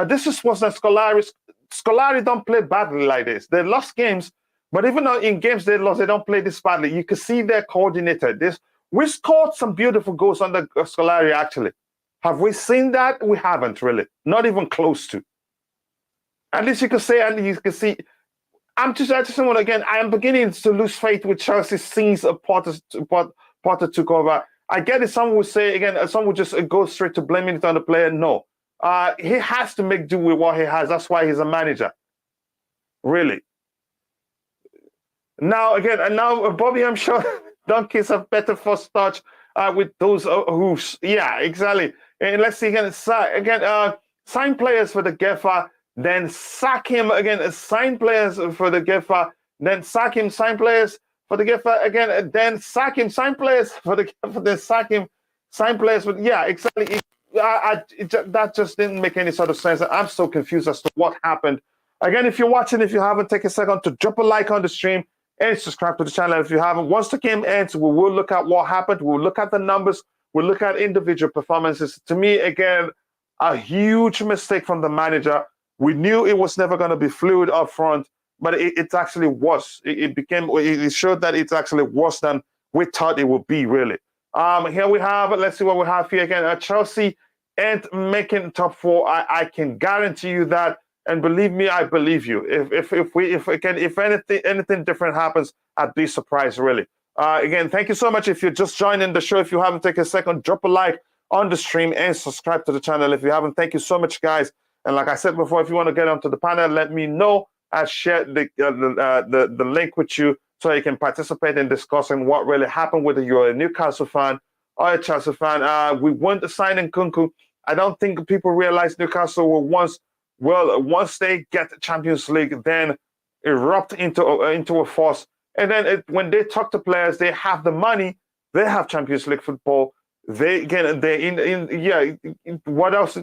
This is what's that Scolari don't play badly like this. They lost games, but even though in games they lost, they don't play this badly. You can see they're coordinated. We scored some beautiful goals under Scolari, actually. Have we seen that? We haven't, really. Not even close to. At least you can say, and you can see, I just want again, I am beginning to lose faith with Chelsea since Potter took over. I get it, some would say, again, some would just go straight to blaming it on the player. No. He has to make do with what he has. That's why he's a manager. Really. Now, again, and now, Bobby, I'm sure donkeys have better first touch with those hooves. Yeah, exactly. And let's see again, sign players for the GEFA, then sack him again, sign players for the GEFA, then sack him, sign players for the GEFA again, then sack him, sign players for the GEFA, then sack him, sign players for, yeah, exactly. That just didn't make any sort of sense. I'm so confused as to what happened. Again, if you're watching, if you haven't, take a second to drop a like on the stream and subscribe to the channel if you haven't. Once the game ends, we will look at what happened. We'll look at the numbers. We'll look at individual performances. To me, again, a huge mistake from the manager. We knew it was never going to be fluid up front, but it actually was. It showed that it's actually worse than we thought it would be, really. Here we have, let's see what we have here again. Chelsea ain't making top 4. I can guarantee you that. And believe me, I believe you. If anything different happens, I'd be surprised, really. Again, thank you so much. If you're just joining the show, if you haven't taken a second, drop a like on the stream and subscribe to the channel if you haven't. Thank you so much, guys. And like I said before, if you want to get onto the panel, let me know. I'll share the link with you so you can participate in discussing what really happened, whether you're a Newcastle fan or a Chelsea fan. We went to sign Nkunku. I don't think people realize Newcastle will once they get the Champions League, then erupt into a force. And then when they talk to players, they have the money. They have Champions League football. What else?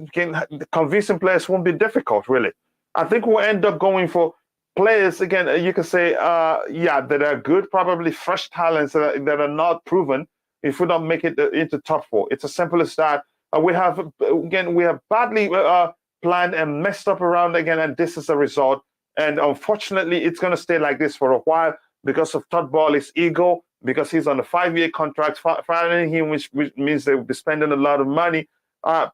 Convincing players won't be difficult, really. I think we'll end up going for players, again, you can say, that are good, probably fresh talents that are not proven if we don't make it into top 4. It's as simple as that. We have badly planned and messed up around again, and this is a result. And unfortunately, it's going to stay like this for a while because of Todd Bowley's ego, because he's on a 5-year contract, firing him, which means they will be spending a lot of money.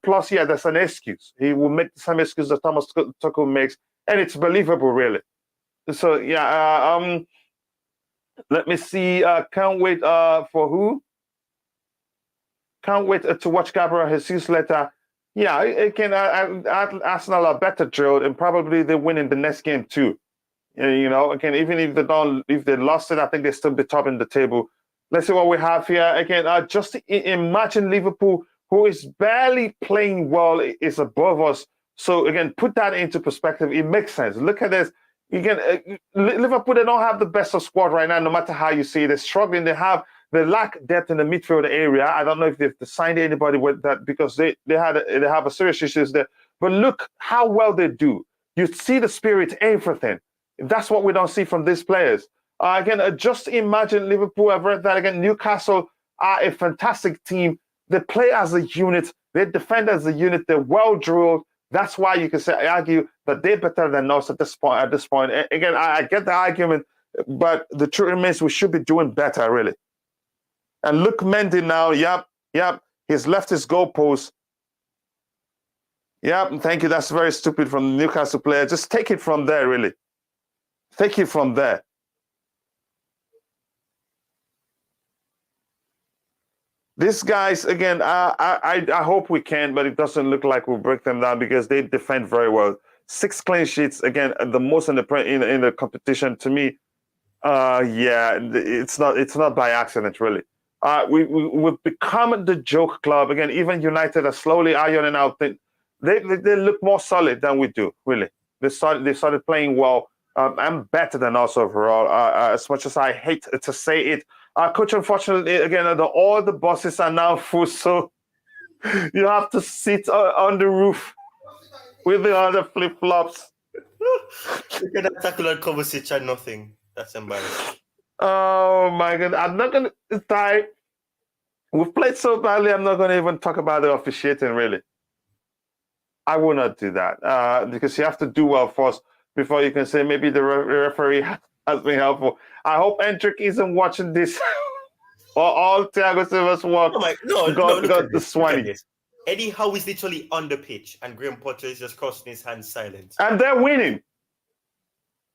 Plus, yeah, there's an excuse. He will make the same excuse that Thomas Tuchel makes, and it's believable, really. So, yeah, let me see. Can't wait for who? Can't wait to watch Gabriel Jesus later. Yeah, again, Arsenal are better drilled, and probably they win in the next game too. You know, again, even if they lost it, I think they still be top in the table. Let's see what we have here. Again, just imagine Liverpool, who is barely playing well, is above us. So again, put that into perspective. It makes sense. Look at this. Again, Liverpool, they don't have the best of squad right now, no matter how you see it. They're struggling. They lack depth in the midfield area. I don't know if they've signed anybody with that because they have a serious issues there. But look how well they do. You see the spirit, everything. That's what we don't see from these players. Again, just imagine Liverpool. I've read that again. Newcastle are a fantastic team. They play as a unit. They defend as a unit. They're well drilled. That's why you can argue that they're better than us at this point. Again, I get the argument, but the truth remains we should be doing better, really. And look, Mendy now. Yep. He's left his goalpost. Yep. Thank you. That's very stupid from the Newcastle player. Just take it from there, really. Take it from there. These guys, again, I hope we can, but it doesn't look like we'll break them down because they defend very well. 6 clean sheets, again, the most in the competition. To me, yeah, it's not by accident, really. We've become the joke club. Again, even United are slowly ironing out things. They look more solid than we do, really. They started playing well. And better than us overall, as much as I hate to say it. Coach, unfortunately, again, all the buses are now full, so you have to sit on the roof with the other flip-flops. You cannot tackle a Kovacic and nothing. That's embarrassing. Oh, my God. I'm not going to die. We've played so badly, I'm not going to even talk about the officiating, really. I will not do that because you have to do well first before you can say maybe the referee has been helpful. I hope Hendrick isn't watching this or all Thiago Silva's work. No, got the Swanee. Eddie Howe is literally on the pitch and Graham Potter is just crossing his hands silent. And they're winning.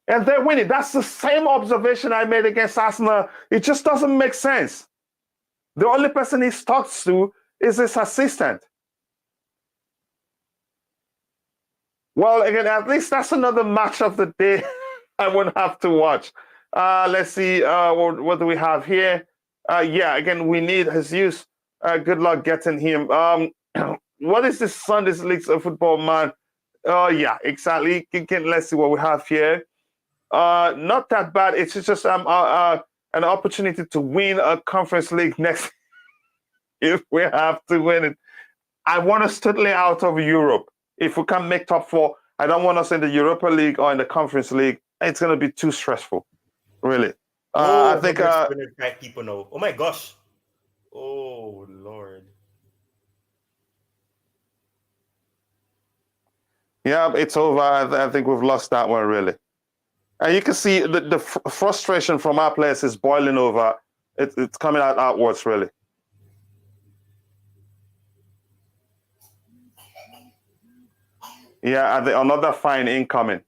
That's the same observation I made against Arsenal. It just doesn't make sense. The only person he talks to is his assistant. Well, again, at least that's another match of the day I won't have to watch. Let's see, what do we have here? Yeah, again, we need Jesus. Good luck getting him. What is this Sunday's League of Football, man? Yeah, exactly. Let's see what we have here. Not that bad. It's just an opportunity to win a Conference League next if we have to win it. I want us totally out of Europe. If we can't make top 4, I don't want us in the Europa League or in the Conference League. It's going to be too stressful, really. I think... people know. Oh, my gosh. Oh, Lord. Yeah, it's over. I think we've lost that one, really. And you can see the frustration from our players is boiling over. It's coming out outwards, really. Yeah, another fine incoming.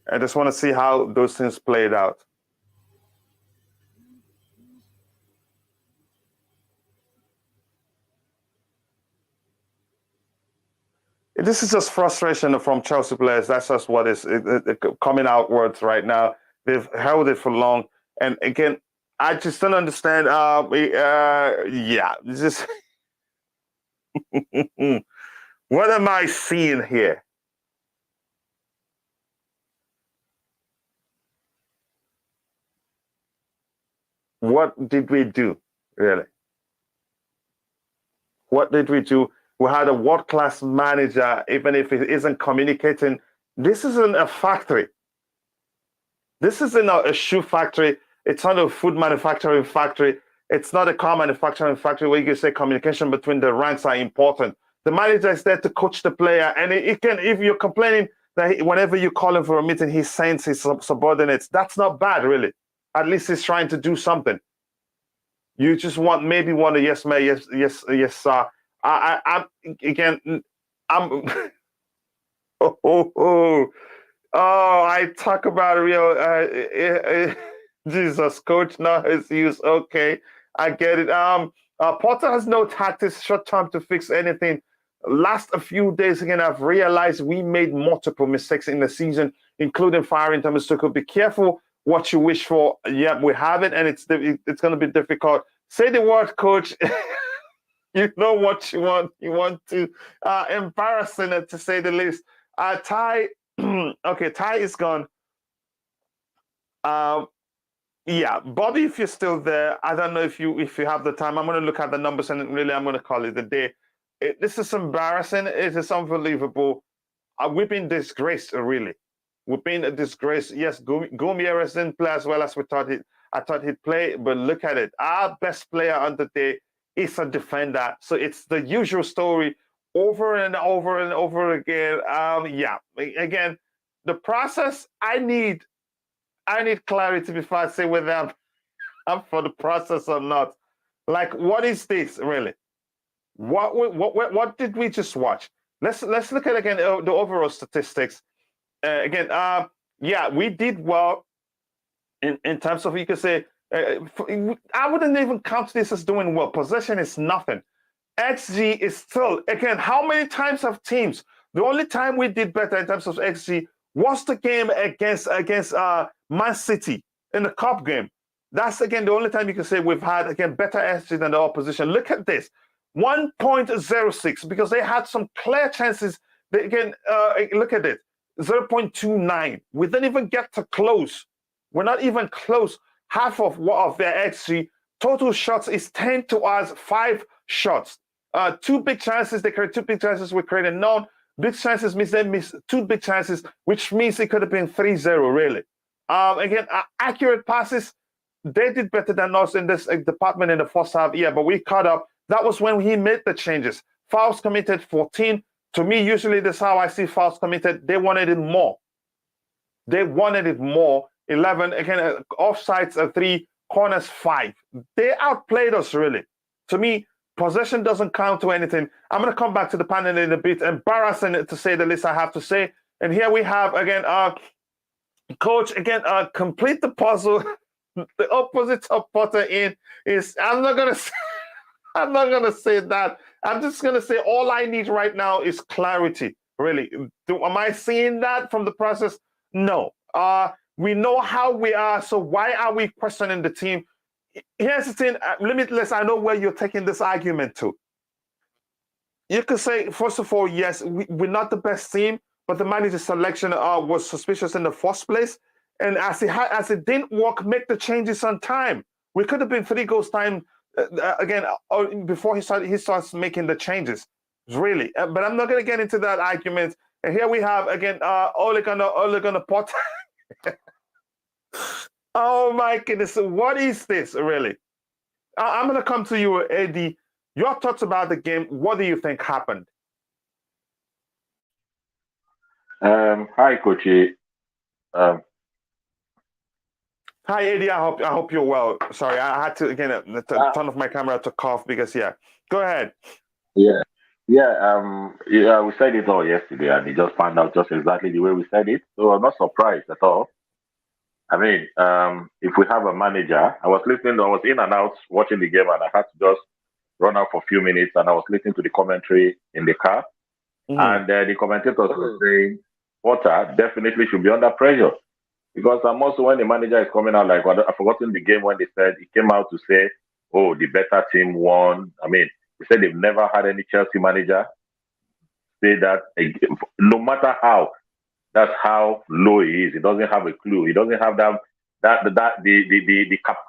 I just want to see how those things played out. This is just frustration from Chelsea players. That's just what is coming outwards right now. They've held it for long. And again, I just don't understand. Yeah, this is... What am I seeing here? What did we do, really? What did we do? We had a world-class manager, even if it isn't communicating. This isn't a factory. This isn't a shoe factory. It's not a food manufacturing factory. It's not a car manufacturing factory where you can say communication between the ranks are important. The manager is there to coach the player. And if you're complaining that whenever you call him for a meeting, he sends his subordinates. That's not bad, really. At least he's trying to do something. You just maybe want a yes, man, yes, sir. I'm I talk about real Jesus, coach now is used. Okay, I get it. Potter has no tactics short term to fix anything. Last a few days again, I've realized we made multiple mistakes in the season, including firing Thomas Tuchel. Be careful what you wish for. Yeah, we have it, and it's going to be difficult. Say the word, coach. You know what you want. You want to embarrassing it, to say the least. Ty, okay, Ty is gone. Yeah, Bobby, if you're still there, I don't know if you have the time. I'm going to look at the numbers and really I'm going to call it a day. This is embarrassing. It is unbelievable. We've been disgraced, really. We've been a disgrace. Yes, Gomez didn't play as well as I thought he'd play, but look at it. Our best player on the day is a defender. So it's the usual story over and over and over again. Yeah, again, the process, I need clarity before I say whether I'm for the process or not. Like, what is this really? What did we just watch? Let's look at again the overall statistics. Yeah, we did well in terms of, you could say, I wouldn't even count this as doing well. Possession is nothing. XG is still, again, how many times have teams? The only time we did better in terms of XG was the game against Man City in the cup game. That's, again, the only time you can say we've had, again, better XG than the opposition. Look at this. 1.06, because they had some clear chances. Again, look at it. 0.29. We didn't even get to close. We're not even close. Half of their XG. Total shots is 10 to us, 5 shots. 2 big chances. They created 2 big chances. We created none. Big chances means they missed 2 big chances, which means it could have been 3-0, really. Again, accurate passes, they did better than us in this department in the first half. Yeah, but we caught up. That was when he made the changes. Fouls committed, 14. To me, usually this is how I see fouls committed. They wanted it more. They wanted it more. 11, again, offsides 3, corners 5. They outplayed us, really. To me, possession doesn't count to anything. I'm going to come back to the panel in a bit. Embarrassing, to say the least, I have to say. And here we have, again, coach, again, complete the puzzle. The opposite of Potter in is, I'm not going to say that. I'm just going to say all I need right now is clarity, really. Am I seeing that from the process? No. We know how we are, so why are we questioning the team? Here's the thing, Limitless, I know where you're taking this argument to. You could say, first of all, yes, we're not the best team, but the manager selection was suspicious in the first place. And as it didn't work, make the changes on time. We could have been 3 goals time again before he starts making the changes. Really, but I'm not going to get into that argument. And here we have again Ole Gunnar Potter. Oh my goodness, what is this really? I'm going to come to you, Eddie. Your thoughts about the game. What do you think happened? Hi, Coachy. Hi, Eddie. I hope you're well. Sorry, I had to again turn off my camera to cough because Go ahead. Yeah. We said it all yesterday, and he just found out just exactly the way we said it. So I'm not surprised at all. I mean, if we have a manager, I was in and out watching the game, and I had to just run out for a few minutes, and I was listening to the commentary in the car, and the commentators were saying Potter definitely should be under pressure. Because I'm also, when the manager is coming out, like, I've forgotten the game when they said, he came out to say, oh, the better team won. I mean, he said they've never had any Chelsea manager say that, no matter how, that's how low he is. He doesn't have a clue. He doesn't have the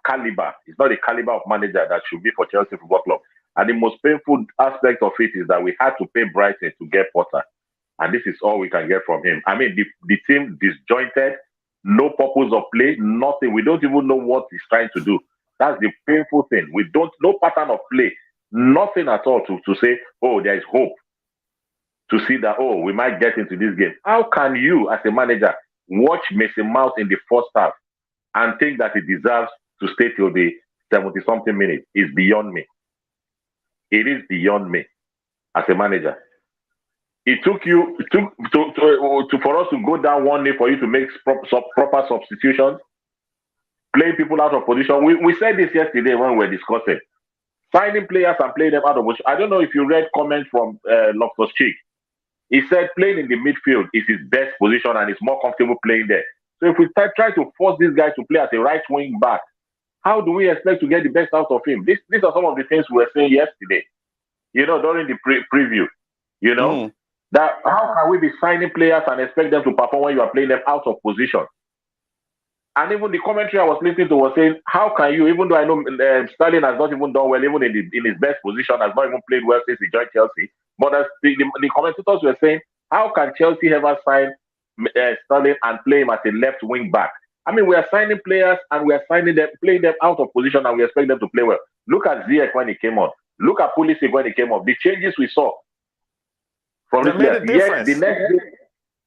caliber. It's not the caliber of manager that should be for Chelsea Football Club. And the most painful aspect of it is that we had to pay Brighton to get Potter. And this is all we can get from him. I mean, the team disjointed, no purpose of play, nothing. We don't even know what he's trying to do. That's the painful thing. We don't know pattern of play, nothing at all to say, oh, there is hope. to see that, oh, we might get into this game. How can you, as a manager, watch Mason Mount in the first half and think that he deserves to stay till the 70-something minutes? It's beyond me. It is beyond me as a manager. It took for us to go down 1-0 for you to make proper substitutions, playing people out of position. We said this yesterday when we were discussing. Signing players and playing them out of position. I don't know if you read comments from Loftus-Cheek. He said playing in the midfield is his best position and he's more comfortable playing there. So if we try to force this guy to play as a right wing back, how do we expect to get the best out of him? These are some of the things we were saying yesterday, during the preview, that how can we be signing players and expect them to perform when you are playing them out of position? And even the commentary I was listening to was saying, how can you, even though I know Sterling has not even done well, even in his best position, has not even played well since he joined Chelsea, but as the commentators were saying, how can Chelsea ever sign Sterling and play him as a left wing back? I mean, we are signing players and we are playing them out of position and we expect them to play well. Look at Ziyech when he came on. Look at Pulisic when he came on. The changes we saw from this player. Yes,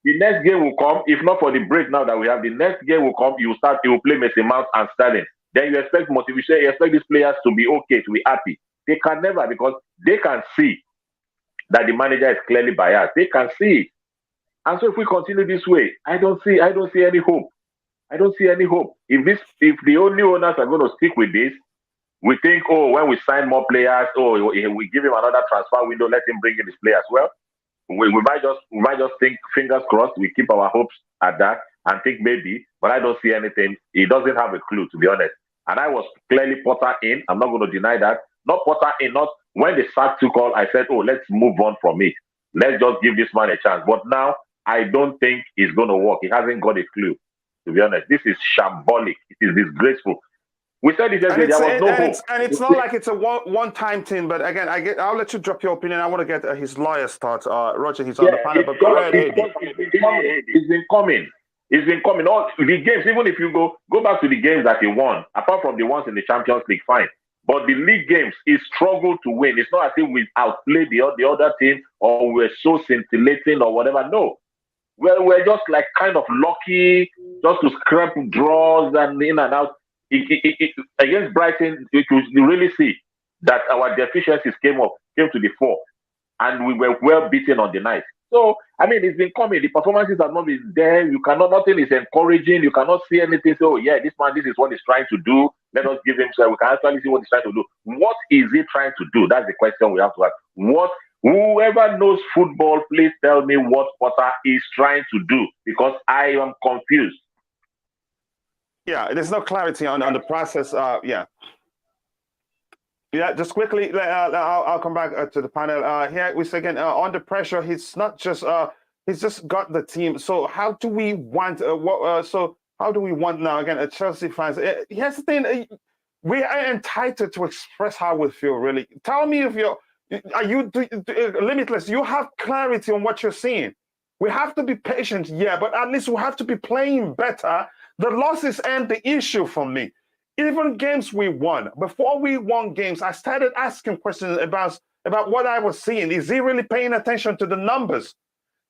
the next game will come, if not for the break now that we have, the next game will come, you will play Mason Mount and Sterling. Then you expect motivation, you expect these players to be okay, to be happy. They can never, because they can see that the manager is clearly biased. They can see it. And so if we continue this way, I don't see any hope. I don't see any hope. If the only owners are going to stick with this, we think, when we sign more players, we give him another transfer window, let him bring in his players. Well, we might just think, fingers crossed, we keep our hopes at that and think maybe, but I don't see anything. He doesn't have a clue, to be honest. And I was clearly Potter in. I'm not going to deny that. Not Potter in, not when the sack took all, I said, let's move on from it. Let's just give this man a chance. But now, I don't think it's going to work. He hasn't got a clue, to be honest. This is shambolic. It is disgraceful. We said it yesterday. There was no hope. And it's not like it's a one-time thing. But again, I'll let you drop your opinion. I want to get his lawyer's thoughts. Roger, he's on the panel. But go ahead, It's been coming. It's been coming. All the games, even if you go back to the games that he won, apart from the ones in the Champions League, fine. But the league games, he struggled to win. It's not as if we outplayed the other team or we're so scintillating or whatever. No. We're just like kind of lucky just to scrap draws and in and out. Against Brighton, you really see that our deficiencies came to the fore, and we were well beaten on the night. So, I mean, it's been coming. The performances have not been there. Nothing is encouraging. You cannot see anything. So, this man, this is what he's trying to do. Let us give him so we can actually see what he's trying to do. What is he trying to do? That's the question we have to ask. Whoever knows football, please tell me what Potter is trying to do, because I am confused. Yeah, there's no clarity on the process. Just quickly, I'll come back to the panel. Here we say again, under pressure, he's not just he's just got the team. So how do we want how do we want now, again, Chelsea fans? Here's the thing, we are entitled to express how we feel, really. Tell me if are you limitless? You have clarity on what you're seeing. We have to be patient, but at least we have to be playing better. The losses aren't the issue for me. Even games we won, before we won games, I started asking questions about what I was seeing. Is he really paying attention to the numbers?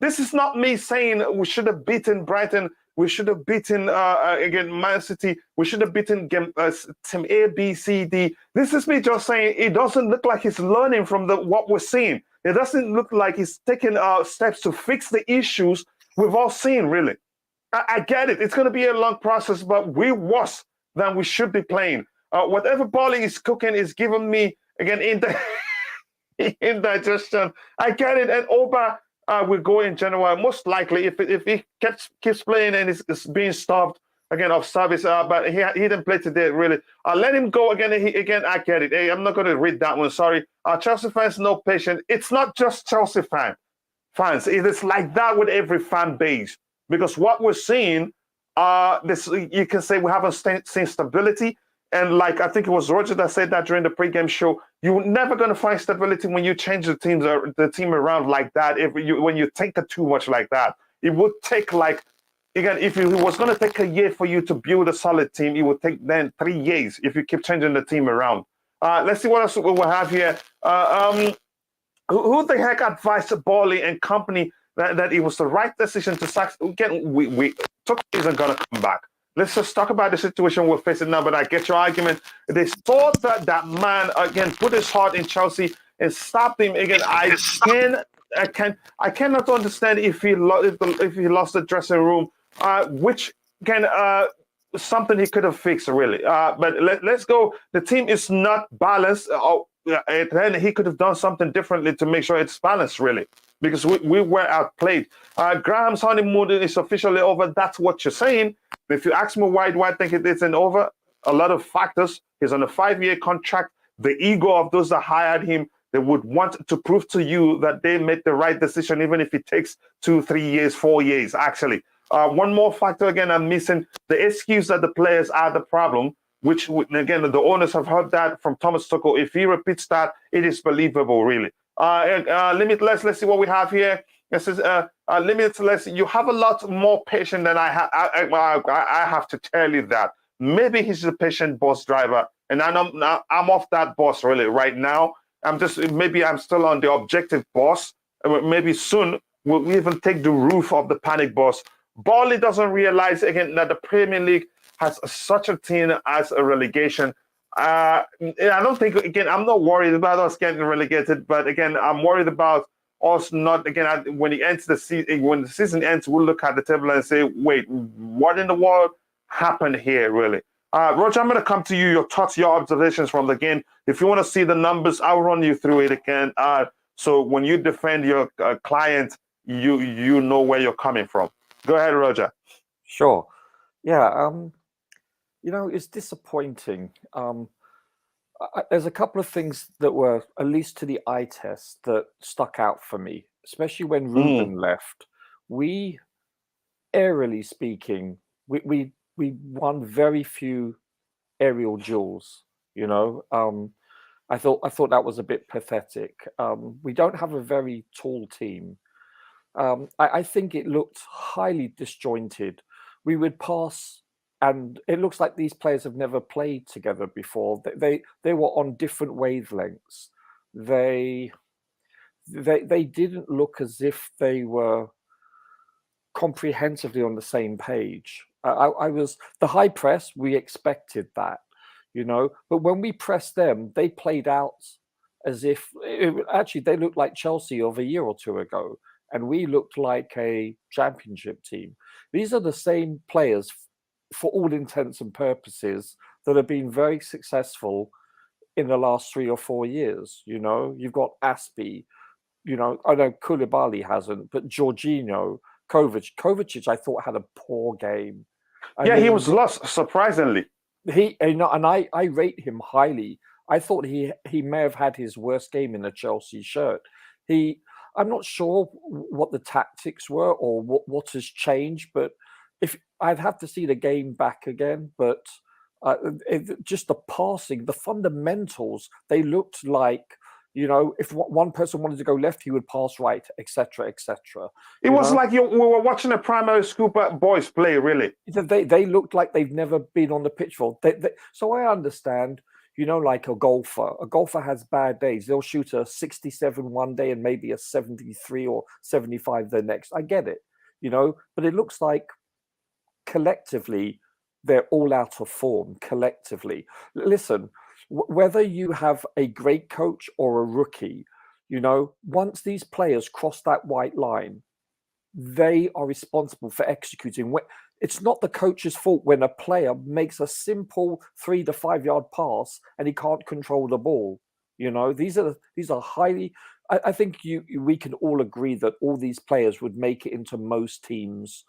This is not me saying we should have beaten Brighton. We should have beaten again Man City. We should have beaten team A, B, C, D. This is me just saying it doesn't look like he's learning from what we're seeing. It doesn't look like he's taking steps to fix the issues we've all seen, really. I get it. It's going to be a long process, but we're worse than we should be playing. Whatever Paulie is cooking is giving me, again, indigestion. I get it. And Oba will go in January, most likely, if he keeps playing and is being starved, again, of service. But he didn't play today, really. Let him go again. Again, I get it. Hey, I'm not going to read that one. Sorry. Chelsea fans, no patience. It's not just Chelsea fans. It is like that with every fan base. Because what we're seeing, you can say we haven't seen stability. And like I think it was Roger that said that during the pregame show, you're never going to find stability when you change the team around like that. When you take it too much like that, it would take if it was going to take a year for you to build a solid team, it would take then 3 years if you keep changing the team around. Let's see what else we'll have here. Who the heck advised Bally and company that it was the right decision to sack? Again, we Tuchel isn't going to come back. Let's just talk about the situation we're facing now. But I get your argument. They thought that man again put his heart in Chelsea and stopped him again. I cannot understand if he lost the dressing room, which can something he could have fixed really. But let's go. The team is not balanced. Then he could have done something differently to make sure it's balanced really, because we were outplayed. Graham's honeymoon is officially over. That's what you're saying. If you ask me why do I think it isn't over, a lot of factors. He's on a 5-year contract. The ego of those that hired him, they would want to prove to you that they made the right decision, even if it takes 2, 3 years, 4 years, actually. One more factor, again, I'm missing. The excuse that the players are the problem, which, again, the owners have heard that from Thomas Tuchel. If he repeats that, it is believable, really. Limitless, let's see what we have here. This is Limitless. You have a lot more patience than I have. I have to tell you that. Maybe he's a patient bus driver, and I'm off that bus really right now. Maybe I'm still on the objective bus. Maybe soon we'll even take the roof of the panic bus. Bally doesn't realize again that the Premier League has such a thing as a relegation. I don't think, again, I'm not worried about us getting relegated, but again, I'm worried about us not, again, when the season ends, we'll look at the table and say, wait, what in the world happened here, really? Roger, I'm going to come to you, your thoughts, your observations from the game. If you want to see the numbers, I'll run you through it again. So when you defend your client, you know where you're coming from. Go ahead, Roger. Sure. Yeah. It's disappointing. There's a couple of things that were, at least to the eye test, that stuck out for me, especially when Ruben left. We, aerially speaking, we won very few aerial duels. I thought that was a bit pathetic. We don't have a very tall team. I think it looked highly disjointed. We would pass, and it looks like these players have never played together before. They were on different wavelengths. They didn't look as if they were comprehensively on the same page. I was the high press. We expected that, but when we pressed them, they played out as if actually they looked like Chelsea of a year or two ago, and we looked like a championship team. These are the same players, for all intents and purposes, that have been very successful in the last 3 or 4 years. You've got Aspie, I know Koulibaly hasn't, but Jorginho, Kovacic, I thought had a poor game. He was lost, surprisingly. And I rate him highly. I thought he may have had his worst game in a Chelsea shirt. I'm not sure what the tactics were or what has changed, but if I'd have to see the game back again. But just the passing, the fundamentals, they looked like, if one person wanted to go left, he would pass right, etc., etc. It was like we were watching a primary school boys play, really. They looked like they've never been on the pitch for. So I understand. Like a golfer has bad days. They'll shoot a 67 one day and maybe a 73 or 75 the next. I get it, but it looks like collectively they're all out of form collectively. Listen, whether you have a great coach or a rookie, once these players cross that white line, they are responsible for executing. It's not the coach's fault when a player makes a simple 3 to 5 yard pass and he can't control the ball. These are highly. I think we can all agree that all these players would make it into most teams'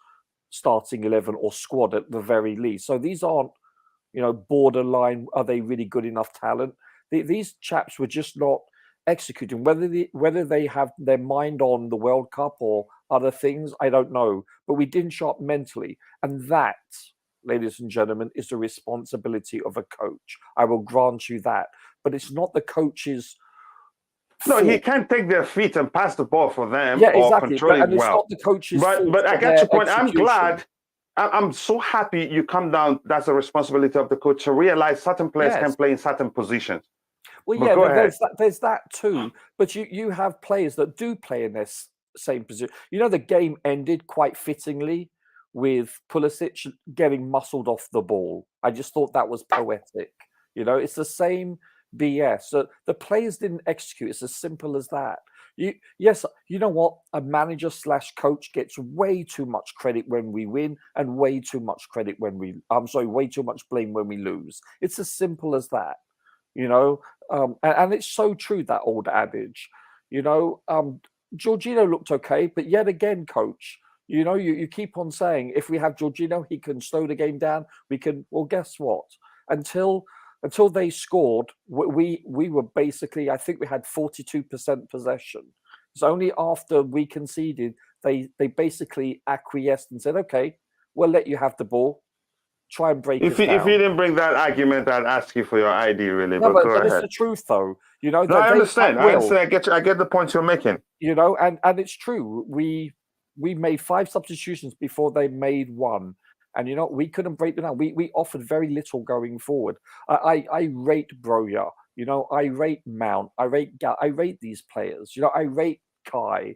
starting 11 or squad at the very least. So these aren't, borderline. Are they really good enough talent? These chaps were just not executing. Whether they have their mind on the World Cup or other things, I don't know. But we didn't show up mentally. And that, ladies and gentlemen, is the responsibility of a coach. I will grant you that. But it's not the coach's fault. No, he can't take their feet and pass the ball for them exactly. or control it it's well. Not the coach's fault. But I get your point. I'm so happy you come down. That's the responsibility of the coach to realize certain players can play in certain positions. Well, But yeah, go ahead. there's that too. But you have players that do play in this same position. You know, the game ended quite fittingly with Pulisic getting muscled off the ball. I just thought that was poetic. You know, it's the same BS. So the players didn't execute. It's as simple as that. Yes, you know what? A manager / coach gets way too much credit when we win, and way too much credit when way too much blame when we lose. It's as simple as that. You know, and it's so true, that old adage. You know, Jorginho looked okay, but yet again, coach, you know, you keep on saying if we have Jorginho, he can slow the game down. We can. Well, guess what? Until they scored, we were basically, I think we had 42% possession. It's only after we conceded they basically acquiesced and said, "Okay, we'll let you have the ball. Try and break If us you, down." if you didn't bring that argument, I'd ask you for your ID, really. No, But go but it's ahead. the truth, though. You know, No, I understand. I will. understand. I get the point you're making. You know, and it's true. We made 5 substitutions before they made 1, and you know we couldn't break them down. We offered very little going forward. I rate Broja. You know, I rate Mount. I rate these players. You know, I rate Kai.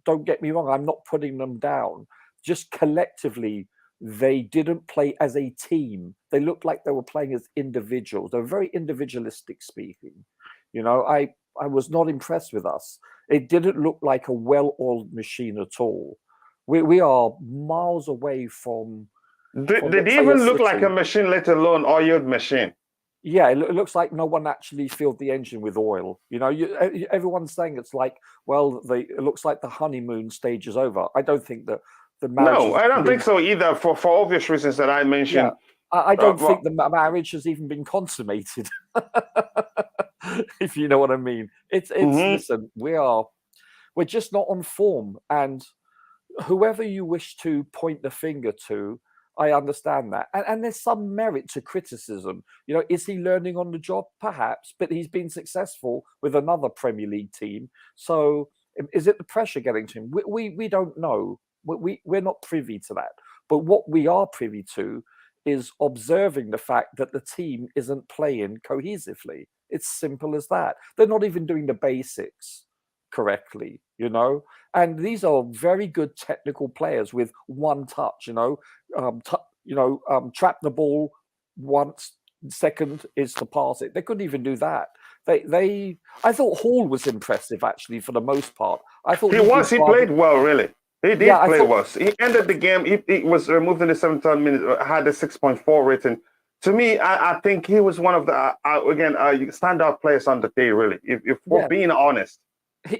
Don't get me wrong. I'm not putting them down. Just collectively, they didn't play as a team. They looked like they were playing as individuals. They were very individualistic speaking. You know, I was not impressed with us. It didn't look like a well-oiled machine at all. We are miles away from. Did let's they say, even look like city. a machine, let alone oiled machine? Yeah, it looks like no one actually filled the engine with oil. You know, everyone's saying it's like, well, it looks like the honeymoon stage is over. I don't think that the marriage. No, I don't think so either. For obvious reasons that I mentioned. Yeah, I don't think the marriage has even been consummated. If you know what I mean. It's listen, we're just not on form, and whoever you wish to point the finger to, I understand that. And there's some merit to criticism. You know, is he learning on the job? Perhaps, but he's been successful with another Premier League team. So is it the pressure getting to him? We don't know. We're not privy to that. But what we are privy to is observing the fact that the team isn't playing cohesively. It's simple as that. They're not even doing the basics correctly, you know. And these are very good technical players with one touch, you know. Trap the ball once. Second is to pass it. They couldn't even do that. I thought Hall was impressive actually for the most part. I thought He played well, really. He did play well. He ended the game. He was removed in the 7th minute. Had a 6.4 rating. To me, I think he was one of the standout players on the day. Really, if we're being honest.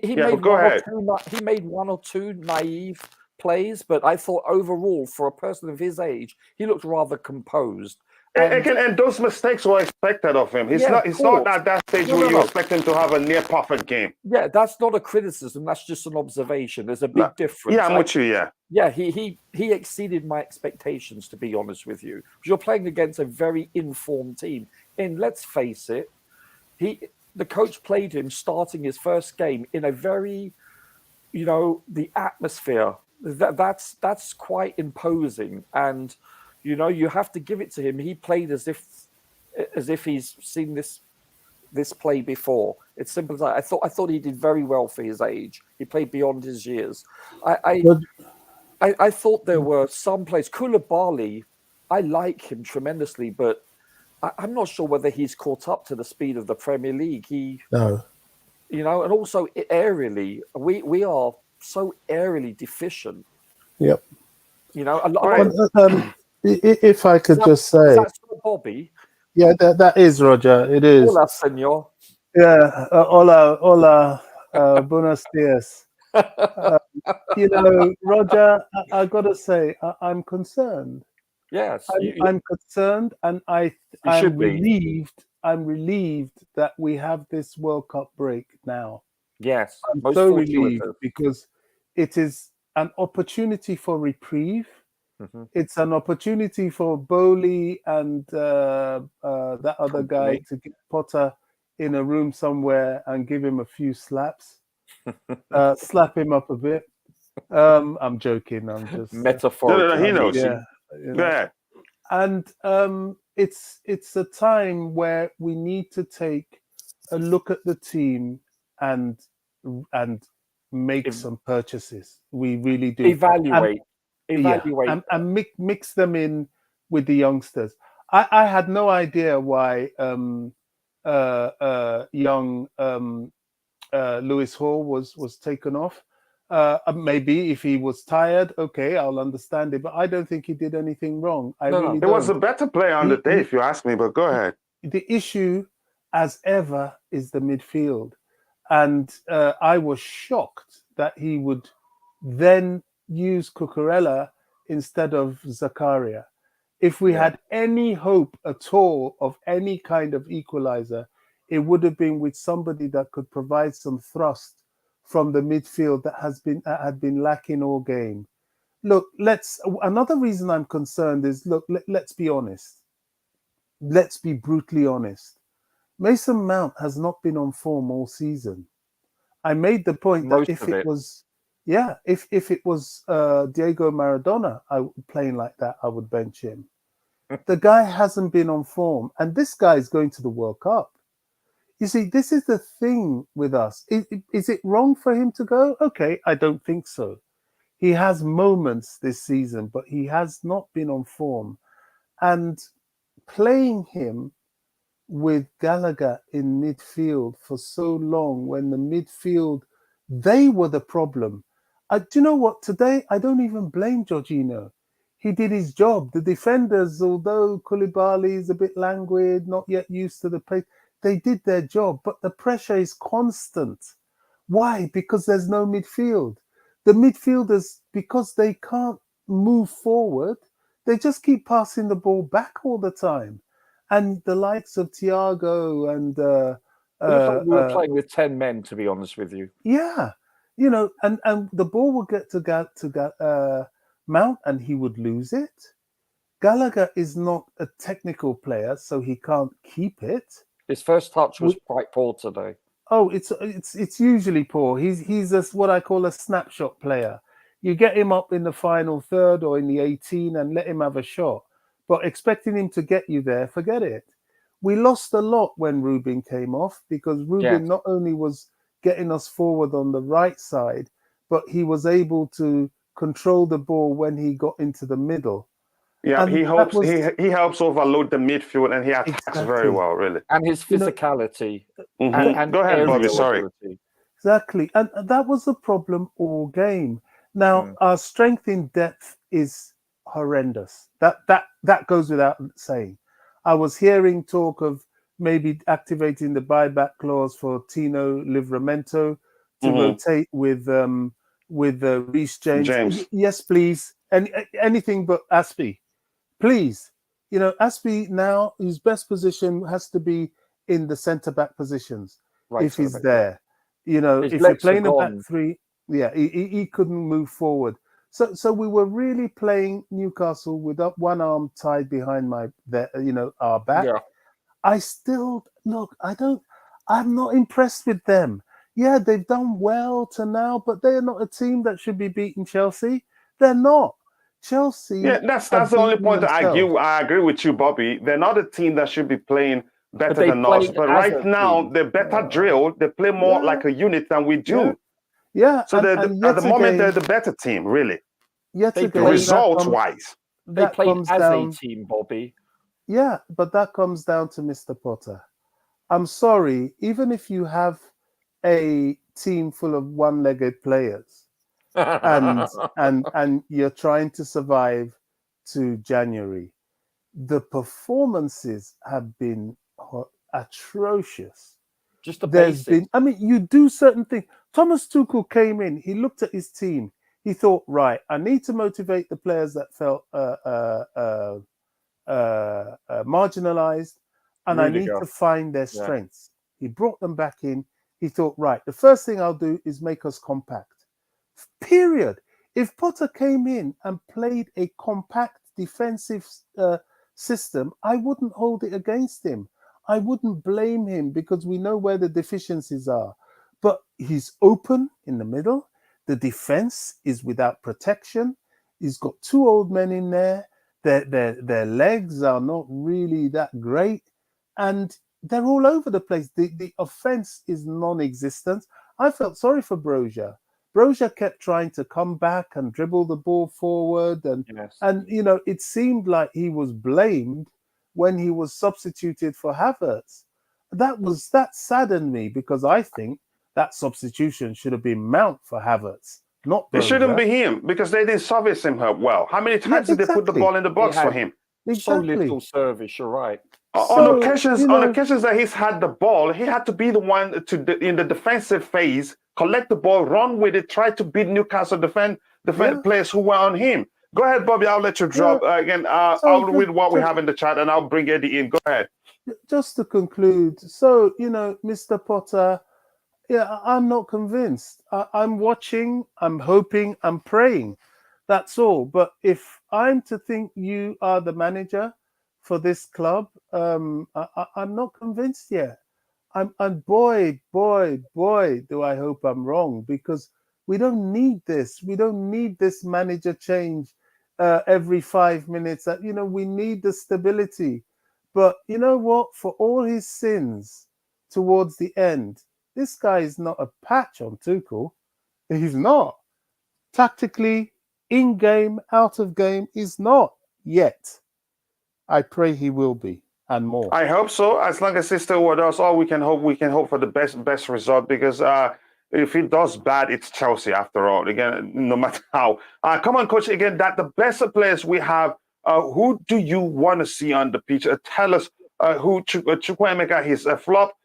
He made one or two naive plays, but I thought overall, for a person of his age, he looked rather composed. And those mistakes were expected of him. He's not at that stage where you expect him to have a near perfect game. Yeah, that's not a criticism. That's just an observation. There's a big difference. Yeah, I'm with you. Yeah. Yeah, he exceeded my expectations, to be honest with you. You're playing against a very informed team. And let's face it, the coach played him starting his first game in a very, you know, the atmosphere. That's quite imposing. And you know, you have to give it to him. He played as if he's seen this play before. It's simple as that. I thought he did very well for his age. He played beyond his years. I thought there were some plays. Koulibaly, I like him tremendously, but I'm not sure whether he's caught up to the speed of the Premier League. No. You know, and also aerially, we are so aerially deficient. Yep. You know, if I could just say, is that Bobby? Yeah, that is Roger. It is. Hola, senor. Yeah. Hola. Buenos dias. You know, Roger, I got to say, I'm concerned. Yes, I'm concerned, and I'm relieved. I'm relieved that we have this World Cup break now. Yes, I'm so relieved because it is an opportunity for reprieve. Mm-hmm. It's an opportunity for Bowley and that other guy to get Potter in a room somewhere and give him a few slaps, slap him up a bit. I'm joking. I'm just metaphorically. No, he knows. Yeah. You know? Yeah. And it's a time where we need to take look at the team and make Ev- some purchases. We really do. Evaluate. Yeah, Evaluate. and mix them in with the youngsters. I had no idea why young Lewis Hall was taken off. Maybe if he was tired, okay, I'll understand it. But I don't think he did anything wrong. I No, really He don't. was a better player on the day, if you ask me. But go ahead. The issue, as ever, is the midfield, and I was shocked that he would then use Cucurella instead of Zakaria. If we had any hope at all of any kind of equalizer, it would have been with somebody that could provide some thrust from the midfield that had been lacking all game. Look, another reason I'm concerned is, look, let's be honest. Let's be brutally honest. Mason Mount has not been on form all season. I made the point that Most if of it it. was, if it was Diego Maradona playing like that, I would bench him. The guy hasn't been on form, and this guy is going to the World Cup. You see, this is the thing with us. Is it wrong for him to go? Okay, I don't think so. He has moments this season, but he has not been on form. And playing him with Gallagher in midfield for so long, when the midfield, they were the problem. Do you know what? Today, I don't even blame Jorginho. He did his job. The defenders, although Koulibaly is a bit languid, not yet used to the pace, they did their job. But the pressure is constant. Why? Because there's no midfield. The midfielders, because they can't move forward, they just keep passing the ball back all the time. And the likes of Thiago and It looks like we were playing with 10 men, to be honest with you. yeah, you know, and the ball would get to Mount, and he would lose it. Gallagher is not a technical player, so he can't keep it. His first touch was quite poor today. Oh, it's usually poor. He's what I call a snapshot player. You get him up in the final third or in the 18 and let him have a shot. But expecting him to get you there, forget it. We lost a lot when Rubin came off, because Rubin not only was getting us forward on the right side, but he was able to control the ball when he got into the middle. Yeah, And he helps overload the midfield, and he attacks very well, really. And his physicality. And go ahead, Bobby. Sorry. ability. Exactly. And that was the problem all game. Now, our strength in depth is horrendous. That goes without saying. I was hearing talk of maybe activating the buyback clause for Tino Livramento to rotate with Reece James. Yes, please. And anything but Aspie. Please. You know, Aspie now, his best position has to be in the centre-back positions, if he's there. You know, if you're playing a back three, he couldn't move forward. So we were really playing Newcastle with one arm tied behind our back. Yeah. I still I'm not impressed with them. Yeah, they've done well to now, but they're not a team that should be beating Chelsea. They're not. Chelsea. Yeah, that's the only point I agree with you, Bobby. They're not a team that should be playing better than us. But right now, they're better drilled. They play more like a unit than we do. Yeah. So at the moment, they're the better team, really. Results-wise. They played as a team, Bobby. Yeah, but that comes down to Mr. Potter. I'm sorry, even if you have a team full of one-legged players, and you're trying to survive to January, the performances have been atrocious. Just the basics. You do certain things. Thomas Tuchel came in, he looked at his team, he thought, right, I need to motivate the players that felt marginalized, and I need to find their strengths. He brought them back in. He thought, right, the first thing I'll do is make us compact. Period. If Potter came in and played a compact defensive system, I wouldn't hold it against him. I wouldn't blame him, because we know where the deficiencies are. But he's open in the middle. The defense is without protection. He's got two old men in there. Their legs are not really that great. And they're all over the place. The offense is non-existent. I felt sorry for Brozier. Brozier kept trying to come back and dribble the ball forward, and it seemed like he was blamed when he was substituted for Havertz. That saddened me, because I think that substitution should have been Mount for Havertz, not It Brozier. shouldn't be him, because they didn't service him well. How many times did they put the ball in the box for him? So little service, you're right. On occasions that he's had the ball, he had to be the one in the defensive phase, collect the ball, run with it, try to beat Newcastle defend players who were on him. Go ahead, Bobby. I'll let you drop again. I'll read what we have in the chat, and I'll bring Eddie in. Go ahead. Just to conclude, so Mr. Potter, I'm not convinced. I'm watching. I'm hoping. I'm praying. That's all. But if I'm to think you are the manager for this club, I'm not convinced yet. And boy, do I hope I'm wrong, because we don't need this. We don't need this manager change every 5 minutes. We need the stability. But you know what? For all his sins towards the end, this guy is not a patch on Tuchel. He's not. Tactically, in game, out of game, he's not yet. I pray he will be, and more. I hope so. As long as he's still with us, all we can hope for the best result, because if he does bad, it's Chelsea after all. Again, no matter how. Come on, coach. Again, that the best players we have. Who do you want to see on the pitch? Tell us who Chukwuemeka is a flop.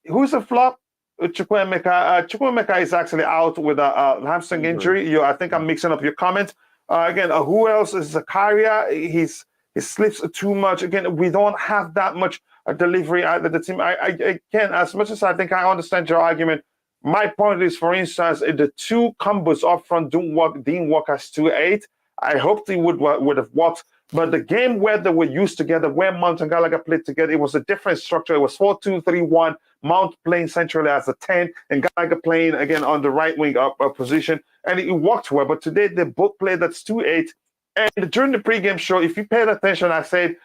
Who's a flop? Chukwuemeka is actually out with a hamstring injury. I think I'm mixing up your comment. Again, who else is Zakaria? He slips too much. Again, we don't have that much delivery out of the team. I can, as much as I think I understand your argument, my point is, for instance, the two combos up front didn't work as 2-8. I hoped he would have worked, but the game where they were used together, where Mount and Gallagher played together, it was a different structure. It was 4-2-3-1. Mount playing centrally as a 10, and Gallagher playing again on the right wing position, and it worked well. But today they both played that's 2-8. And during the pregame show, if you paid attention, I said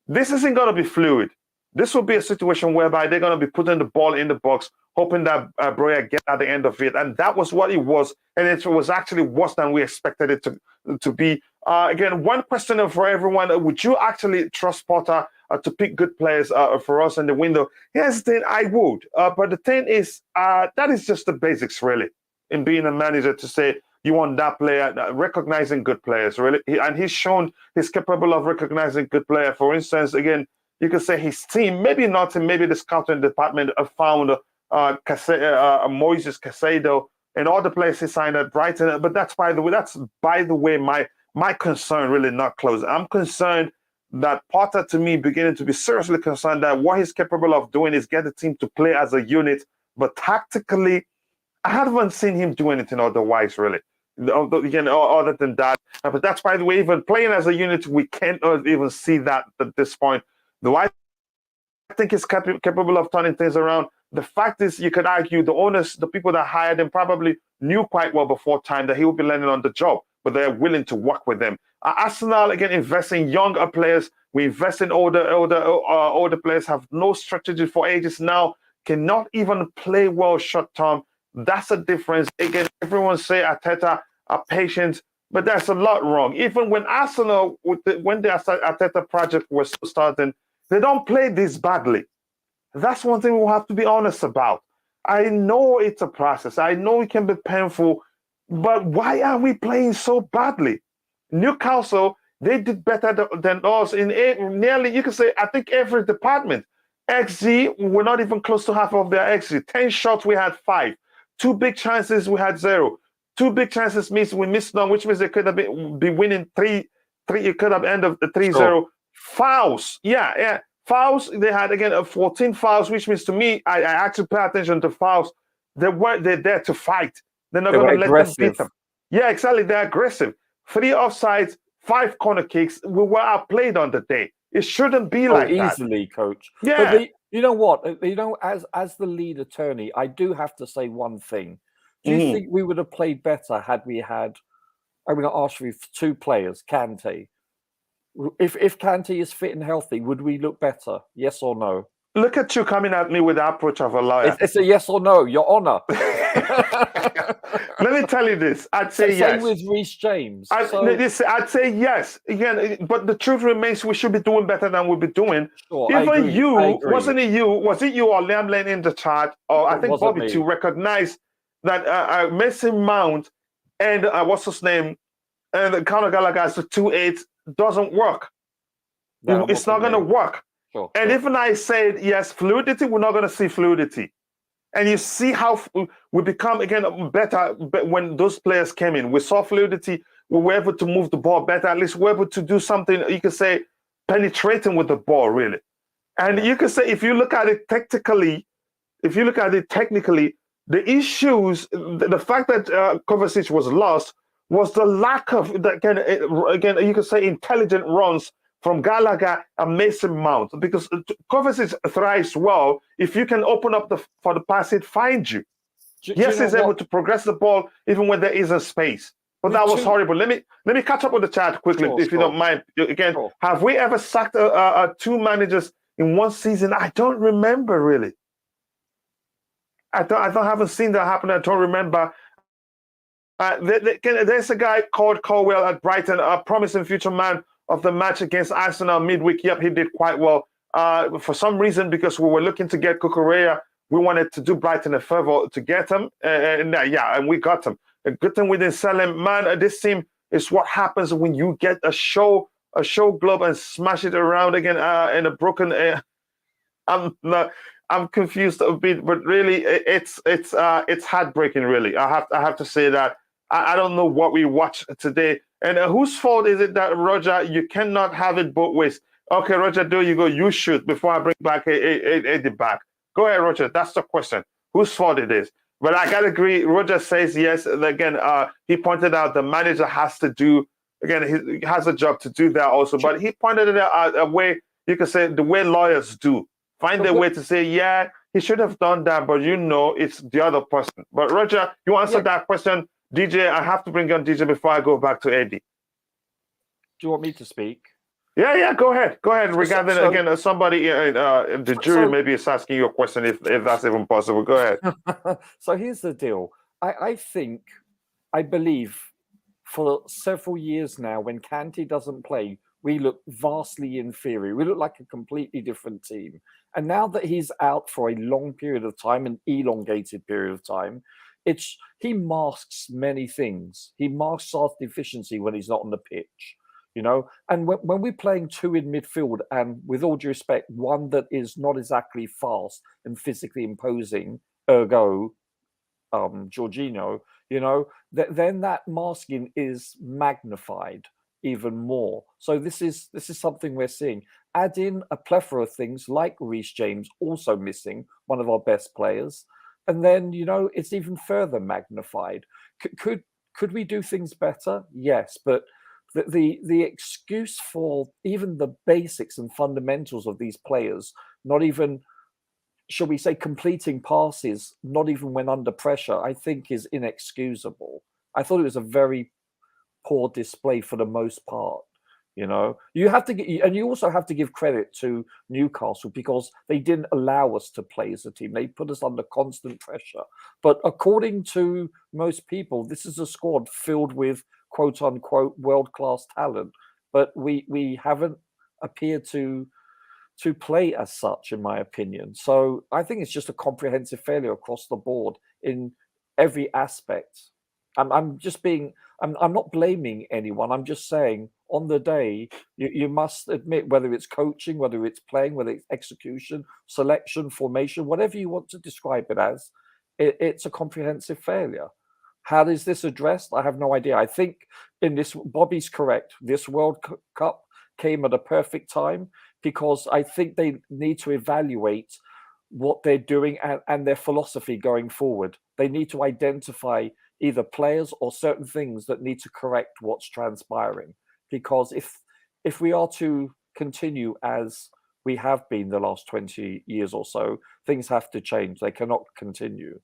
this isn't going to be fluid. This will be a situation whereby they're going to be putting the ball in the box, hoping that Broya get at the end of it. And that was what it was. And it was actually worse than we expected it to be. Again, one question for everyone. Would you actually trust Potter to pick good players for us in the window? Yes, then I would. But the thing is, that is just the basics, really, in being a manager, to say you want that player, recognizing good players, really. And he's shown he's capable of recognizing good player. For instance, again, you could say his team, maybe not, maybe the scouting department found Moises Caicedo and all the players he signed at Brighton. But that's by the way, my concern, really not close. I'm concerned that Potter, to me, beginning to be seriously concerned that what he's capable of doing is get the team to play as a unit. But tactically, I haven't seen him do anything otherwise, really. Again, other than that. But that's, by the way, even playing as a unit, we can't even see that at this point. Though I think he's capable of turning things around. The fact is, you could argue the owners, the people that hired him, probably knew quite well before time that he would be learning on the job, but they're willing to work with them. Arsenal, again, invest in younger players. We invest in older players, have no strategy for ages now, cannot even play well short term. That's a difference. Again, everyone say Arteta are patient, but that's a lot wrong. Even when Arsenal, when the Arteta project was starting, they don't play this badly. That's one thing we'll have to be honest about. I know it's a process. I know it can be painful, but why are we playing so badly? Newcastle, they did better than us in nearly, you can say, I think every department. XG, we're not even close to half of their XG. 10 shots, we had 5. 2 big chances, we had 0. 2 big chances means we missed none, which means they could have been winning 3. It could have ended up the 3-0. Sure. Fouls, yeah. Fouls, they had, again, 14 fouls, which means to me, I actually pay attention to fouls. They're there to fight. They're not going to let them beat them. Yeah, exactly. They're aggressive. 3 offsides, 5 corner kicks. We were outplayed on the day. It shouldn't be like that. Easily, coach. Yeah. But you know what? As the lead attorney, I do have to say one thing. Do you think we would have played better had we had, I'm going to ask you 2 players, Kante. If Kante is fit and healthy, would we look better? Yes or no? look at you coming at me with the approach of a lawyer. It's a yes or no, Your Honor. Let me tell you this. I'd say Same yes. with Reece James. I'd say yes. Again, but the truth remains we should be doing better than we'll be doing. Sure, Even I agree. you, wasn't it you? Was it you or Liam Lane in the chat? Or I It think wasn't Bobby me. too recognized that Mason Mount and what's his name? And Conor Gallagher as the 2-8 doesn't work. No, it It's not wasn't going to me. work. Sure, And sure. even I said, yes, fluidity, we're not going to see fluidity. And you see how we become, again, better when those players came in. We saw fluidity. We were able to move the ball better. At least we were able to do something, you could say, penetrating with the ball, really. And you could say, if you look at it technically, the issues, the fact that Kovacic was lost was the lack of, again, you could say, intelligent runs from Gallagher and Mason Mount, because Kovacic thrives well if you can open up for the pass, it finds you. Yes, he's able to progress the ball even when there isn't space. But that was horrible. Let me catch up with the chat quickly, if you don't mind. Again, have we ever sacked two managers in one season? I don't remember really. I haven't seen that happen. I don't remember. There's a guy called Colwell at Brighton, a promising future man of the match against Arsenal midweek. Yep, he did quite well. For some reason, because we were looking to get Cucurella, we wanted to do Brighton a favor to get him. And we got him. A good thing we didn't sell him. Man, this team is what happens when you get a show globe and smash it around again in a broken. I'm confused a bit, but really, it's heartbreaking. Really, I have to say that I don't know what we watched today. And whose fault is it that, Roger, you cannot have it both ways? Okay, Roger, there you go. You shoot before I bring back Eddie back. Go ahead, Roger. That's the question. Whose fault it is? But I got to agree. Roger says yes. Again, he pointed out the manager has to do, again, he has a job to do that also. But he pointed it out a way, you could say, the way lawyers do. Find a way to say, yeah, he should have done that, but it's the other person. But Roger, you answered that question. DJ, I have to bring on DJ before I go back to Eddie. Do you want me to speak? Yeah, go ahead. Regarding, again, somebody, the jury maybe is asking you a question if that's even possible. Go ahead. So here's the deal. I believe for several years now, when Kante doesn't play, we look vastly inferior. We look like a completely different team. And now that he's out for a long period of time, an elongated period of time, he masks many things. He masks our deficiency when he's not on the pitch, And when we're playing two in midfield, and with all due respect, one that is not exactly fast and physically imposing, ergo, Jorginho, then that masking is magnified even more. So this is something we're seeing. Add in a plethora of things like Reece James also missing, one of our best players, and then it's even further magnified. Could we do things better? Yes, but the excuse for even the basics and fundamentals of these players, not even, shall we say, completing passes, not even when under pressure, I think is inexcusable. I thought it was a very poor display for the most part. You have to get, and you also have to give credit to Newcastle because they didn't allow us to play as a team. They put us under constant pressure. But according to most people, this is a squad filled with quote unquote world-class talent. But we haven't appeared to play as such, in my opinion. So I think it's just a comprehensive failure across the board in every aspect. I'm not blaming anyone. I'm just saying on the day, you must admit, whether it's coaching, whether it's playing, whether it's execution, selection, formation, whatever you want to describe it as, it's a comprehensive failure. How is this addressed? I have no idea. I think Bobby's correct. This World Cup came at a perfect time because I think they need to evaluate what they're doing and their philosophy going forward. They need to identify either players or certain things that need to correct what's transpiring. Because if we are to continue as we have been the last 20 years or so, things have to change. They cannot continue.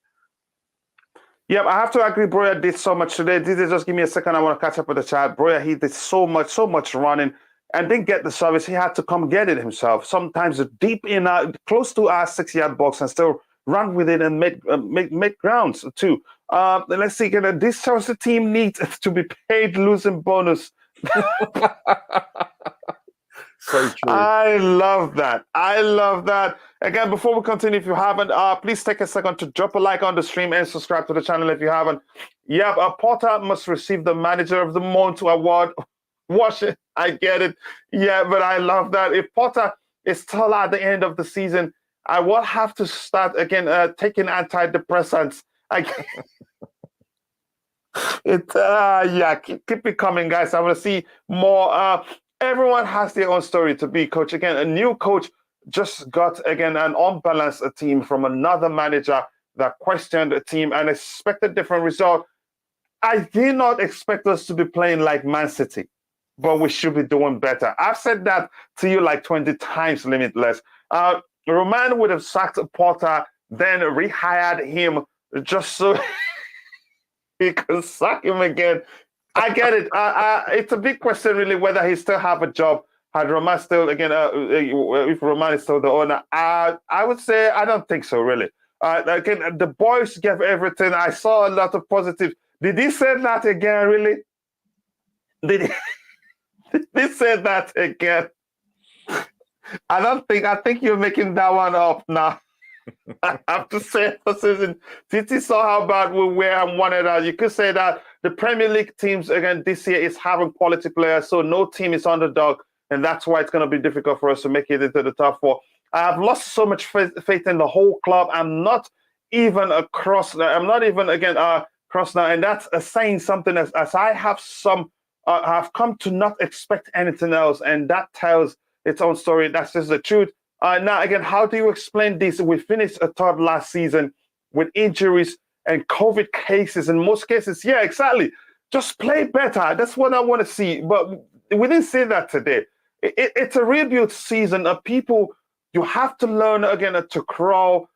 Yeah, I have to agree. Broya did so much today. Just give me a second. I want to catch up with the chat. Broya, he did so much running. and didn't get the service, he had to come get it himself. Sometimes deep in, close to our 6-yard box, and still run with it and make grounds too. Let's see. This Chelsea team needs to be paid losing bonus. So true. I love that. Again, before we continue, if you haven't, please take a second to drop a like on the stream and subscribe to the channel if you haven't. Yep, Potter must receive the Manager of the Month award. Watch it. I get it. Yeah, but I love that. If Potter is still at the end of the season, I will have to start again taking antidepressants. Keep it coming, guys. I want to see more. Everyone has their own story to be, coach. Again, a new coach just got, again, an unbalanced team from another manager that questioned the team and expected different result. I did not expect us to be playing like Man City, but we should be doing better. I've said that to you like 20 times, Limitless. Roman would have sacked Potter, then rehired him just so he could sack him again. I get it. It's a big question, really, whether he still have a job. Had Roman still, again, if Roman is still the owner, I would say I don't think so, really. Again, the boys gave everything. I saw a lot of positive. Did he say that again, really? Did he say that again? I think you're making that one up now. I have to say, Titi saw how bad we were and wanted out. You could say that the Premier League teams, again, this year is having quality players, so no team is underdog, and that's why it's going to be difficult for us to make it into the top four. I have lost so much faith in the whole club. I'm not even across now, and that's saying something as I have have come to not expect anything else, and that tells its own story. That's just the truth. Now, again, how do you explain this? We finished a third last season with injuries and COVID cases in most cases. Yeah, exactly. Just play better. That's what I want to see. But we didn't say that today. It's a rebuild season of people. You have to learn, again, to crawl.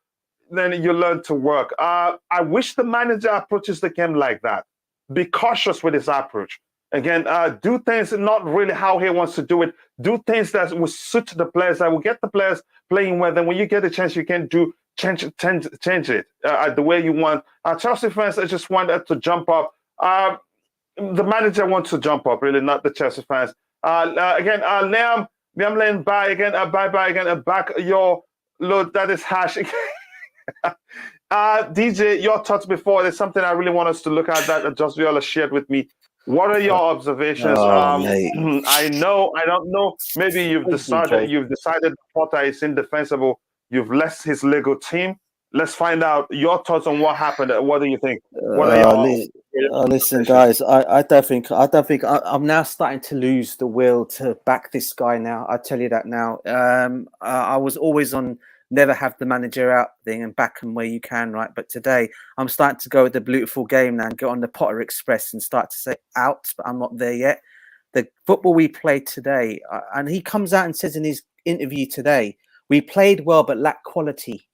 Then you learn to work. I wish the manager approaches the game like that. Be cautious with his approach. Again, do things not really how he wants to do it. Do things that will suit the players, that will get the players playing well. Then when you get a chance, you can change it the way you want. Chelsea fans just want to jump up. The manager wants to jump up, really, not the Chelsea fans. Again, Liam Lane, bye again, bye again, back your load. That is hash. DJ, your thoughts before. There's something I really want us to look at that Just Viola shared with me. What are your observations? I don't know. Maybe you've decided Potter is indefensible. You've left his Lego team. Let's find out your thoughts on what happened. What do you think? What are your listen, guys. I don't think I'm now starting to lose the will to back this guy. Now I tell you that now. I was always on never have the manager out thing and back him where you can, right? But today I'm starting to go with the beautiful game now and get on the Potter Express and start to say out, but I'm not there yet. The football we played today, and he comes out and says in his interview today, we played well but lacked quality.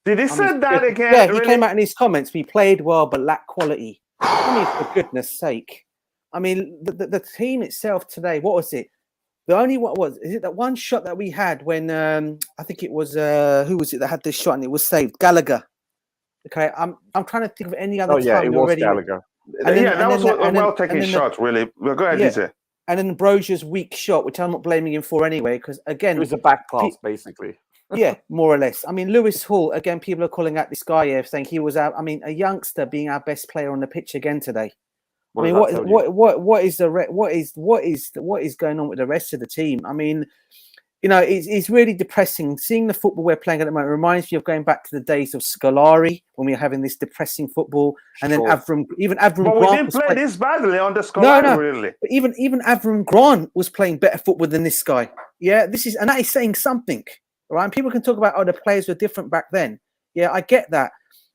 Did he say that again? Yeah, he came out in his comments, we played well but lacked quality. I mean, for goodness sake. I mean, the team itself today, what was it? The only is it that one shot that we had when I think it was who was it that had this shot and it was saved? Gallagher. Okay, I'm trying to think of any other time. Oh yeah, it was Gallagher. That was a well-taken shot, really. Well, go ahead, DJ. And then Brozier's weak shot, which I'm not blaming him for anyway, because again, it was a back pass, basically. Yeah, more or less. I mean, Lewis Hall, again, people are calling out this guy here, saying he was a youngster being our best player on the pitch again today. I mean, what is going on with the rest of the team? I mean, you know, it's really depressing. Seeing the football we're playing at the moment reminds me of going back to the days of Scolari when we were having this depressing football, and then Avram Grant. But we didn't play this badly on the Scolari, really. But even Avram Grant was playing better football than this guy. Yeah, that is saying something, right? And people can talk about the players were different back then. Yeah, I get that.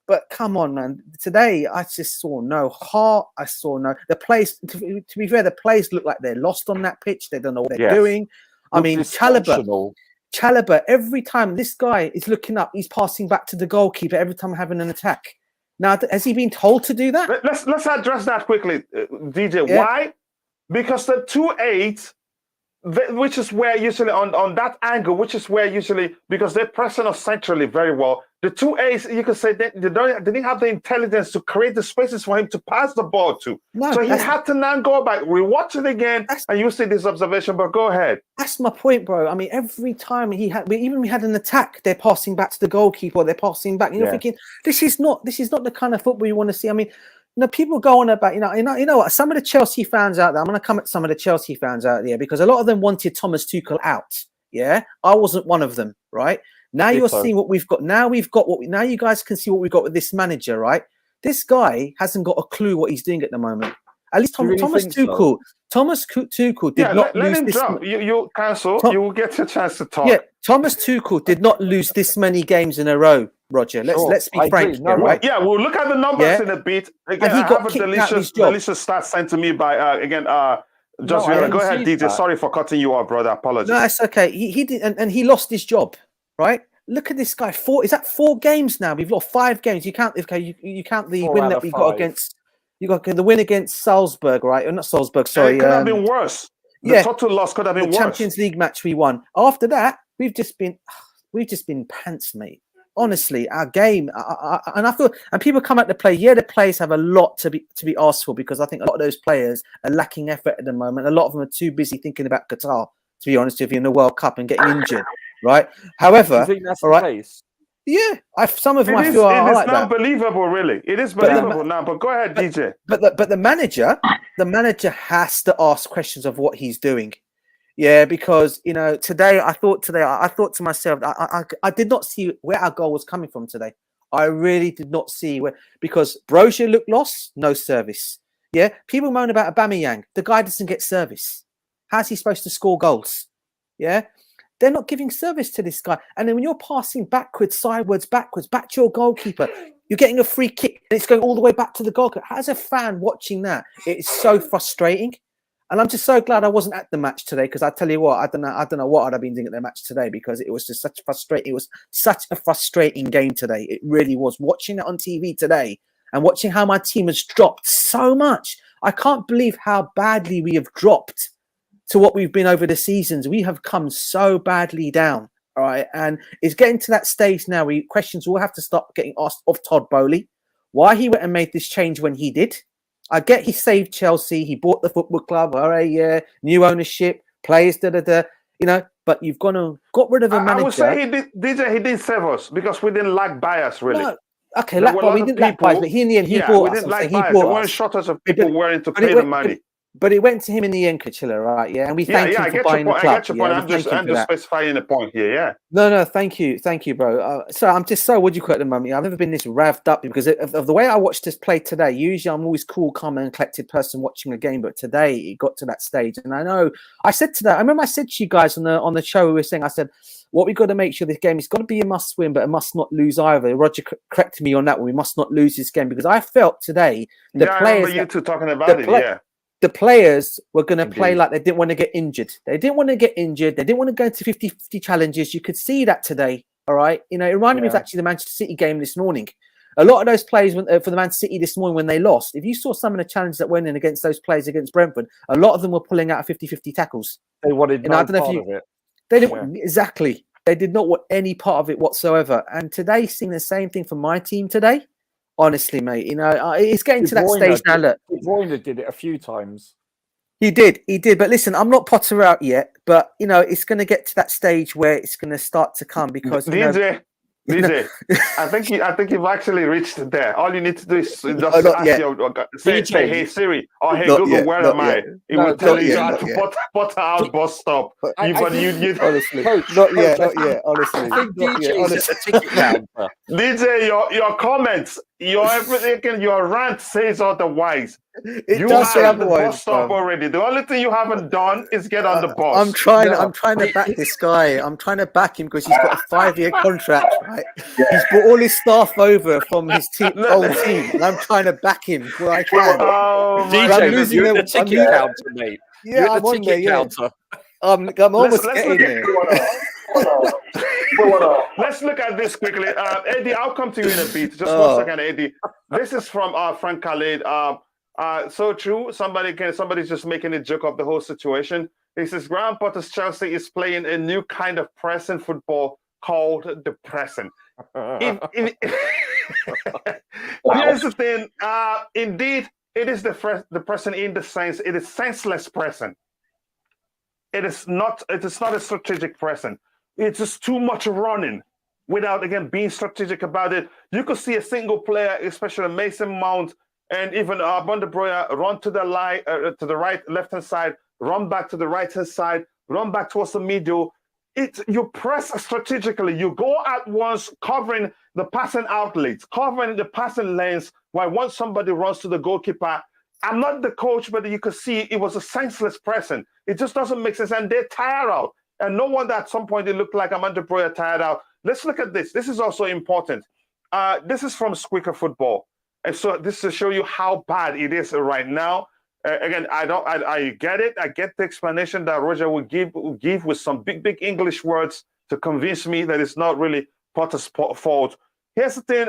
But come on, man. Today, I just saw no heart. I saw no... The players, to be fair, the players look like they're lost on that pitch. They don't know what they're doing. I mean, Chalobah, every time this guy is looking up, he's passing back to the goalkeeper every time having an attack. Now, has he been told to do that? Let's address that quickly, DJ. Yeah. Why? Because the 2-8 which is where usually on that angle, which is where usually, because they're pressing us centrally very well, the two A's, you could say they didn't have the intelligence to create the spaces for him to pass the ball to. No, so he had to now go back, rewatch it again, and you see this observation, but go ahead. That's my point, bro. I mean, every time we had an attack, they're passing back to the goalkeeper, they're passing back. You're thinking, this is not the kind of football you want to see. I mean, people go on about, you know what? Some of the Chelsea fans out there, I'm going to come at some of the Chelsea fans out there because a lot of them wanted Thomas Tuchel out. Yeah, I wasn't one of them, right? Now you're seeing what we've got. Now you guys can see what we've got with this manager, right? This guy hasn't got a clue what he's doing at the moment. At least Thomas Tuchel. So? Thomas Tuchel did not lose him this. Drop. You cancel. You will get a chance to talk. Yeah, Thomas Tuchel did not lose this many games in a row, Roger. Let's be frank here, right? Yeah, we'll look at the numbers in a bit. Again, I have a delicious stat sent to me by Just go ahead, DJ. That. Sorry for cutting you off, brother. Apologies. No, that's okay. He did, and he lost his job, right? Look at this guy. 4 games now? We've lost 5 games. You count you count the win that we got against. You got the win against Salzburg, right? Or not Salzburg, sorry. It could have been worse. The total loss could have been worse. Champions League match we won. After that, we've just been pants, mate. Honestly, our game, and I thought, and people come out to play. Yeah, the players have a lot to be asked for because I think a lot of those players are lacking effort at the moment. A lot of them are too busy thinking about Qatar, to be honest with you, in the World Cup and getting injured, right? However, you think that's the case? Yeah, some of them I feel are like not believable, really. It is believable now. But go ahead, DJ. But the manager has to ask questions of what he's doing. Yeah, because today I thought to myself, I did not see where our goal was coming from today. I really did not see where, because Brozier looked lost, no service. Yeah, people moan about Aubameyang. The guy doesn't get service. How's he supposed to score goals? Yeah. They're not giving service to this guy. And then when you're passing backwards, sideways, backwards, back to your goalkeeper, you're getting a free kick and it's going all the way back to the goalkeeper. As a fan watching that, it's so frustrating. And I'm just so glad I wasn't at the match today because I tell you what, I don't know what I'd have been doing at the match today because it was just such a frustrating game today. It really was. Watching it on TV today and watching how my team has dropped so much. I can't believe how badly we have dropped to what we've been over the seasons. We have come so badly down, all right? And it's getting to that stage now where questions will have to start getting asked of Todd Bowley, why he went and made this change when he did. I get he saved Chelsea, he bought the football club, all right, yeah, new ownership, players, but you've got rid of a manager. I would say he didn't save us because we didn't lack bias, really. No. Okay, we didn't lack bias, but he in the end, he bought us. We didn't lack bias. There weren't shortage of people willing to pay the money. But it went to him in the end, Kachilla, right? Yeah, and we thank him for buying the club. I get your point. I'm just specifying the point here. Yeah. No, thank you, bro. So I'm just so what do you call it at the moment? I've never been this revved up because of the way I watched this play today. Usually, I'm always cool, calm, and collected person watching a game, but today it got to that stage, and I know I said to you guys on the show we were saying, I said, what we got to make sure this game is got to be a must win, but it must not lose either. Roger corrected me on that one. We must not lose this game because I felt today the players. I remember you two talking about it. Yeah. The players were going to play like they didn't want to get injured. They didn't want to get injured. They didn't want to go into 50-50 challenges. You could see that today, all right? It reminded me of actually the Manchester City game this morning. A lot of those players for the Man City this morning when they lost, if you saw some of the challenges that went in against those players against Brentford, a lot of them were pulling out 50-50 tackles. They wanted no part of it. They didn't exactly. They did not want any part of it whatsoever. And today, seeing the same thing from my team today, honestly, mate, it's getting to that stage now. Look, Royner did it a few times. He did. But listen, I'm not Potter out yet. But it's going to get to that stage where it's going to start to come because DJ, I think you've actually reached there. All you need to do is just ask say, hey Siri or hey Google, where am I? It will tell you at Potter House bus stop. Honestly, not yet. Honestly, DJ, your comments, your rant says otherwise. You does say otherwise. The bus stop already. The only thing you haven't done is get on the bus. I'm trying to back this guy. I'm trying to back him because he's got a 5-year contract, right? He's brought all his staff over from his old team, and I'm trying to back him where I can. DJ, you're the ticket counter, mate. Yeah, I'm on there. Yeah. I'm almost getting there. Let's look at this quickly. Eddie, I'll come to you in a bit. Just 1 second, Eddie. This is from Frank Khalid. So true. Somebody's just making a joke of the whole situation. He says Graham Potter's Chelsea is playing a new kind of pressing football called the pressing. Here's the thing. Indeed, it is the pressing in the sense it is senseless pressing. It is not a strategic pressing. It's just too much running without, again, being strategic about it. You could see a single player, especially Mason Mount and even Armando Broja, run to the line, to the right, left-hand side, run back to the right-hand side, run back towards the middle. You press strategically. You go at once, covering the passing outlets, covering the passing lanes, while once somebody runs to the goalkeeper. I'm not the coach, but you could see it was a senseless pressing. It just doesn't make sense, and they're tired out. And no wonder at some point it looked like Armando Broja tired out. Let's look at this. This is also important. This is from Squeaker Football. And so this is to show you how bad it is right now. Again, I get it. I get the explanation that Roger will give with some big English words to convince me that it's not really Potter's fault. Here's the thing.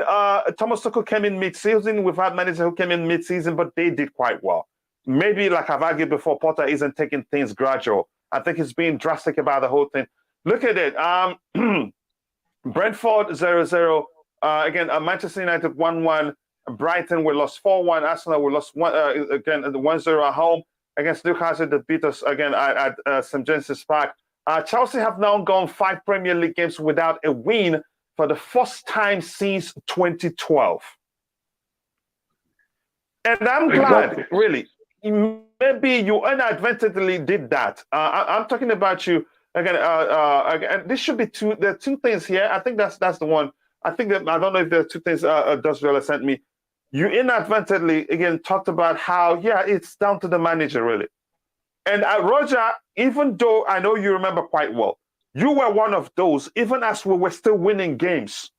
Thomas Tuchel came in mid-season. We've had managers who came in mid-season, but they did quite well. Maybe, like I've argued before, Potter isn't taking things gradual. I think he's being drastic about the whole thing. Look at it. Brentford 0-0. Again, Manchester United 1-1. Brighton, we lost 4-1. Arsenal, we lost 1-0 at home against Newcastle. They beat us again at St. James's Park. Chelsea have now gone 5 Premier League games without a win for the first time since 2012. And I'm glad, really. Maybe you inadvertently did that. I'm talking about you again. Again, this should be there are 2 things here. I think that's the one. I think that I don't know if there are 2 things Dusvilla sent me. You inadvertently again talked about how it's down to the manager really. And Roger, even though I know you remember quite well, you were one of those. Even as we were still winning games,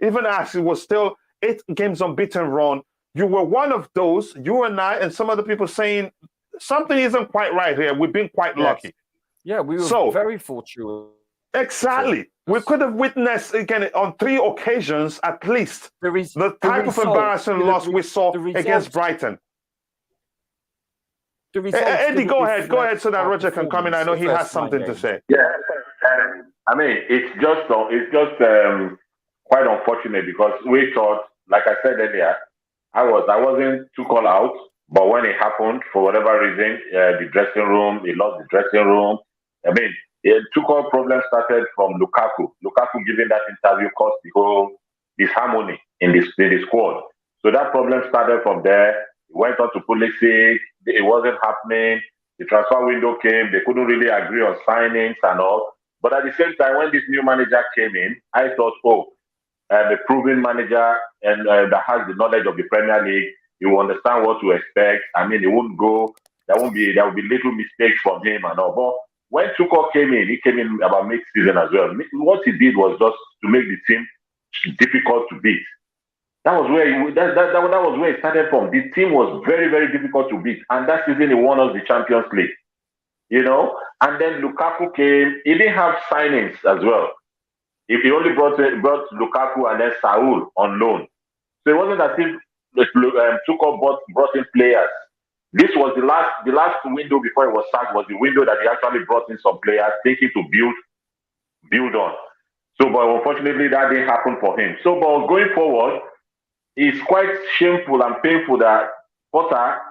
even as it was still 8 games unbeaten run. You were one of those, you and I, and some other people saying something isn't quite right here. We've been quite lucky. Yeah, we were very fortunate. Exactly. We could have witnessed, again, on 3 occasions at least, the type of embarrassing loss we saw against Brighton. Eddie, go ahead so that Roger can come in. I know he has something to say. Yeah, I mean, it's just quite unfortunate because we thought, like I said earlier, I wasn't too called out, but when it happened, for whatever reason, the dressing room, he lost the dressing room. I mean, the Tuchel problem started from Lukaku. Lukaku giving that interview caused the whole disharmony in the squad. So that problem started from there. It went on to Pulisic. It wasn't happening. The transfer window came. They couldn't really agree on signings and all. But at the same time, when this new manager came in, I thought, a proven manager and that has the knowledge of the Premier League, he will understand what to expect. I mean, he won't go. There will be little mistakes from him and all. But when Tuchel came in, he came in about mid-season as well. What he did was just to make the team difficult to beat. That was where it started from. The team was very, very difficult to beat, and that season he won us the Champions League. You know, and then Lukaku came. He didn't have signings as well. If he only brought Lukaku and then Saul on loan, so it wasn't as if Tuchel brought in players. This was the last window before he was sacked was the window that he actually brought in some players, thinking to build on. So, but unfortunately, that didn't happen for him. So, but going forward, it's quite shameful and painful that Potter,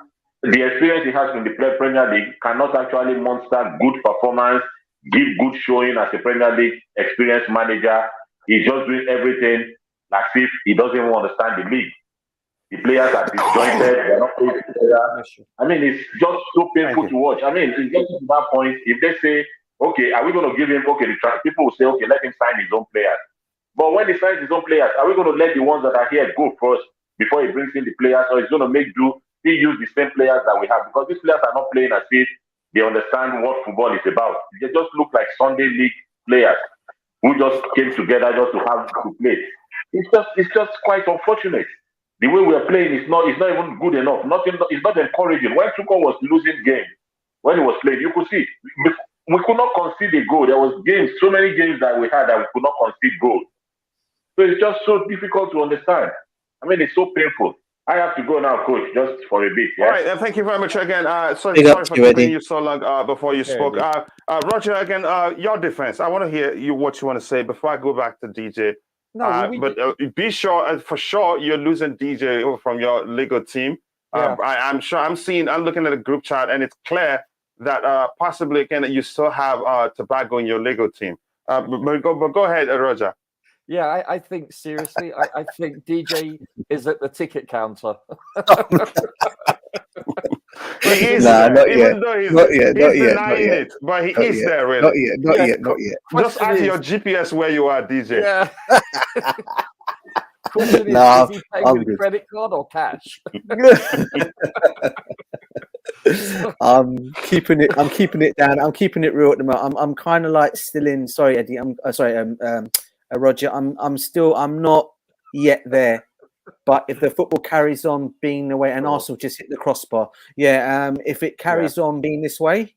the experience he has in the Premier League, cannot actually muster good performance, give good showing as a Premier League experienced manager. He's just doing everything as if he doesn't even understand the league. The players are disjointed. They're not playing together. I mean, it's just so painful to watch. I mean, it's getting to that point. If they say, okay, are we going to give him, people will say, okay, let him sign his own players. But when he signs his own players, are we going to let the ones that are here go first before he brings in the players? Or he's going to still use the same players that we have? Because these players are not playing as if they understand what football is about. They just look like Sunday league players who just came together just to have to play. It's just quite unfortunate. The way we are playing is not even good enough. It's not encouraging. When Tuchel was losing games, when he was playing, you could see we could not concede a goal. There was so many games that we had that we could not concede goals. So it's just so difficult to understand. I mean, it's so painful. I have to go now, coach, just for a bit. Yeah. All right, thank you very much again. Sorry Big up for to you, keeping Eddie. you so long before you spoke. Roger, again, your defense. I want to hear what you want to say before I go back to DJ. No, But be sure, for sure, you're losing DJ from your Lego team. Yeah. I'm sure. I'm looking at the group chat, and it's clear that possibly again you still have Tobago in your Lego team. But go ahead, Roger. Yeah, I think seriously, I think DJ is at the ticket counter. He is Nah, there, not even yet. though he's Not yet, not yet, denying not yet. it, but he Not is yet. there really. Not yet, not Yeah, yet, not yet. Just question ask is- your GPS where you are, DJ. Yeah. Question is, Nah, is he paying I'm with good. a credit card or cash? I'm keeping it down. I'm keeping it real at the moment. I'm kind of like still in. Sorry, Eddie. I'm sorry. Roger. I'm not yet there. But if the football carries on being the way, and Arsenal just hit the crossbar, yeah. If it carries on being this way,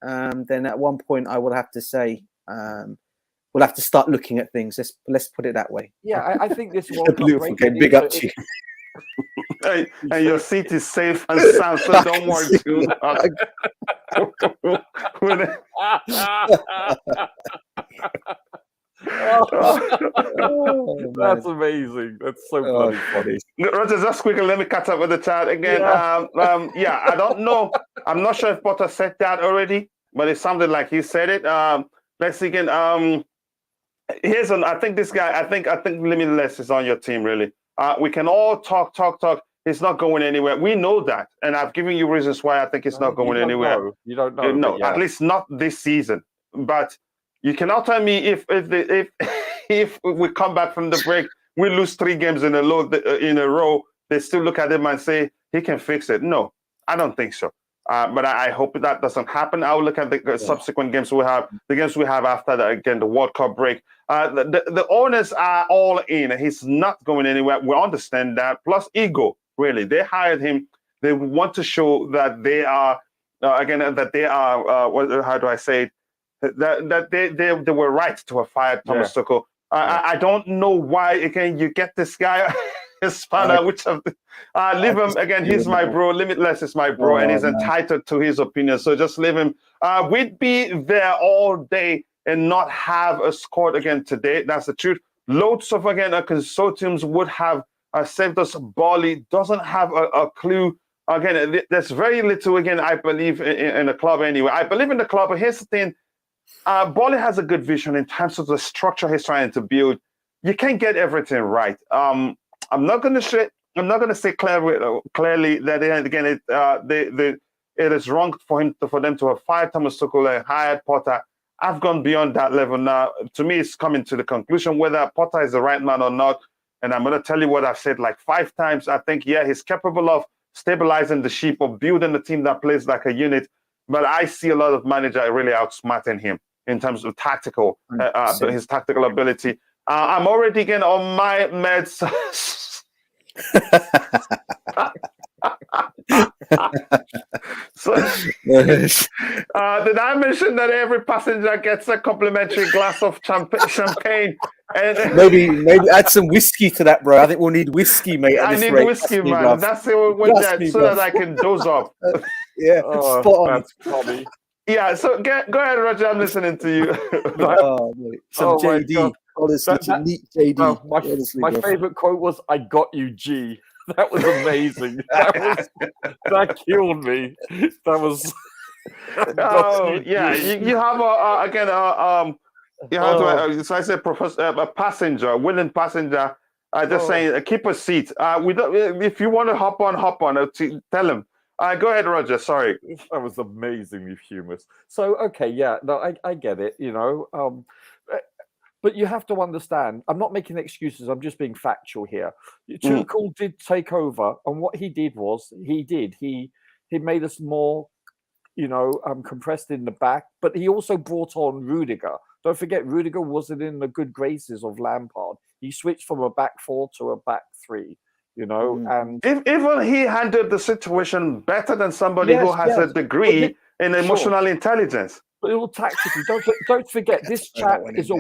then at one point I will have to say, we'll have to start looking at things. Let's put it that way. Yeah, I think this A World Cup beautiful break, game. Big up to you. And your seat is safe and sound, so don't worry too much. Oh, That's man. amazing. That's so Oh, bloody funny. Roger, just quickly, let me catch up with the chat again. Yeah. I don't know. I'm not sure if Potter said that already, but it sounded like he said it. Let's see again. I think this guy. I think Limitless is on your team. Really, we can all talk. It's not going anywhere. We know that, and I've given you reasons why I think it's not going anywhere. You don't know. No, but yeah. at least not this season. But you cannot tell me if we come back from the break, we lose 3 games in a row, they still look at him and say he can fix it. No, I don't think so. But I hope that doesn't happen. I'll look at the subsequent games we have, the games we have after the World Cup break. The owners are all in. He's not going anywhere. We understand that. Plus ego, really. They hired him. They want to show that they are, how do I say it? That they were right to have fired Thomas Tuchel. I don't know why, again, you get this guy. Leave him again. He's my bro. Limitless is my bro, and he's entitled to his opinion. So just leave him. We'd be there all day and not have a squad again today. That's the truth. Loads of consortiums would have saved us. Bali doesn't have a clue. Again, there's very little. Again, I believe in the club anyway. I believe in the club. But here's the thing: Bali has a good vision in terms of the structure he's trying to build. You can't get everything right. I'm not going to say clearly that it is wrong for them to have fired Thomas Tuchel and hired Potter. I've gone beyond that level now. To me, it's coming to the conclusion whether Potter is the right man or not. And I'm going to tell you what I've said like 5 times. I think, he's capable of stabilizing the ship, of building a team that plays like a unit. But I see a lot of managers really outsmarting him in terms of tactical, his tactical ability. I'm already getting on my meds. So, did I mention that every passenger gets a complimentary glass of champagne? And maybe add some whiskey to that, bro. I think we'll need whiskey, mate. At I this need rate. whiskey, Me, man. bruv. That's it. So that I can doze off. Yeah, spot on. That's funny. Yeah. So go ahead, Roger. I'm listening to you. Oh, mate. Some Oh, my JD. God. Honestly, some neat JD. No, honestly, my bro. favorite quote was, "I got you, G." That was amazing. that killed me. That was. You have so I said a passenger, a willing passenger. Just saying, keep a seat. We don't. If you want to hop on. Tell him. Go ahead, Roger. Sorry. That was amazingly humorous. So, okay, I get it. But you have to understand, I'm not making excuses. I'm just being factual here. Tuchel did take over, and what he did was he made us more, compressed in the back. But he also brought on Rudiger. Don't forget, Rudiger wasn't in the good graces of Lampard. He switched from a back 4 to a back 3. And even he handled the situation better than somebody who has a degree in emotional intelligence. But all tactically, don't forget, this chap is a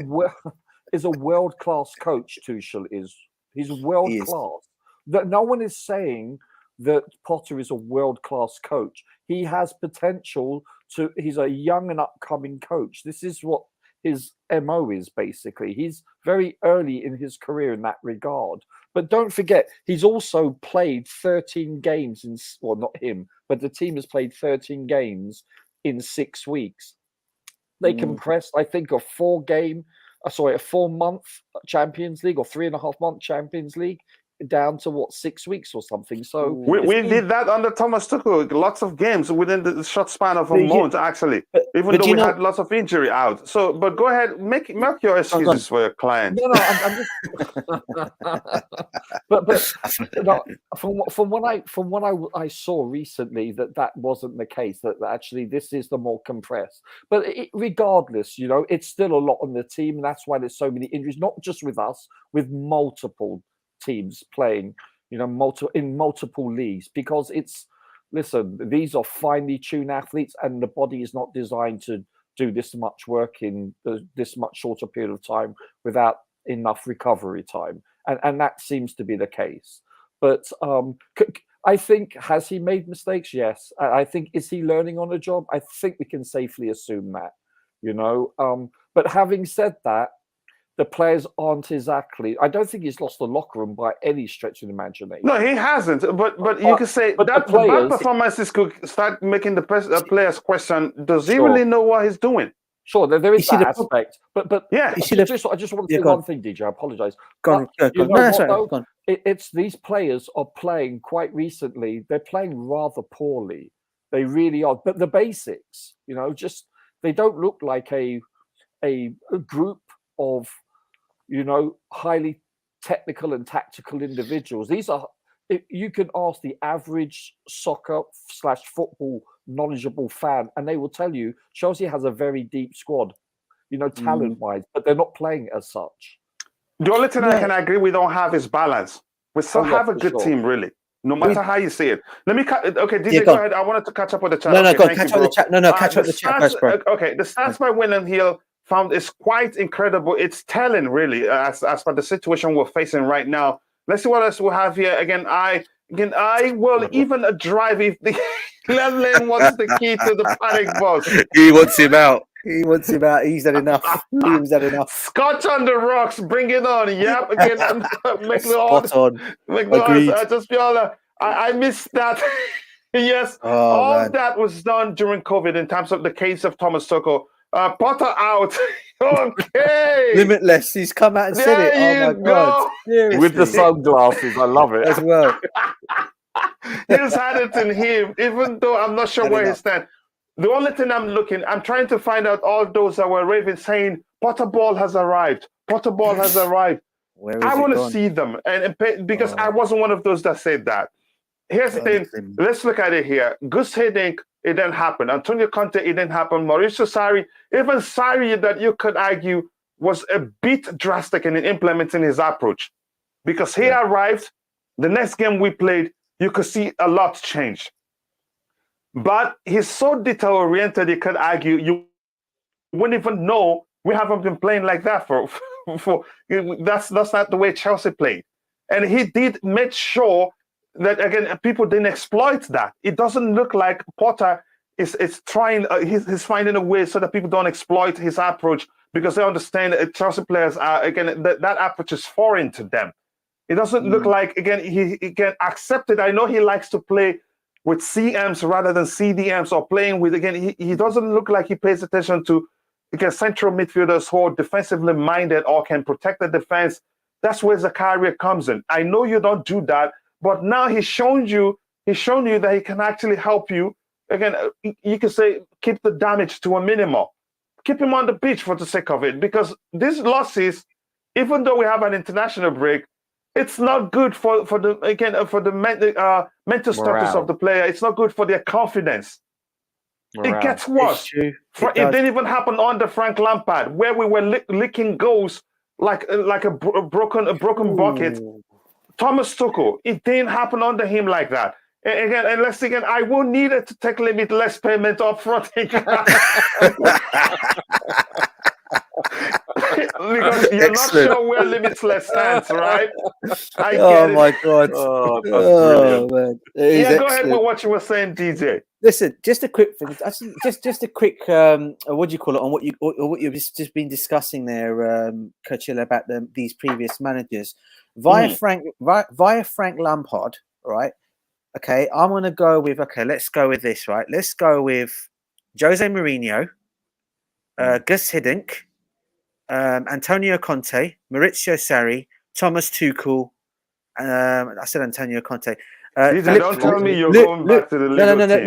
world-class coach. Tuchel is. He's world class. that no one is saying that Potter is a world-class coach. He has potential to. He's a young and upcoming coach. This is what his MO is basically. He's very early in his career in that regard. But don't forget, he's also played 13 games in. Well, not him, but the team has played 13 games in 6 weeks. They compressed, I think, a 4-month Champions League or 3.5-month Champions League down to 6 weeks or something. So we did that under Thomas Tuchel. Lots of games within the short span of a month, actually. Even though we had lots of injury out. So, but go ahead, make your excuses for your client. No, I'm just. but no, from what I saw recently, that wasn't the case. That actually this is the more compressed. But regardless, it's still a lot on the team, and that's why there's so many injuries. Not just with us, with multiple teams playing, in multiple leagues, because these are finely tuned athletes, and the body is not designed to do this much work in this much shorter period of time without enough recovery time, and that seems to be the case. But I think, has he made mistakes? Yes. I think, is he learning on the job? I think we can safely assume that, but having said that, the players aren't exactly. I don't think he's lost the locker room by any stretch of the imagination. No, he hasn't. But you can say that the bad performances could start making the players question: does he really know what he's doing? Sure, there is that aspect. But yeah, I just want to say one thing, DJ. I apologise. Go on. It's these players are playing quite recently. They're playing rather poorly. They really are. But the basics, they don't look like a group of highly technical and tactical individuals. These are, you can ask the average soccer/football knowledgeable fan, and they will tell you Chelsea has a very deep squad, talent-wise, but they're not playing as such. The only thing I can agree we don't have is balance. We still have a good team, really. No matter how you see it. Let me DJ, go ahead. I wanted to catch up with the chat. No, catch up with the chat. Catch up with the chat first, bro. Okay, the stats by William Hill found is quite incredible. It's telling, really, as for the situation we're facing right now. Let's see what else we have here. Again, I will even drive if the Cleveland wants the key to the panic box. He wants him out. He's had enough. Scotch on the rocks. Bring it on. Yep. Again, make the odds. I missed that. Yes. That was done during COVID in terms of the case of Thomas Tuchel. Potter out. Okay. Limitless. He's come out and said it. Oh my God. Seriously. With the sunglasses. I love it. As well. He's had it in him, even though I'm not sure where he stands. The only thing I'm trying to find out all those that were raving saying Potter ball has arrived. Potter ball has arrived. I want to see them. And because I wasn't one of those that said that. Here's the thing. Let's look at it here. Gus Hiddink, it didn't happen. Antonio Conte, it didn't happen. Mauricio Sarri, even Sarri, that you could argue was a bit drastic in implementing his approach. Because he arrived, the next game we played, you could see a lot change. But he's so detail-oriented, you could argue you wouldn't even know we haven't been playing like that for that's not the way Chelsea played. And he did make sure that, again, people didn't exploit that. It doesn't look like Potter is trying, he's finding a way so that people don't exploit his approach, because they understand that Chelsea players are, again, that approach is foreign to them. It doesn't look like, again, he can accept it. I know he likes to play with CMs rather than CDMs, or playing with, again, he doesn't look like he pays attention to, again, central midfielders who are defensively minded or can protect the defense. That's where Zakaria comes in. I know you don't do that, but now he's shown you that he can actually help you. Again, you can say keep the damage to a minimum. Keep him on the pitch for the sake of it, because these losses, even though we have an international break, it's not good for the mental status of the player. It's not good for their confidence. It gets worse. It didn't even happen under Frank Lampard, where we were licking goals like a broken bucket. Thomas Tuchel, it didn't happen under him like that. Again, I will need it to take limitless payment up front. because you're not Excellent. sure where limitless stands, right? I get Oh it. my god! Oh, that's Oh brilliant. man, it is Yeah, go ahead excellent. with what you were saying, DJ. Listen, just a quick thing. Just a quick what do you call it on what you've just been discussing there, Coachella, about these previous managers via Frank Lampard, right? Okay, I'm gonna go with let's go with this, right? Let's go with Jose Mourinho, Gus Hiddink, Antonio Conte, Maurizio Sarri, Thomas Tuchel. I said Antonio Conte. DJ, don't tell me you're going back to the Liverpool team.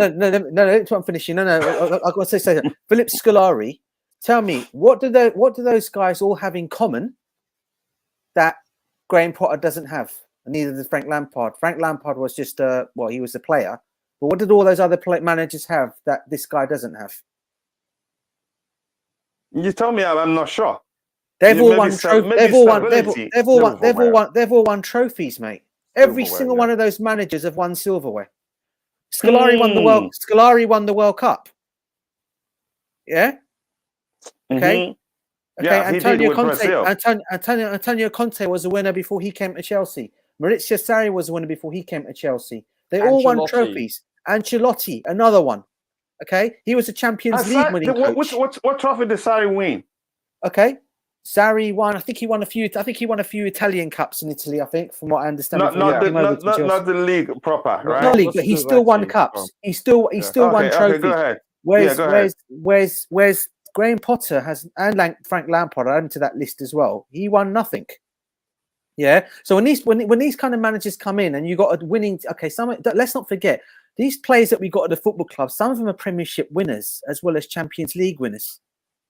No. That's what I'm finishing. No. I've got to say that. Philip Scolari. Tell me, what do those guys all have in common that Graham Potter doesn't have? And neither did Frank Lampard. Frank Lampard was just he was a player. But what did all those other managers have that this guy doesn't have? You tell me, I'm not sure. They've all won trophies. They've all won trophies, mate. Every single one of those managers have won silverware. Scolari won the world. Scolari won the World Cup. Yeah. Okay. Yeah, Antonio Conte was a winner before he came to Chelsea. Maurizio Sarri was a winner before he came to Chelsea. They all won trophies. Ancelotti, another one. Okay, he was a Champions League winning coach. What trophy did Sarri win? Okay, Sarri won. I think he won a few Italian cups in Italy. I think, from what I understand. Not the league proper, right? Not league, but he still won cups. He still won trophies. Go ahead. Whereas Graham Potter and Frank Lampard are added to that list as well. He won nothing. Yeah. So when these kind of managers come in and you got a winning, let's not forget these players that we got at the football club. Some of them are Premiership winners as well as Champions League winners,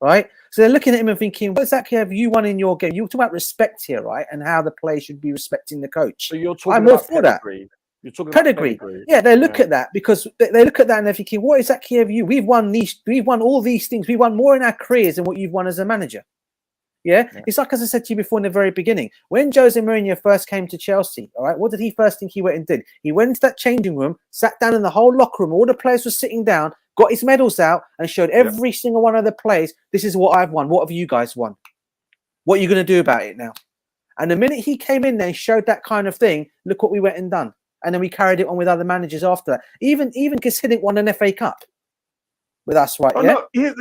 right? So they're looking at him and thinking, what exactly have you won in your game? You talk about respect here, right? And how the players should be respecting the coach. So you're talking about pedigree. You're talking pedigree. About pedigree. Yeah, they look at that because they look at that and they're thinking, what exactly have you? We've won all these things. We've won more in our careers than what you've won as a manager. Yeah? It's like, as I said to you before in the very beginning, when Jose Mourinho first came to Chelsea, all right, what did he first think he went and did? He went into that changing room, sat down in the whole locker room, all the players were sitting down, got his medals out and showed every single one of the players, this is what I've won. What have you guys won? What are you going to do about it now? And the minute he came in there and showed that kind of thing, look what we went and done. And then we carried it on with other managers after that. Even because Hiddink won an FA Cup with us, right? No, he's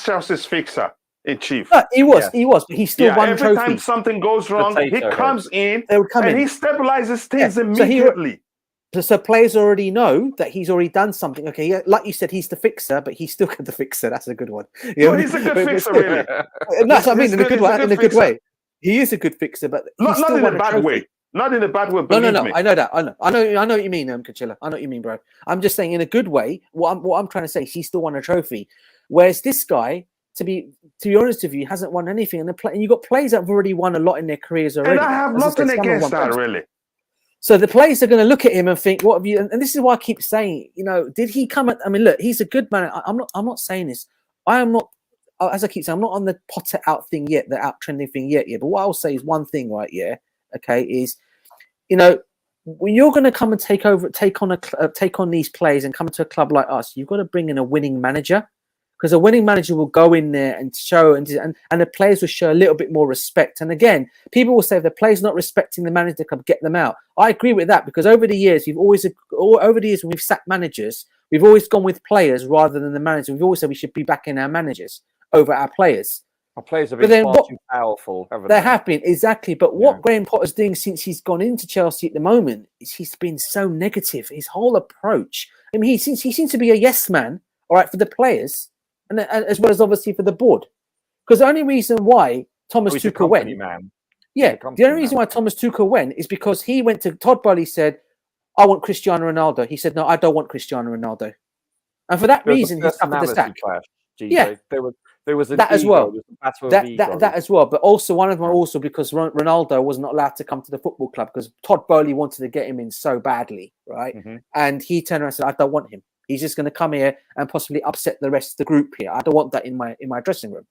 Chelsea's fixer in chief. No, he was, but he still won every trophies. time something goes wrong, he comes in he stabilizes things immediately. So players already know that he's already done something. Okay, like you said, he's the fixer, but he's still got the fixer. That's a good one. He's a good fixer, really. That's what I mean, in a good way. He is a good fixer, but not in a bad way. Not in a bad way. No. I know that. I know what you mean, Coachella. I know what you mean, bro. I'm just saying, in a good way. What I'm trying to say is he still won a trophy, whereas this guy, to be honest with you, hasn't won anything. And you got players that have already won a lot in their careers already. And I have nothing against that, really. So the players are going to look at him and think, "What have you?" And this is why I keep saying, did he come? I mean, look, he's a good man. I'm not saying this. I am not. As I keep saying, I'm not on the Potter out thing yet, the out trending thing yet. But what I'll say is one thing, right? Yeah. Okay, is when you're going to come and take on these players and come to a club like us, you've got to bring in a winning manager, because a winning manager will go in there and show and the players will show a little bit more respect. And again, people will say if the players not respecting the manager, come get them out. I agree with that, because over the years when we've sacked managers, we've always gone with players rather than the manager. We've always said we should be backing our managers over our players. Our players have been far too powerful, haven't they? They have been, exactly. But what Graham Potter's doing since he's gone into Chelsea at the moment is he's been so negative. His whole approach. I mean, he seems to be a yes man, all right, for the players, and as well as obviously for the board. Because the only reason why Thomas Tuchel went, the only reason why Thomas Tuchel went is because he went to Todd Boehly, said, "I want Cristiano Ronaldo." He said, "No, I don't want Cristiano Ronaldo," and for that reason, he suffered the sack. Yeah, there was that as well. That as well, but also one of them also because Ronaldo was not allowed to come to the football club because Todd Boehly wanted to get him in so badly, right? And he turned around and said, "I don't want him. He's just going to come here and possibly upset the rest of the group here. I don't want that in my dressing room."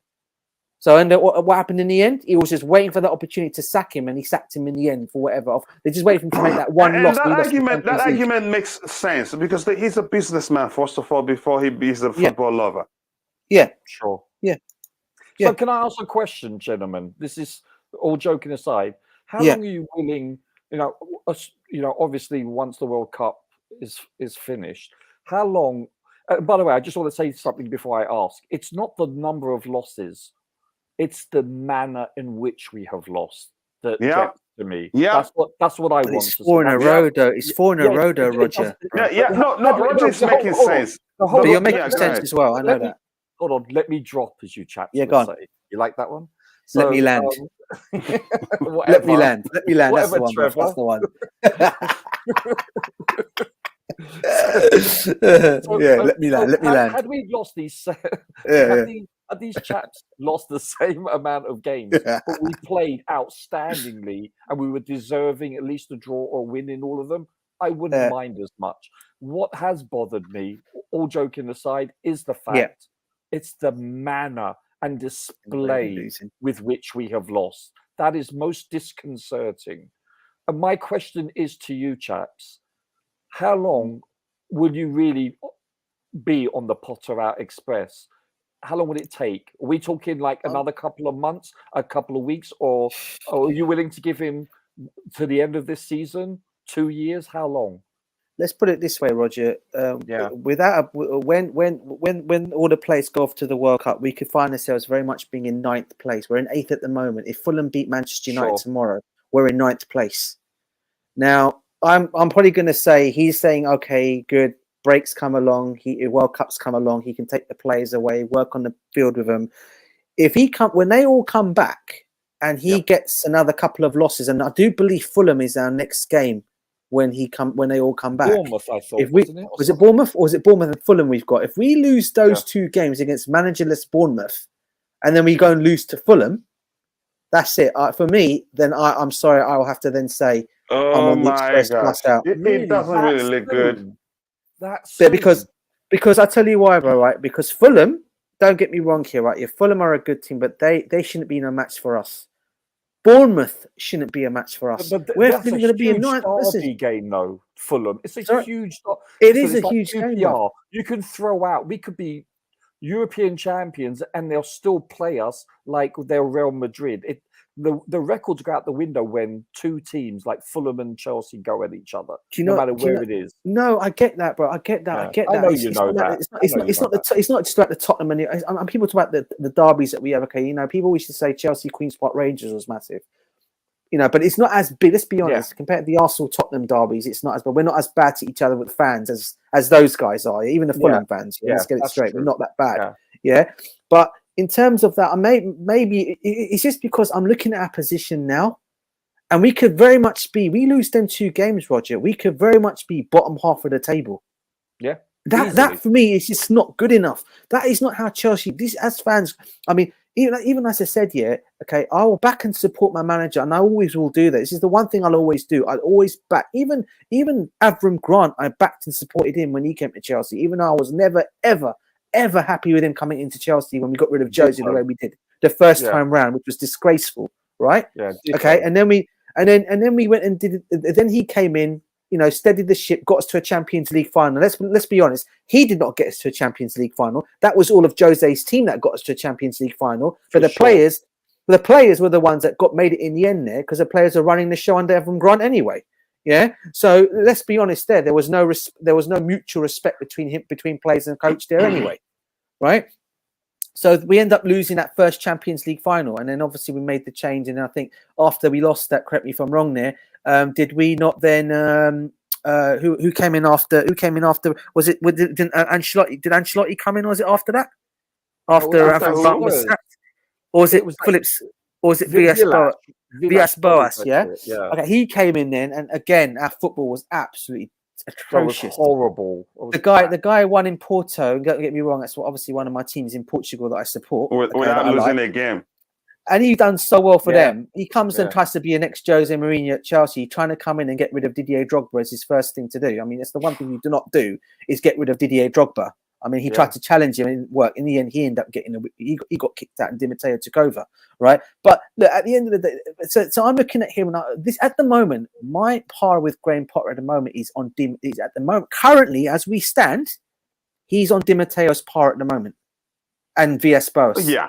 So, and what happened in the end? He was just waiting for the opportunity to sack him, and he sacked him in the end for whatever. They just waited for him to make that one loss. That argument makes sense because he's a businessman first of all before he's a football lover. Yeah, sure. Yeah. Yeah. So can I ask a question, gentlemen? This is all joking aside. How Yeah. long are you willing? Obviously, once the World Cup is finished, how long? By the way, I just want to say something before I ask. It's not the number of losses; it's the manner in which we have lost that gets to me. Yeah. That's what I But want it's to four in say. a row, though. It's four in a row, though, Roger. Yeah. No, Roger is making sense. But you're making go sense ahead. as well. I know that. Hold on, let me drop, as you chaps Yeah, would go on. say. You like that one? Let me land. Whatever. Let me land. Let me land. That's the one. Trevor. That's the one. Let me land. Let me land. Had we lost these, Yeah. had these chaps lost the same amount of games, but we played outstandingly and we were deserving at least a draw or win in all of them, I wouldn't mind as much. What has bothered me, all joking aside, is the fact it's the manner and display with which we have lost. That is most disconcerting. And my question is to you, chaps, how long will you really be on the Potter Out Express? How long will it take? Are we talking like another couple of months, a couple of weeks, or are you willing to give him to the end of this season? 2 years? How long? Let's put it this way, Roger. When all the players go off to the World Cup, we could find ourselves very much being in 9th place. We're in 8th at the moment. If Fulham beat Manchester United tomorrow, we're in 9th place. Now, I'm probably going to say he's saying, okay, good. Breaks come along. World Cups come along. He can take the players away, work on the field with them. When they all come back, and he gets another couple of losses, and I do believe Fulham is our next game when they all come back. Bournemouth, I thought. Was it Bournemouth or was it Bournemouth and Fulham we've got? If we lose those 2 games against managerless Bournemouth, and then we go and lose to Fulham, that's it. For me, then I'm sorry, I'll have to then say I'm on the Express plus out. It doesn't really look good. Because I tell you why, bro, right? Because Fulham, don't get me wrong here, right? Fulham are a good team, but they shouldn't be no match for us. Bournemouth shouldn't be a match for us. We're going to be a derby game, though. Fulham, it's a huge. It is a huge game. You can throw out. We could be European champions, and they'll still play us like they're Real Madrid. The records go out the window when 2 teams like Fulham and Chelsea go at each other, no matter where it is. No, I get that, bro. I get that. Yeah. I get that. I know you know that. It's not just about the Tottenham and people talk about the derbies that we have. Okay, people used to say Chelsea Queen's Park Rangers was massive, but it's not as big. Let's be honest. Compared to the Arsenal Tottenham derbies, it's not as bad. We're not as bad to each other with fans as those guys are. Even the Fulham fans. Let's get it straight. True. We're not that bad. But in terms of that, maybe it's just because I'm looking at our position now, and we could very much be. We lose them 2 games, Roger. We could very much be bottom half of the table. Yeah, that for me is just not good enough. That is not how Chelsea. This as fans. I mean, even as I said, okay, I will back and support my manager, and I always will do that. This is the one thing I'll always do. I'll always back. Even Avram Grant, I backed and supported him when he came to Chelsea, even though I was never ever happy with him coming into Chelsea when we got rid of Josie the way we did the first time round, which was disgraceful, right? Yeah. Okay, and then we went and did it. Then he came in, steadied the ship, got us to a Champions League final. Let's be honest, he did not get us to a Champions League final. That was all of Jose's team that got us to a Champions League final. But the players were the ones that made it in the end there, because the players are running the show under Evan Grant anyway. Yeah, so let's be honest. There was no mutual respect between players and coach there anyway, right? So we end up losing that first Champions League final, and then obviously we made the change. And I think after we lost that, correct me if I'm wrong there, did we not then? Who came in after? Who came in after? Was it? Did Ancelotti? Did Ancelotti come in? Or was it after that? After Grant was sacked, or was it Phillips? Or was it Villas-Boas? Yeah. Okay, he came in then, and again, our football was absolutely atrocious. That was horrible. The guy won in Porto. Don't get me wrong, that's obviously one of my teams in Portugal that I support. Without losing a game. And he done so well for them. He comes and tries to be an ex-Jose Mourinho at Chelsea, trying to come in and get rid of Didier Drogba as his first thing to do. I mean, it's the one thing you do not do is get rid of Didier Drogba. I mean, he tried to challenge him and it didn't work. In the end, he ended up he got kicked out and Di Matteo took over, right? But look, at the end of the day, so I'm looking at him, and at the moment, my par with Graham Potter at the moment is at the moment, currently, as we stand, he's on Di Matteo's par at the moment. And Villas-Boas. Yeah.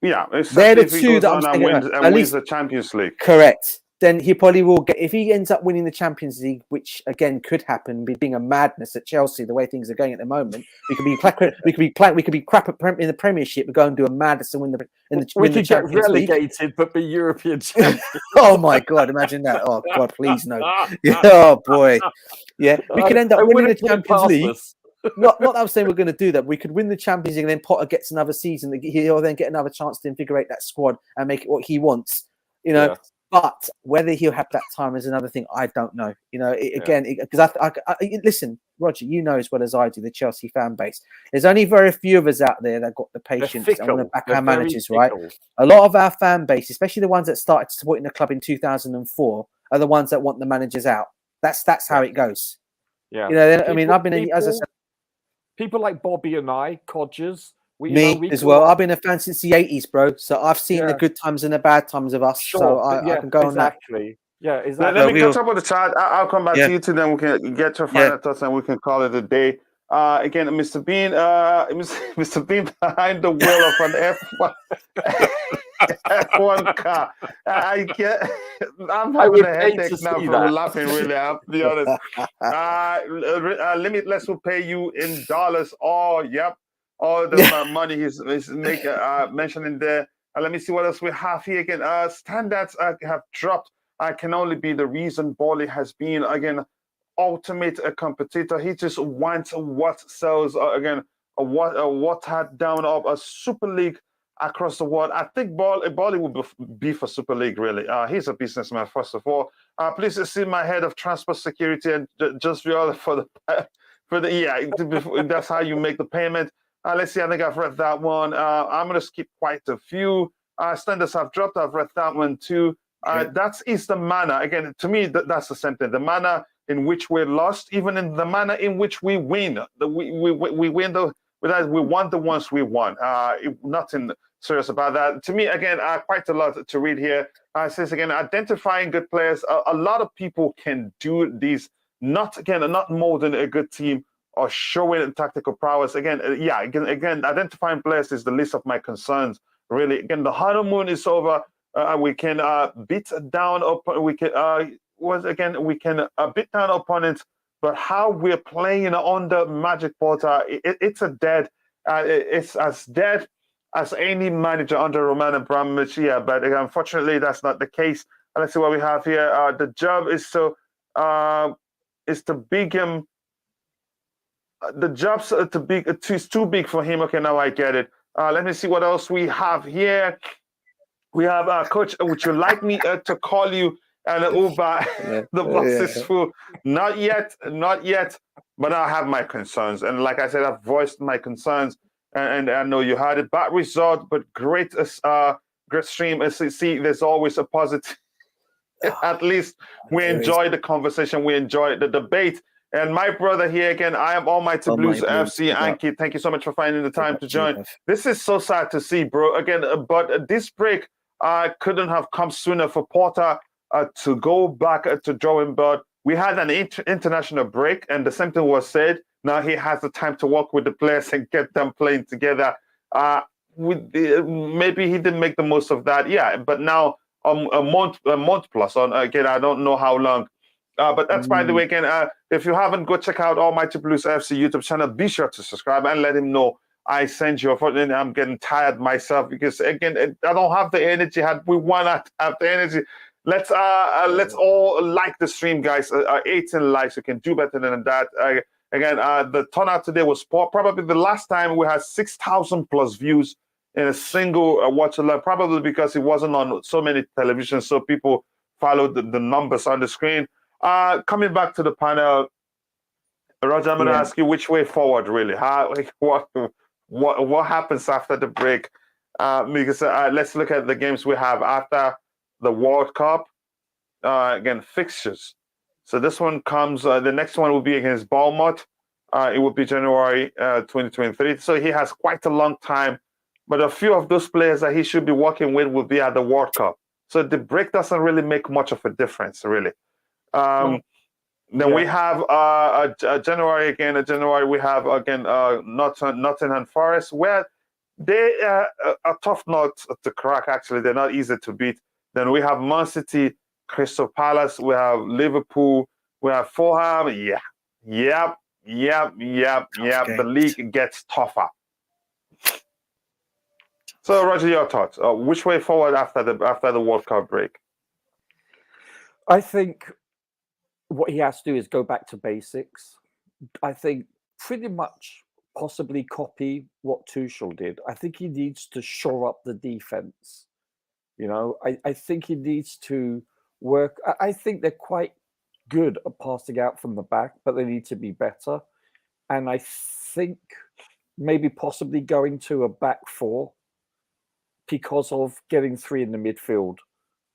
Yeah, They're the especially if he two goes that I'm on and thinking wins, about. and At wins least the Champions League. correct. Then he probably will get, if he ends up winning the Champions League, which again could happen, being a madness at Chelsea the way things are going at the moment. We could be crap in the Premiership. We go and do a madness and win the We could get Champions League. relegated, but be European champions. Oh my God! Imagine that. Oh God, please no. Oh boy, yeah. We could end up winning the Champions League. Not that I'm saying we're going to do that. We could win the Champions League, and then Potter gets another season. He'll then get another chance to invigorate that squad and make it what he wants. You know. Yeah. But whether he'll have that time is another thing. I don't know. You know, because listen, Roger, you know as well as I do the Chelsea fan base. There's only very few of us out there that got the patience and want to back our managers, right? A lot of our fan base, especially the ones that started supporting the club in 2004, are the ones that want the managers out. That's how it goes. Yeah. You know, I mean, I've been, as I said, people like Bobby and I, Codgers. Me as well. I've been a fan since the 80s, bro. So I've seen the good times and the bad times of us. Sure, so I can go on that. Yeah, exactly. Let me catch up with the chat. I'll come back to you two, then we can get your final thoughts and we can call it a day. Again, Mr. Bean, Mr. Bean behind the wheel of an F1 car. I'm having a headache now from laughing. Really, I'll be honest. Limitless will pay you in dollars. Oh, yep. All the money he's making, mentioning there. Let me see what else we have here again. Standards have dropped. Can only be the reason Bally has been, again, ultimate competitor. He just wants what sells, again, what had down of a Super League across the world. I think Bally will be for Super League, really. He's a businessman, first of all. Please see my head of transport security and just for the that's how you make the payment. Let's see, I think I've read that one. I'm going to skip quite a few. Standards have dropped. I've read that one too. That is the manner. Again, to me, that's the same thing. The manner in which we're lost, even in the manner in which we win. We win we want the ones we want. Nothing serious about that. To me, again, quite a lot to read here. It says, again, identifying good players. A lot of people can do these, not molding a good team or showing tactical prowess. Again, identifying players is the least of my concerns, really. Again, the honeymoon is over. We can beat down beat down opponents, but how we're playing under Magic Porter, it's as dead as any manager under Roman Abramovich. Yeah, but unfortunately, that's not the case. Let's see what we have here. The job is to big him. The job's it's too big for him. Okay, now I get it. Let me see what else we have here. We have Coach. Would you like me to call you an Uber? The bus is full. Not yet. But I have my concerns, and like I said, I've voiced my concerns, and I know you had it. Bad result, but great stream. See, there's always a positive. At least we enjoy the conversation. We enjoy the debate. And my brother here again, I am Almighty Blues FC. Anki, thank you so much for finding the time to join. This is so sad to see, bro. Again, but this break couldn't have come sooner for Porter to go back to drawing board. We had an international break, and the same thing was said. Now he has the time to work with the players and get them playing together. Maybe he didn't make the most of that. Yeah, but now a month plus on. Again, I don't know how long. But that's by the way, again, if you haven't, go check out Almighty Blues FC YouTube channel. Be sure to subscribe and let him know I sent you. I'm getting tired myself because, again, I don't have the energy. We want to have the energy. Let's all like the stream, guys. 18 likes. You can do better than that. Again, the turnout today was poor. Probably the last time we had 6,000 plus views in a single watch-along, probably because it wasn't on so many televisions, so people followed the numbers on the screen. Coming back to the panel, Roger, I'm going to ask you which way forward, really. What happens after the break? Because let's look at the games we have after the World Cup. Again, fixtures. So this one comes. The next one will be against Bournemouth. It will be January 2023. So he has quite a long time. But a few of those players that he should be working with will be at the World Cup. So the break doesn't really make much of a difference, really. Then we have January again. In January we have again Nottingham Forest, where They are a tough nut to crack. Actually, they're not easy to beat. Then we have Man City, Crystal Palace. We have Liverpool. We have Fulham. Yep. The games. league gets tougher. So, Roger, your thoughts? Which way forward after the World Cup break? I think what he has to do is go back to basics. I think pretty much possibly copy what Tuchel did. I think he needs to shore up the defense. You know, I think he needs to work. I think they're quite good at passing out from the back, but they need to be better. And I think maybe possibly going to a back four because of getting three in the midfield.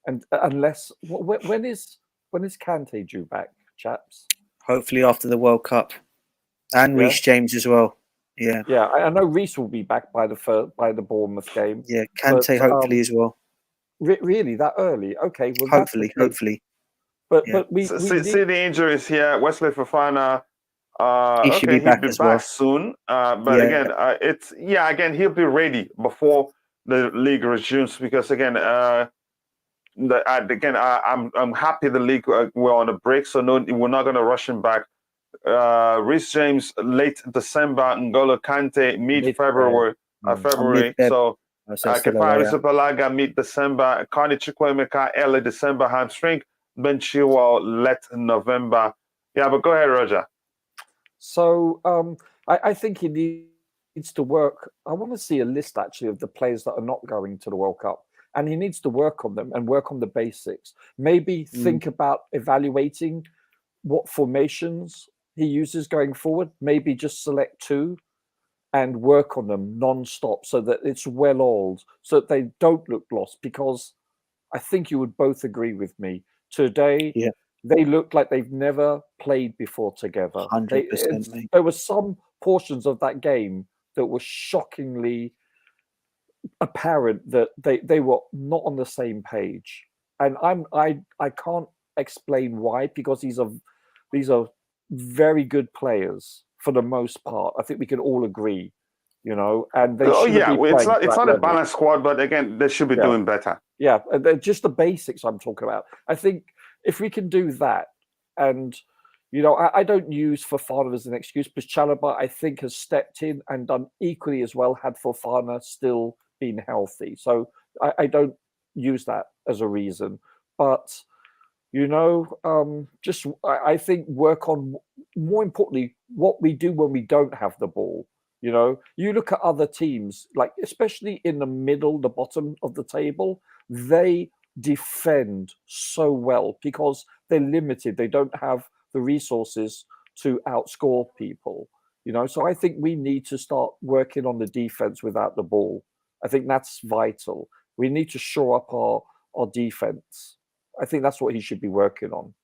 And unless when is Kante due back, chaps? Hopefully after the World Cup, and Yeah. Reece James as well. Yeah, Yeah, I know Reece will be back by the Bournemouth game. yeah. Kante hopefully as well. Really that early? Okay, well Hopefully. But Yeah. but we See need, the injuries here. Wesley Fofana. He should Okay, be back he'll be as back well. soon. But Yeah. again, again, he'll be ready before the league resumes because again, I'm happy the league we're on a break, so no, we're not going to rush him back. Reece James late December, N'Golo Kante mid-February, February. Mid-Feb. So So still a Kepa way out. Arrizabalaga mid-December, Carney Chukwuemeka early December hamstring, Ben Chilwell late November. Yeah, but go ahead, Roger. so I think he needs to work. I want to see a list actually of the players that are not going to the World Cup, and he needs to work on them and work on the basics. Maybe think about evaluating what formations he uses going forward. Maybe just select two and work on them non-stop so that it's well oiled, so that they don't look lost. Because I think you would both agree with me. Today, Yeah. they look like they've never played before together. 100%, mate. There were some portions of that game that were shockingly apparent that they were not on the same page. And I can't explain why, because these are very good players for the most part. I think we can all agree, you know, and they Oh shouldn't yeah, be playing it's at that not a level. balanced squad, but again, they should be Yeah. doing better. Yeah, and they're just the basics I'm talking about. I think if we can do that, and you know, I don't use Fofana as an excuse, because Chalobah, I think, has stepped in and done equally as well had Fofana still been healthy. So I don't use that as a reason. But you know, I think work on, more importantly, what we do when we don't have the ball. You know, you look at other teams, like especially in the middle, the bottom of the table, they defend so well because they're limited. They don't have the resources to outscore people. You know, so I think we need to start working on the defense without the ball. I think that's vital. We need to shore up our defense. I think that's what he should be working on.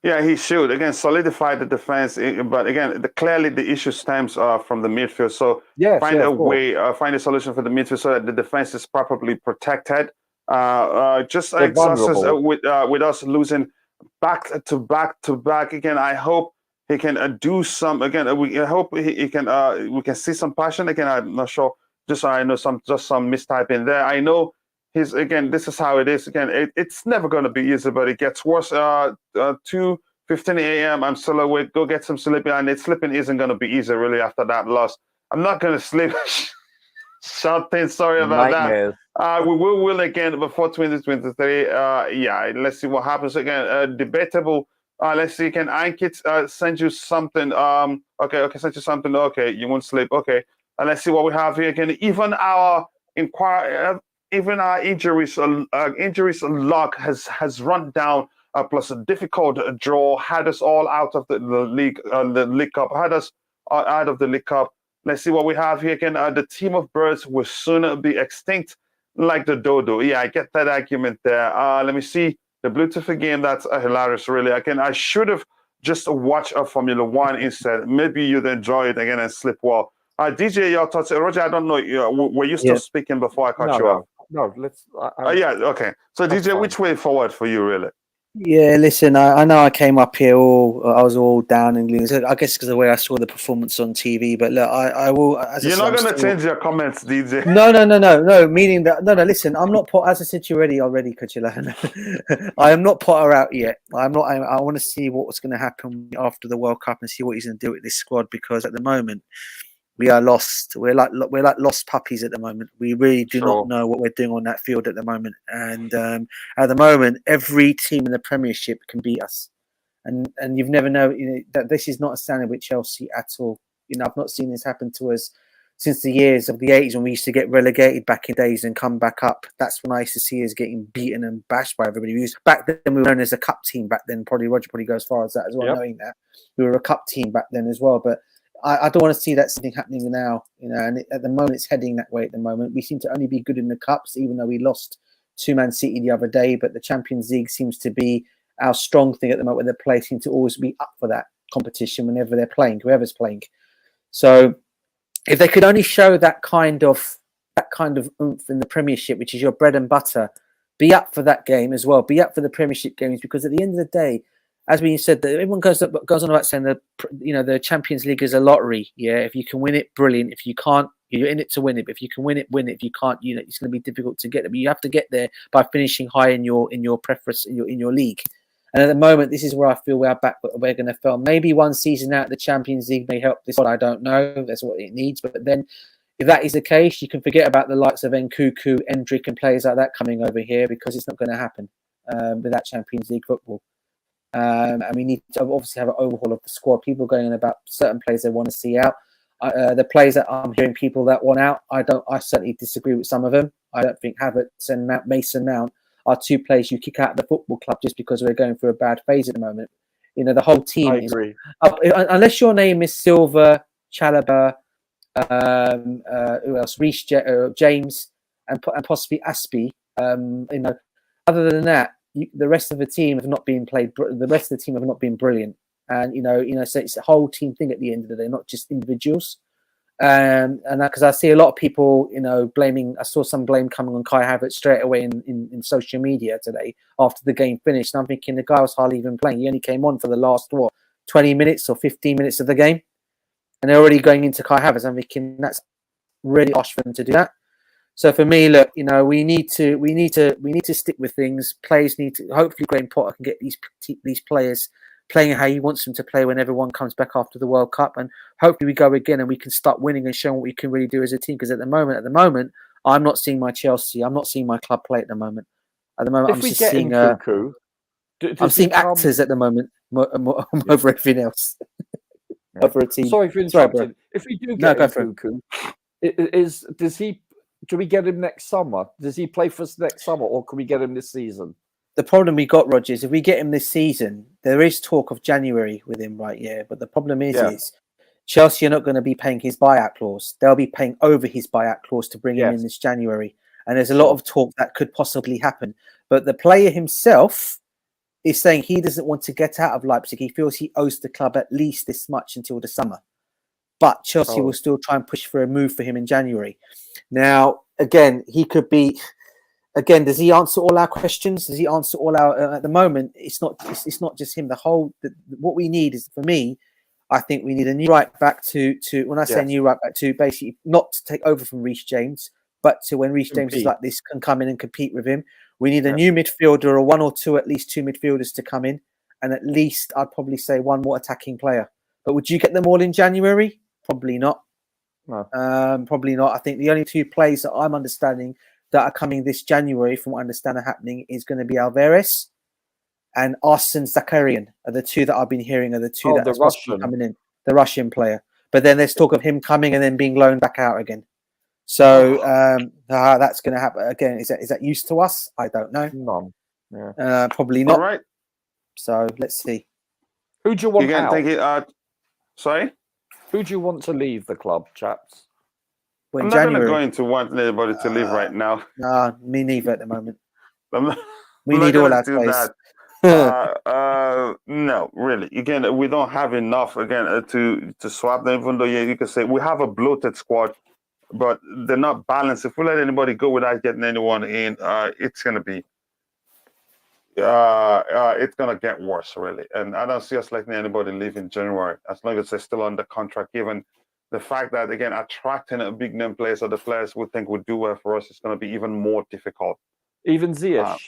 Yeah, he should again solidify the defense, but again, clearly the issue stems from the midfield. So find a way, find a solution for the midfield so that the defense is properly protected. Just exhausted with us losing back to back again. I hope he can do some again. I hope he can. We can see some passion again. I'm not sure. Just I know some mistype in there. I know. This is how it is. Again, it's never going to be easy, but it gets worse. 2:15 a.m. I'm still awake. Go get some sleep, and sleeping isn't going to be easy really after that loss. I'm not going to sleep. Something. Sorry about that. We will win again before 2023. Yeah, let's see what happens again. Debatable. Let's see. Can Ankit send you something? Okay, send you something. Okay, you won't sleep. Okay, let's see what we have here. Again, even our injuries luck has run down. Plus a difficult draw had us all out of the league cup. Had us out of the league cup. Let's see what we have here again. The team of birds will soon be extinct, like the dodo. Yeah, I get that argument there. Let me see the Bluetooth game. That's hilarious, really. I should have just watched a Formula One instead. Maybe you'd enjoy it again and sleep well. DJ, your thoughts? Roger, I don't know. Were you still speaking before I cut you off? No, let's. Yeah, okay. So DJ, which way forward for you, really? Yeah, listen, I know I came up here I was all down and gloomy. So I guess because of the way I saw the performance on TV. But look, I will, as I You're said, not I'm going to still. change your comments, DJ. No. Meaning that no. Listen, I'm not put. As I said to you already, Kachila. I am not Potter out yet. I'm not. I want to see what's going to happen after the World Cup and see what he's going to do with this squad because at the moment we are lost. We're like lost puppies at the moment. We really do not Sure. know what we're doing on that field at the moment. And at the moment, every team in the Premiership can beat us. And you've never know, that this is not a standard with Chelsea at all. I've not seen this happen to us since the years of the 80s when we used to get relegated back in days and come back up. That's when I used to see us getting beaten and bashed by everybody. Back then we were known as a cup team back then. Roger probably goes as far as that as well, Yep. knowing that. We were a cup team back then as well. But I don't want to see that something happening now, and at the moment it's heading that way at the moment. We seem to only be good in the cups, even though we lost to Man City the other day, but the Champions League seems to be our strong thing at the moment where the players seem to always be up for that competition whenever they're playing, whoever's playing. So if they could only show that kind of oomph in the Premiership, which is your bread and butter, be up for that game as well. Be up for the Premiership games because at the end of the day, as we said, that everyone goes on about saying that the Champions League is a lottery. Yeah, if you can win it, brilliant. If you can't, you're in it to win it. But if you can win it, win it. If you can't, it's going to be difficult to get there. But you have to get there by finishing high in your preference in your league. And at the moment, this is where I feel we're going to fail. Maybe one season out the Champions League may help this. I don't know. That's what it needs. But then, if that is the case, you can forget about the likes of Nkuku, Endrick, and players like that coming over here because it's not going to happen with that Champions League football. And we need to obviously have an overhaul of the squad. People going on about certain players they want to see out. The players that I'm hearing people that want out, I certainly disagree with some of them. I don't think Havertz and Mason Mount are two players you kick out of the football club just because we're going through a bad phase at the moment. The whole team is agree. unless your name is Silva, Chalobah, who else? James, and possibly Aspie. Other than that, the rest of the team have not been played. The rest of the team have not been brilliant, and so it's a whole team thing at the end of the day, not just individuals. And because I see a lot of people, blaming. I saw some blame coming on Kai Havertz straight away in social media today after the game finished. And I'm thinking the guy was hardly even playing. He only came on for the last 20 minutes or 15 minutes of the game, and they're already going into Kai Havertz. I'm thinking that's really harsh for them to do that. So for me, look, we need to stick with things. Players need to. Hopefully, Graham Potter can get these players playing how he wants them to play when everyone comes back after the World Cup, and hopefully we go again and we can start winning and showing what we can really do as a team. Because at the moment, I'm not seeing my Chelsea. I'm not seeing my club play at the moment. At the moment, If I'm we just get seeing. Nkuku, I'm seeing actors at the moment over everything else. Over a team. Sorry for interrupting. If we do get Nkuku, do we get him next summer? Does he play for us next summer, or can we get him this season? The problem we got, Roger, is if we get him this season, there is talk of January with him, right? Yeah, but the problem is Chelsea are not going to be paying his buyout clause. They'll be paying over his buyout clause to bring him in this January. And there's a lot of talk that could possibly happen. But the player himself is saying he doesn't want to get out of Leipzig. He feels he owes the club at least this much until the summer. But Chelsea will still try and push for a move for him in January. Now, again, he could be... Again, does he answer all our questions? Does he answer all our? At the moment, it's not just him. What we need is, for me, I think we need a new right back to. When I say new right back to, basically not to take over from Reece James, but to when Reece James is like this, can come in and compete with him. We need a new midfielder, or one or two, at least two midfielders to come in, and at least I'd probably say one more attacking player. But would you get them all in January? Probably not. No. Probably not. I think the only two players that I'm understanding that are coming this January, from what I understand are happening, is going to be Alvarez and Arsene Zakarian are the two that I've been hearing are the two that are supposed to be coming in. The Russian player. But then there's talk of him coming and then being loaned back out again. So that's going to happen again. Is that used to us? I don't know. None. Yeah. Probably not. All right. So let's see. Who do you want Again, out? thank you. Sorry? Who do you want to leave the club, chaps? I'm not going to go into wanting anybody to leave right now. No, me neither at the moment. We need all our players. No, really. Again, we don't have enough to swap them. Even though you can say we have a bloated squad, but they're not balanced. If we let anybody go without getting anyone in, it's going to be it's gonna get worse, really. And I don't see us letting anybody leave in January as long as they're still under contract. Given the fact that again, attracting a big name players or the players we think would do well for us is going to be even more difficult. Even Ziyech.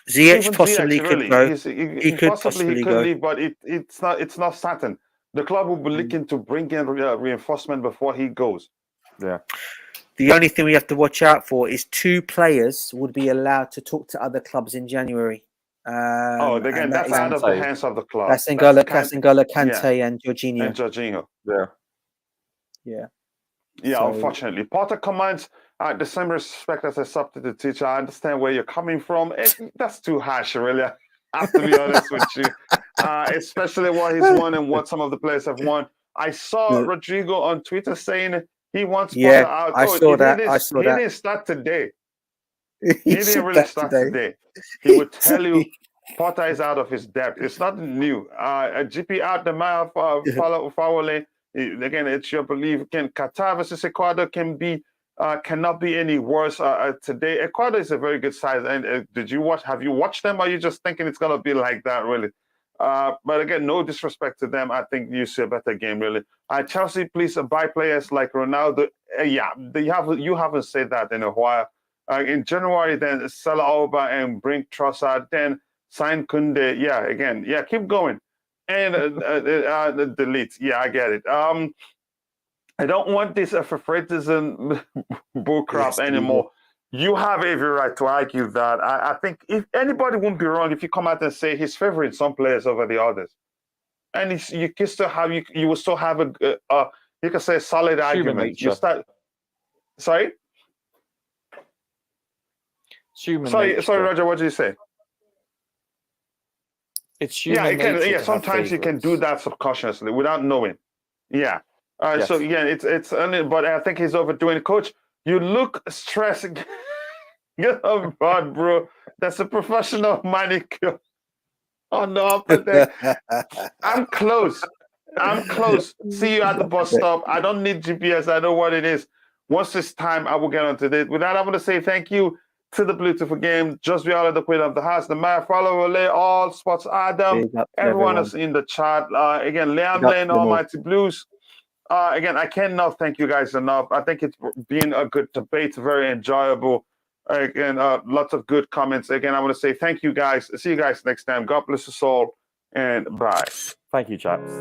Ziyech Even possibly Ziyech, could really, go. he He could possibly possibly he could go. leave, but it's not certain. The club will be looking to bring in reinforcement before he goes. Yeah. The only thing we have to watch out for is 2 players would be allowed to talk to other clubs in January. Again, And that's that out is of the hands of the club. that's N'Golo Yeah, Kante and Jorginho. and Jorginho. Yeah. Yeah. Yeah, So- unfortunately. Potter commands the same respect as a substitute teacher. I understand where you're coming from. That's too harsh, really. I have to be honest with you. Especially what he's won and what some of the players have won. I saw Rodrigo on Twitter saying he wants Potter out. I saw that. He didn't start today. He He didn't said really that start today. today. He would tell you Potter is out of his depth. It's nothing new. GP out the mile Fowley. Again, it's your belief. Again, Qatar versus Ecuador cannot be any worse today. Ecuador is a very good side. And have you watched them? Or are you just thinking it's gonna be like that, really? But again, no disrespect to them. I think you see a better game, really. Chelsea, please buy players like Ronaldo. You haven't said that in a while. In January, then sell over and bring Trossard, then sign Kunde. Keep going. And delete. Yeah, I get it. I don't want this favoritism bullcrap anymore. You have every right to argue that. I think if anybody won't be wrong if you come out and say he's favoring some players over the others, and you can still have you will still have you can say a solid argument. You start. Sorry. Sorry, Roger. What did you say? It's human nature. To sometimes you can do that subconsciously without knowing. Yeah. Yes. So yeah, it's only, but I think he's overdoing it. Coach, you look stressed. Get on board, bro. That's a professional manicure. Oh no, I'm close. I'm close. See you at the bus stop. I don't need GPS. I know what it is. Once it's time, I will get onto this. With that, I want to say thank you to the Beautiful Game, just Viola, the Queen of the House, the Mayor, follow Relay, all spots, Adam, everyone is in the chat. Again, Liam Lane, Almighty Blues. Again, I cannot thank you guys enough. I think it's been a good debate, very enjoyable. Again, lots of good comments. Again, I want to say thank you guys. See you guys next time. God bless us all, and bye. Thank you, chaps.